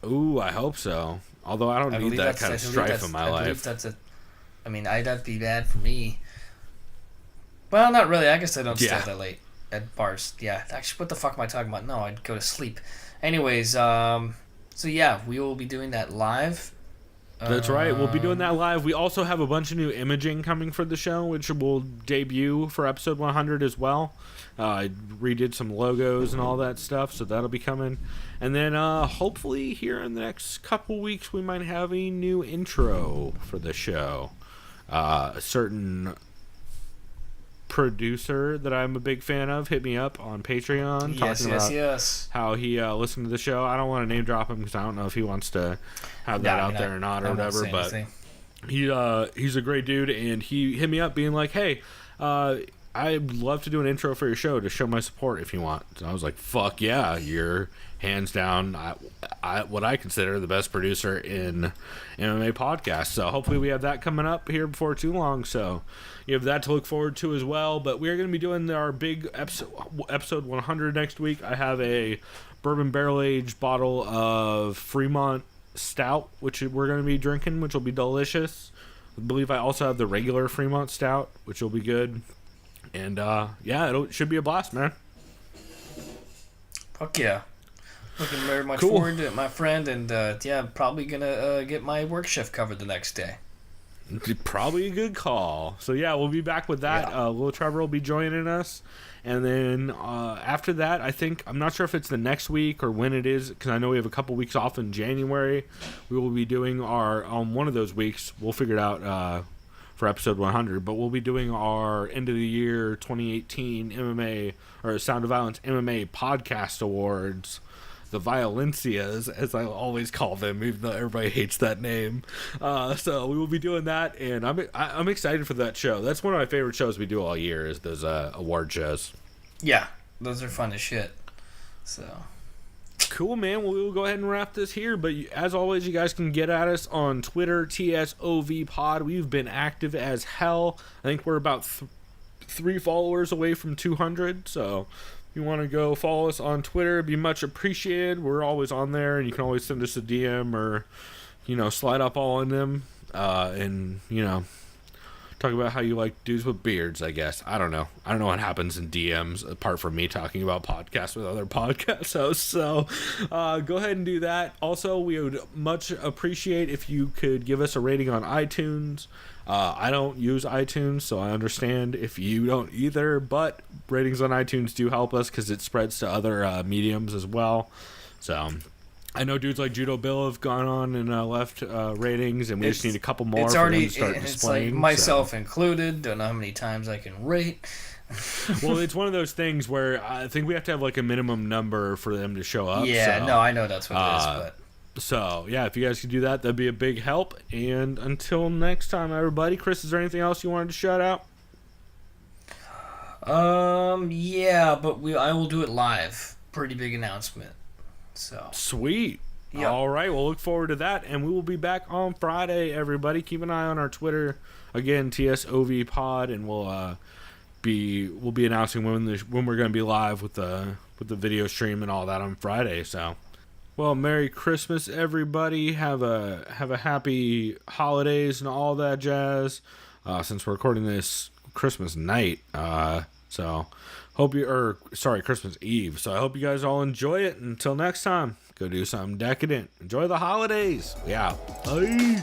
Ooh, I hope so. Although I don't need that kind of strife in my life. That'd be bad for me. Well, not really. I guess I don't stay that late at bars. Yeah, actually, what the fuck am I talking about? No, I'd go to sleep. Anyways, so yeah, we will be doing that live. That's right. We'll be doing that live. We also have a bunch of new imaging coming for the show, which will debut for episode 100 as well. I redid some logos and all that stuff, so that'll be coming. And then hopefully here in the next couple weeks, we might have a new intro for the show. A certain producer that I'm a big fan of hit me up on Patreon talking about how he listened to the show. I don't want to name drop him because I don't know if he wants to have that out there or not or whatever, but he's a great dude, and he hit me up being like, hey, I'd love to do an intro for your show to show my support if you want. So I was like, fuck yeah, you're hands down what I consider the best producer in MMA podcasts. So hopefully we have that coming up here before too long. So you have that to look forward to as well. But we're going to be doing our big episode 100 next week. I have a bourbon barrel-aged bottle of Fremont Stout, which we're going to be drinking, which will be delicious. I believe I also have the regular Fremont Stout, which will be good. And, yeah, it should be a blast, man. Fuck yeah. Looking very much Cool. forward to it, my friend. And, yeah, probably going to get my work shift covered the next day. Probably a good call. So, yeah, we'll be back with that. Yeah. Lil Trevor will be joining us. And then after that, I'm not sure if it's the next week or when it is, because I know we have a couple weeks off in January. We will be doing our, one of those weeks, we'll figure it out for episode 100, but we'll be doing our end of the year 2018 MMA, or Sound of Violence MMA Podcast Awards, the Violencias, as I always call them, even though everybody hates that name. So we will be doing that, and I'm excited for that show. That's one of my favorite shows we do all year, is those award shows. Yeah, those are fun as shit. So... Cool, man. Well, we will go ahead and wrap this here. But as always, you guys can get at us on Twitter, TSOVPod. We've been active as hell. I think we're about 3 followers away from 200. So if you want to go follow us on Twitter, it'd be much appreciated. We're always on there, and you can always send us a DM or, slide up all in them. And, talk about how you like dudes with beards, I guess. I don't know what happens in DMs apart from me talking about podcasts with other podcast hosts. So go ahead and do that. Also, we would much appreciate if you could give us a rating on iTunes. I don't use iTunes, so I understand if you don't either, but ratings on iTunes do help us because it spreads to other mediums as well. So I know dudes like Judo Bill have gone on and left ratings, and we just need a couple more for them to start displaying. It's like myself included. Don't know how many times I can rate. Well, it's one of those things where I think we have to have like a minimum number for them to show up. Yeah, so, no, I know that's what it is, but... So, yeah, if you guys could do that, that'd be a big help. And until next time, everybody. Chris, is there anything else you wanted to shout out? Yeah, but I will do it live. Pretty big announcement. So sweet. Yep. All right, we'll look forward to that, and we will be back on Friday. Everybody, keep an eye on our Twitter again, TSOV Pod, and we'll be announcing when we're going to be live with the video stream and all that on Friday. So, well, Merry Christmas, everybody. Have a happy holidays and all that jazz. Since we're recording this Christmas night, so. Christmas Eve. So I hope you guys all enjoy it. Until next time, go do something decadent. Enjoy the holidays. Yeah. Bye.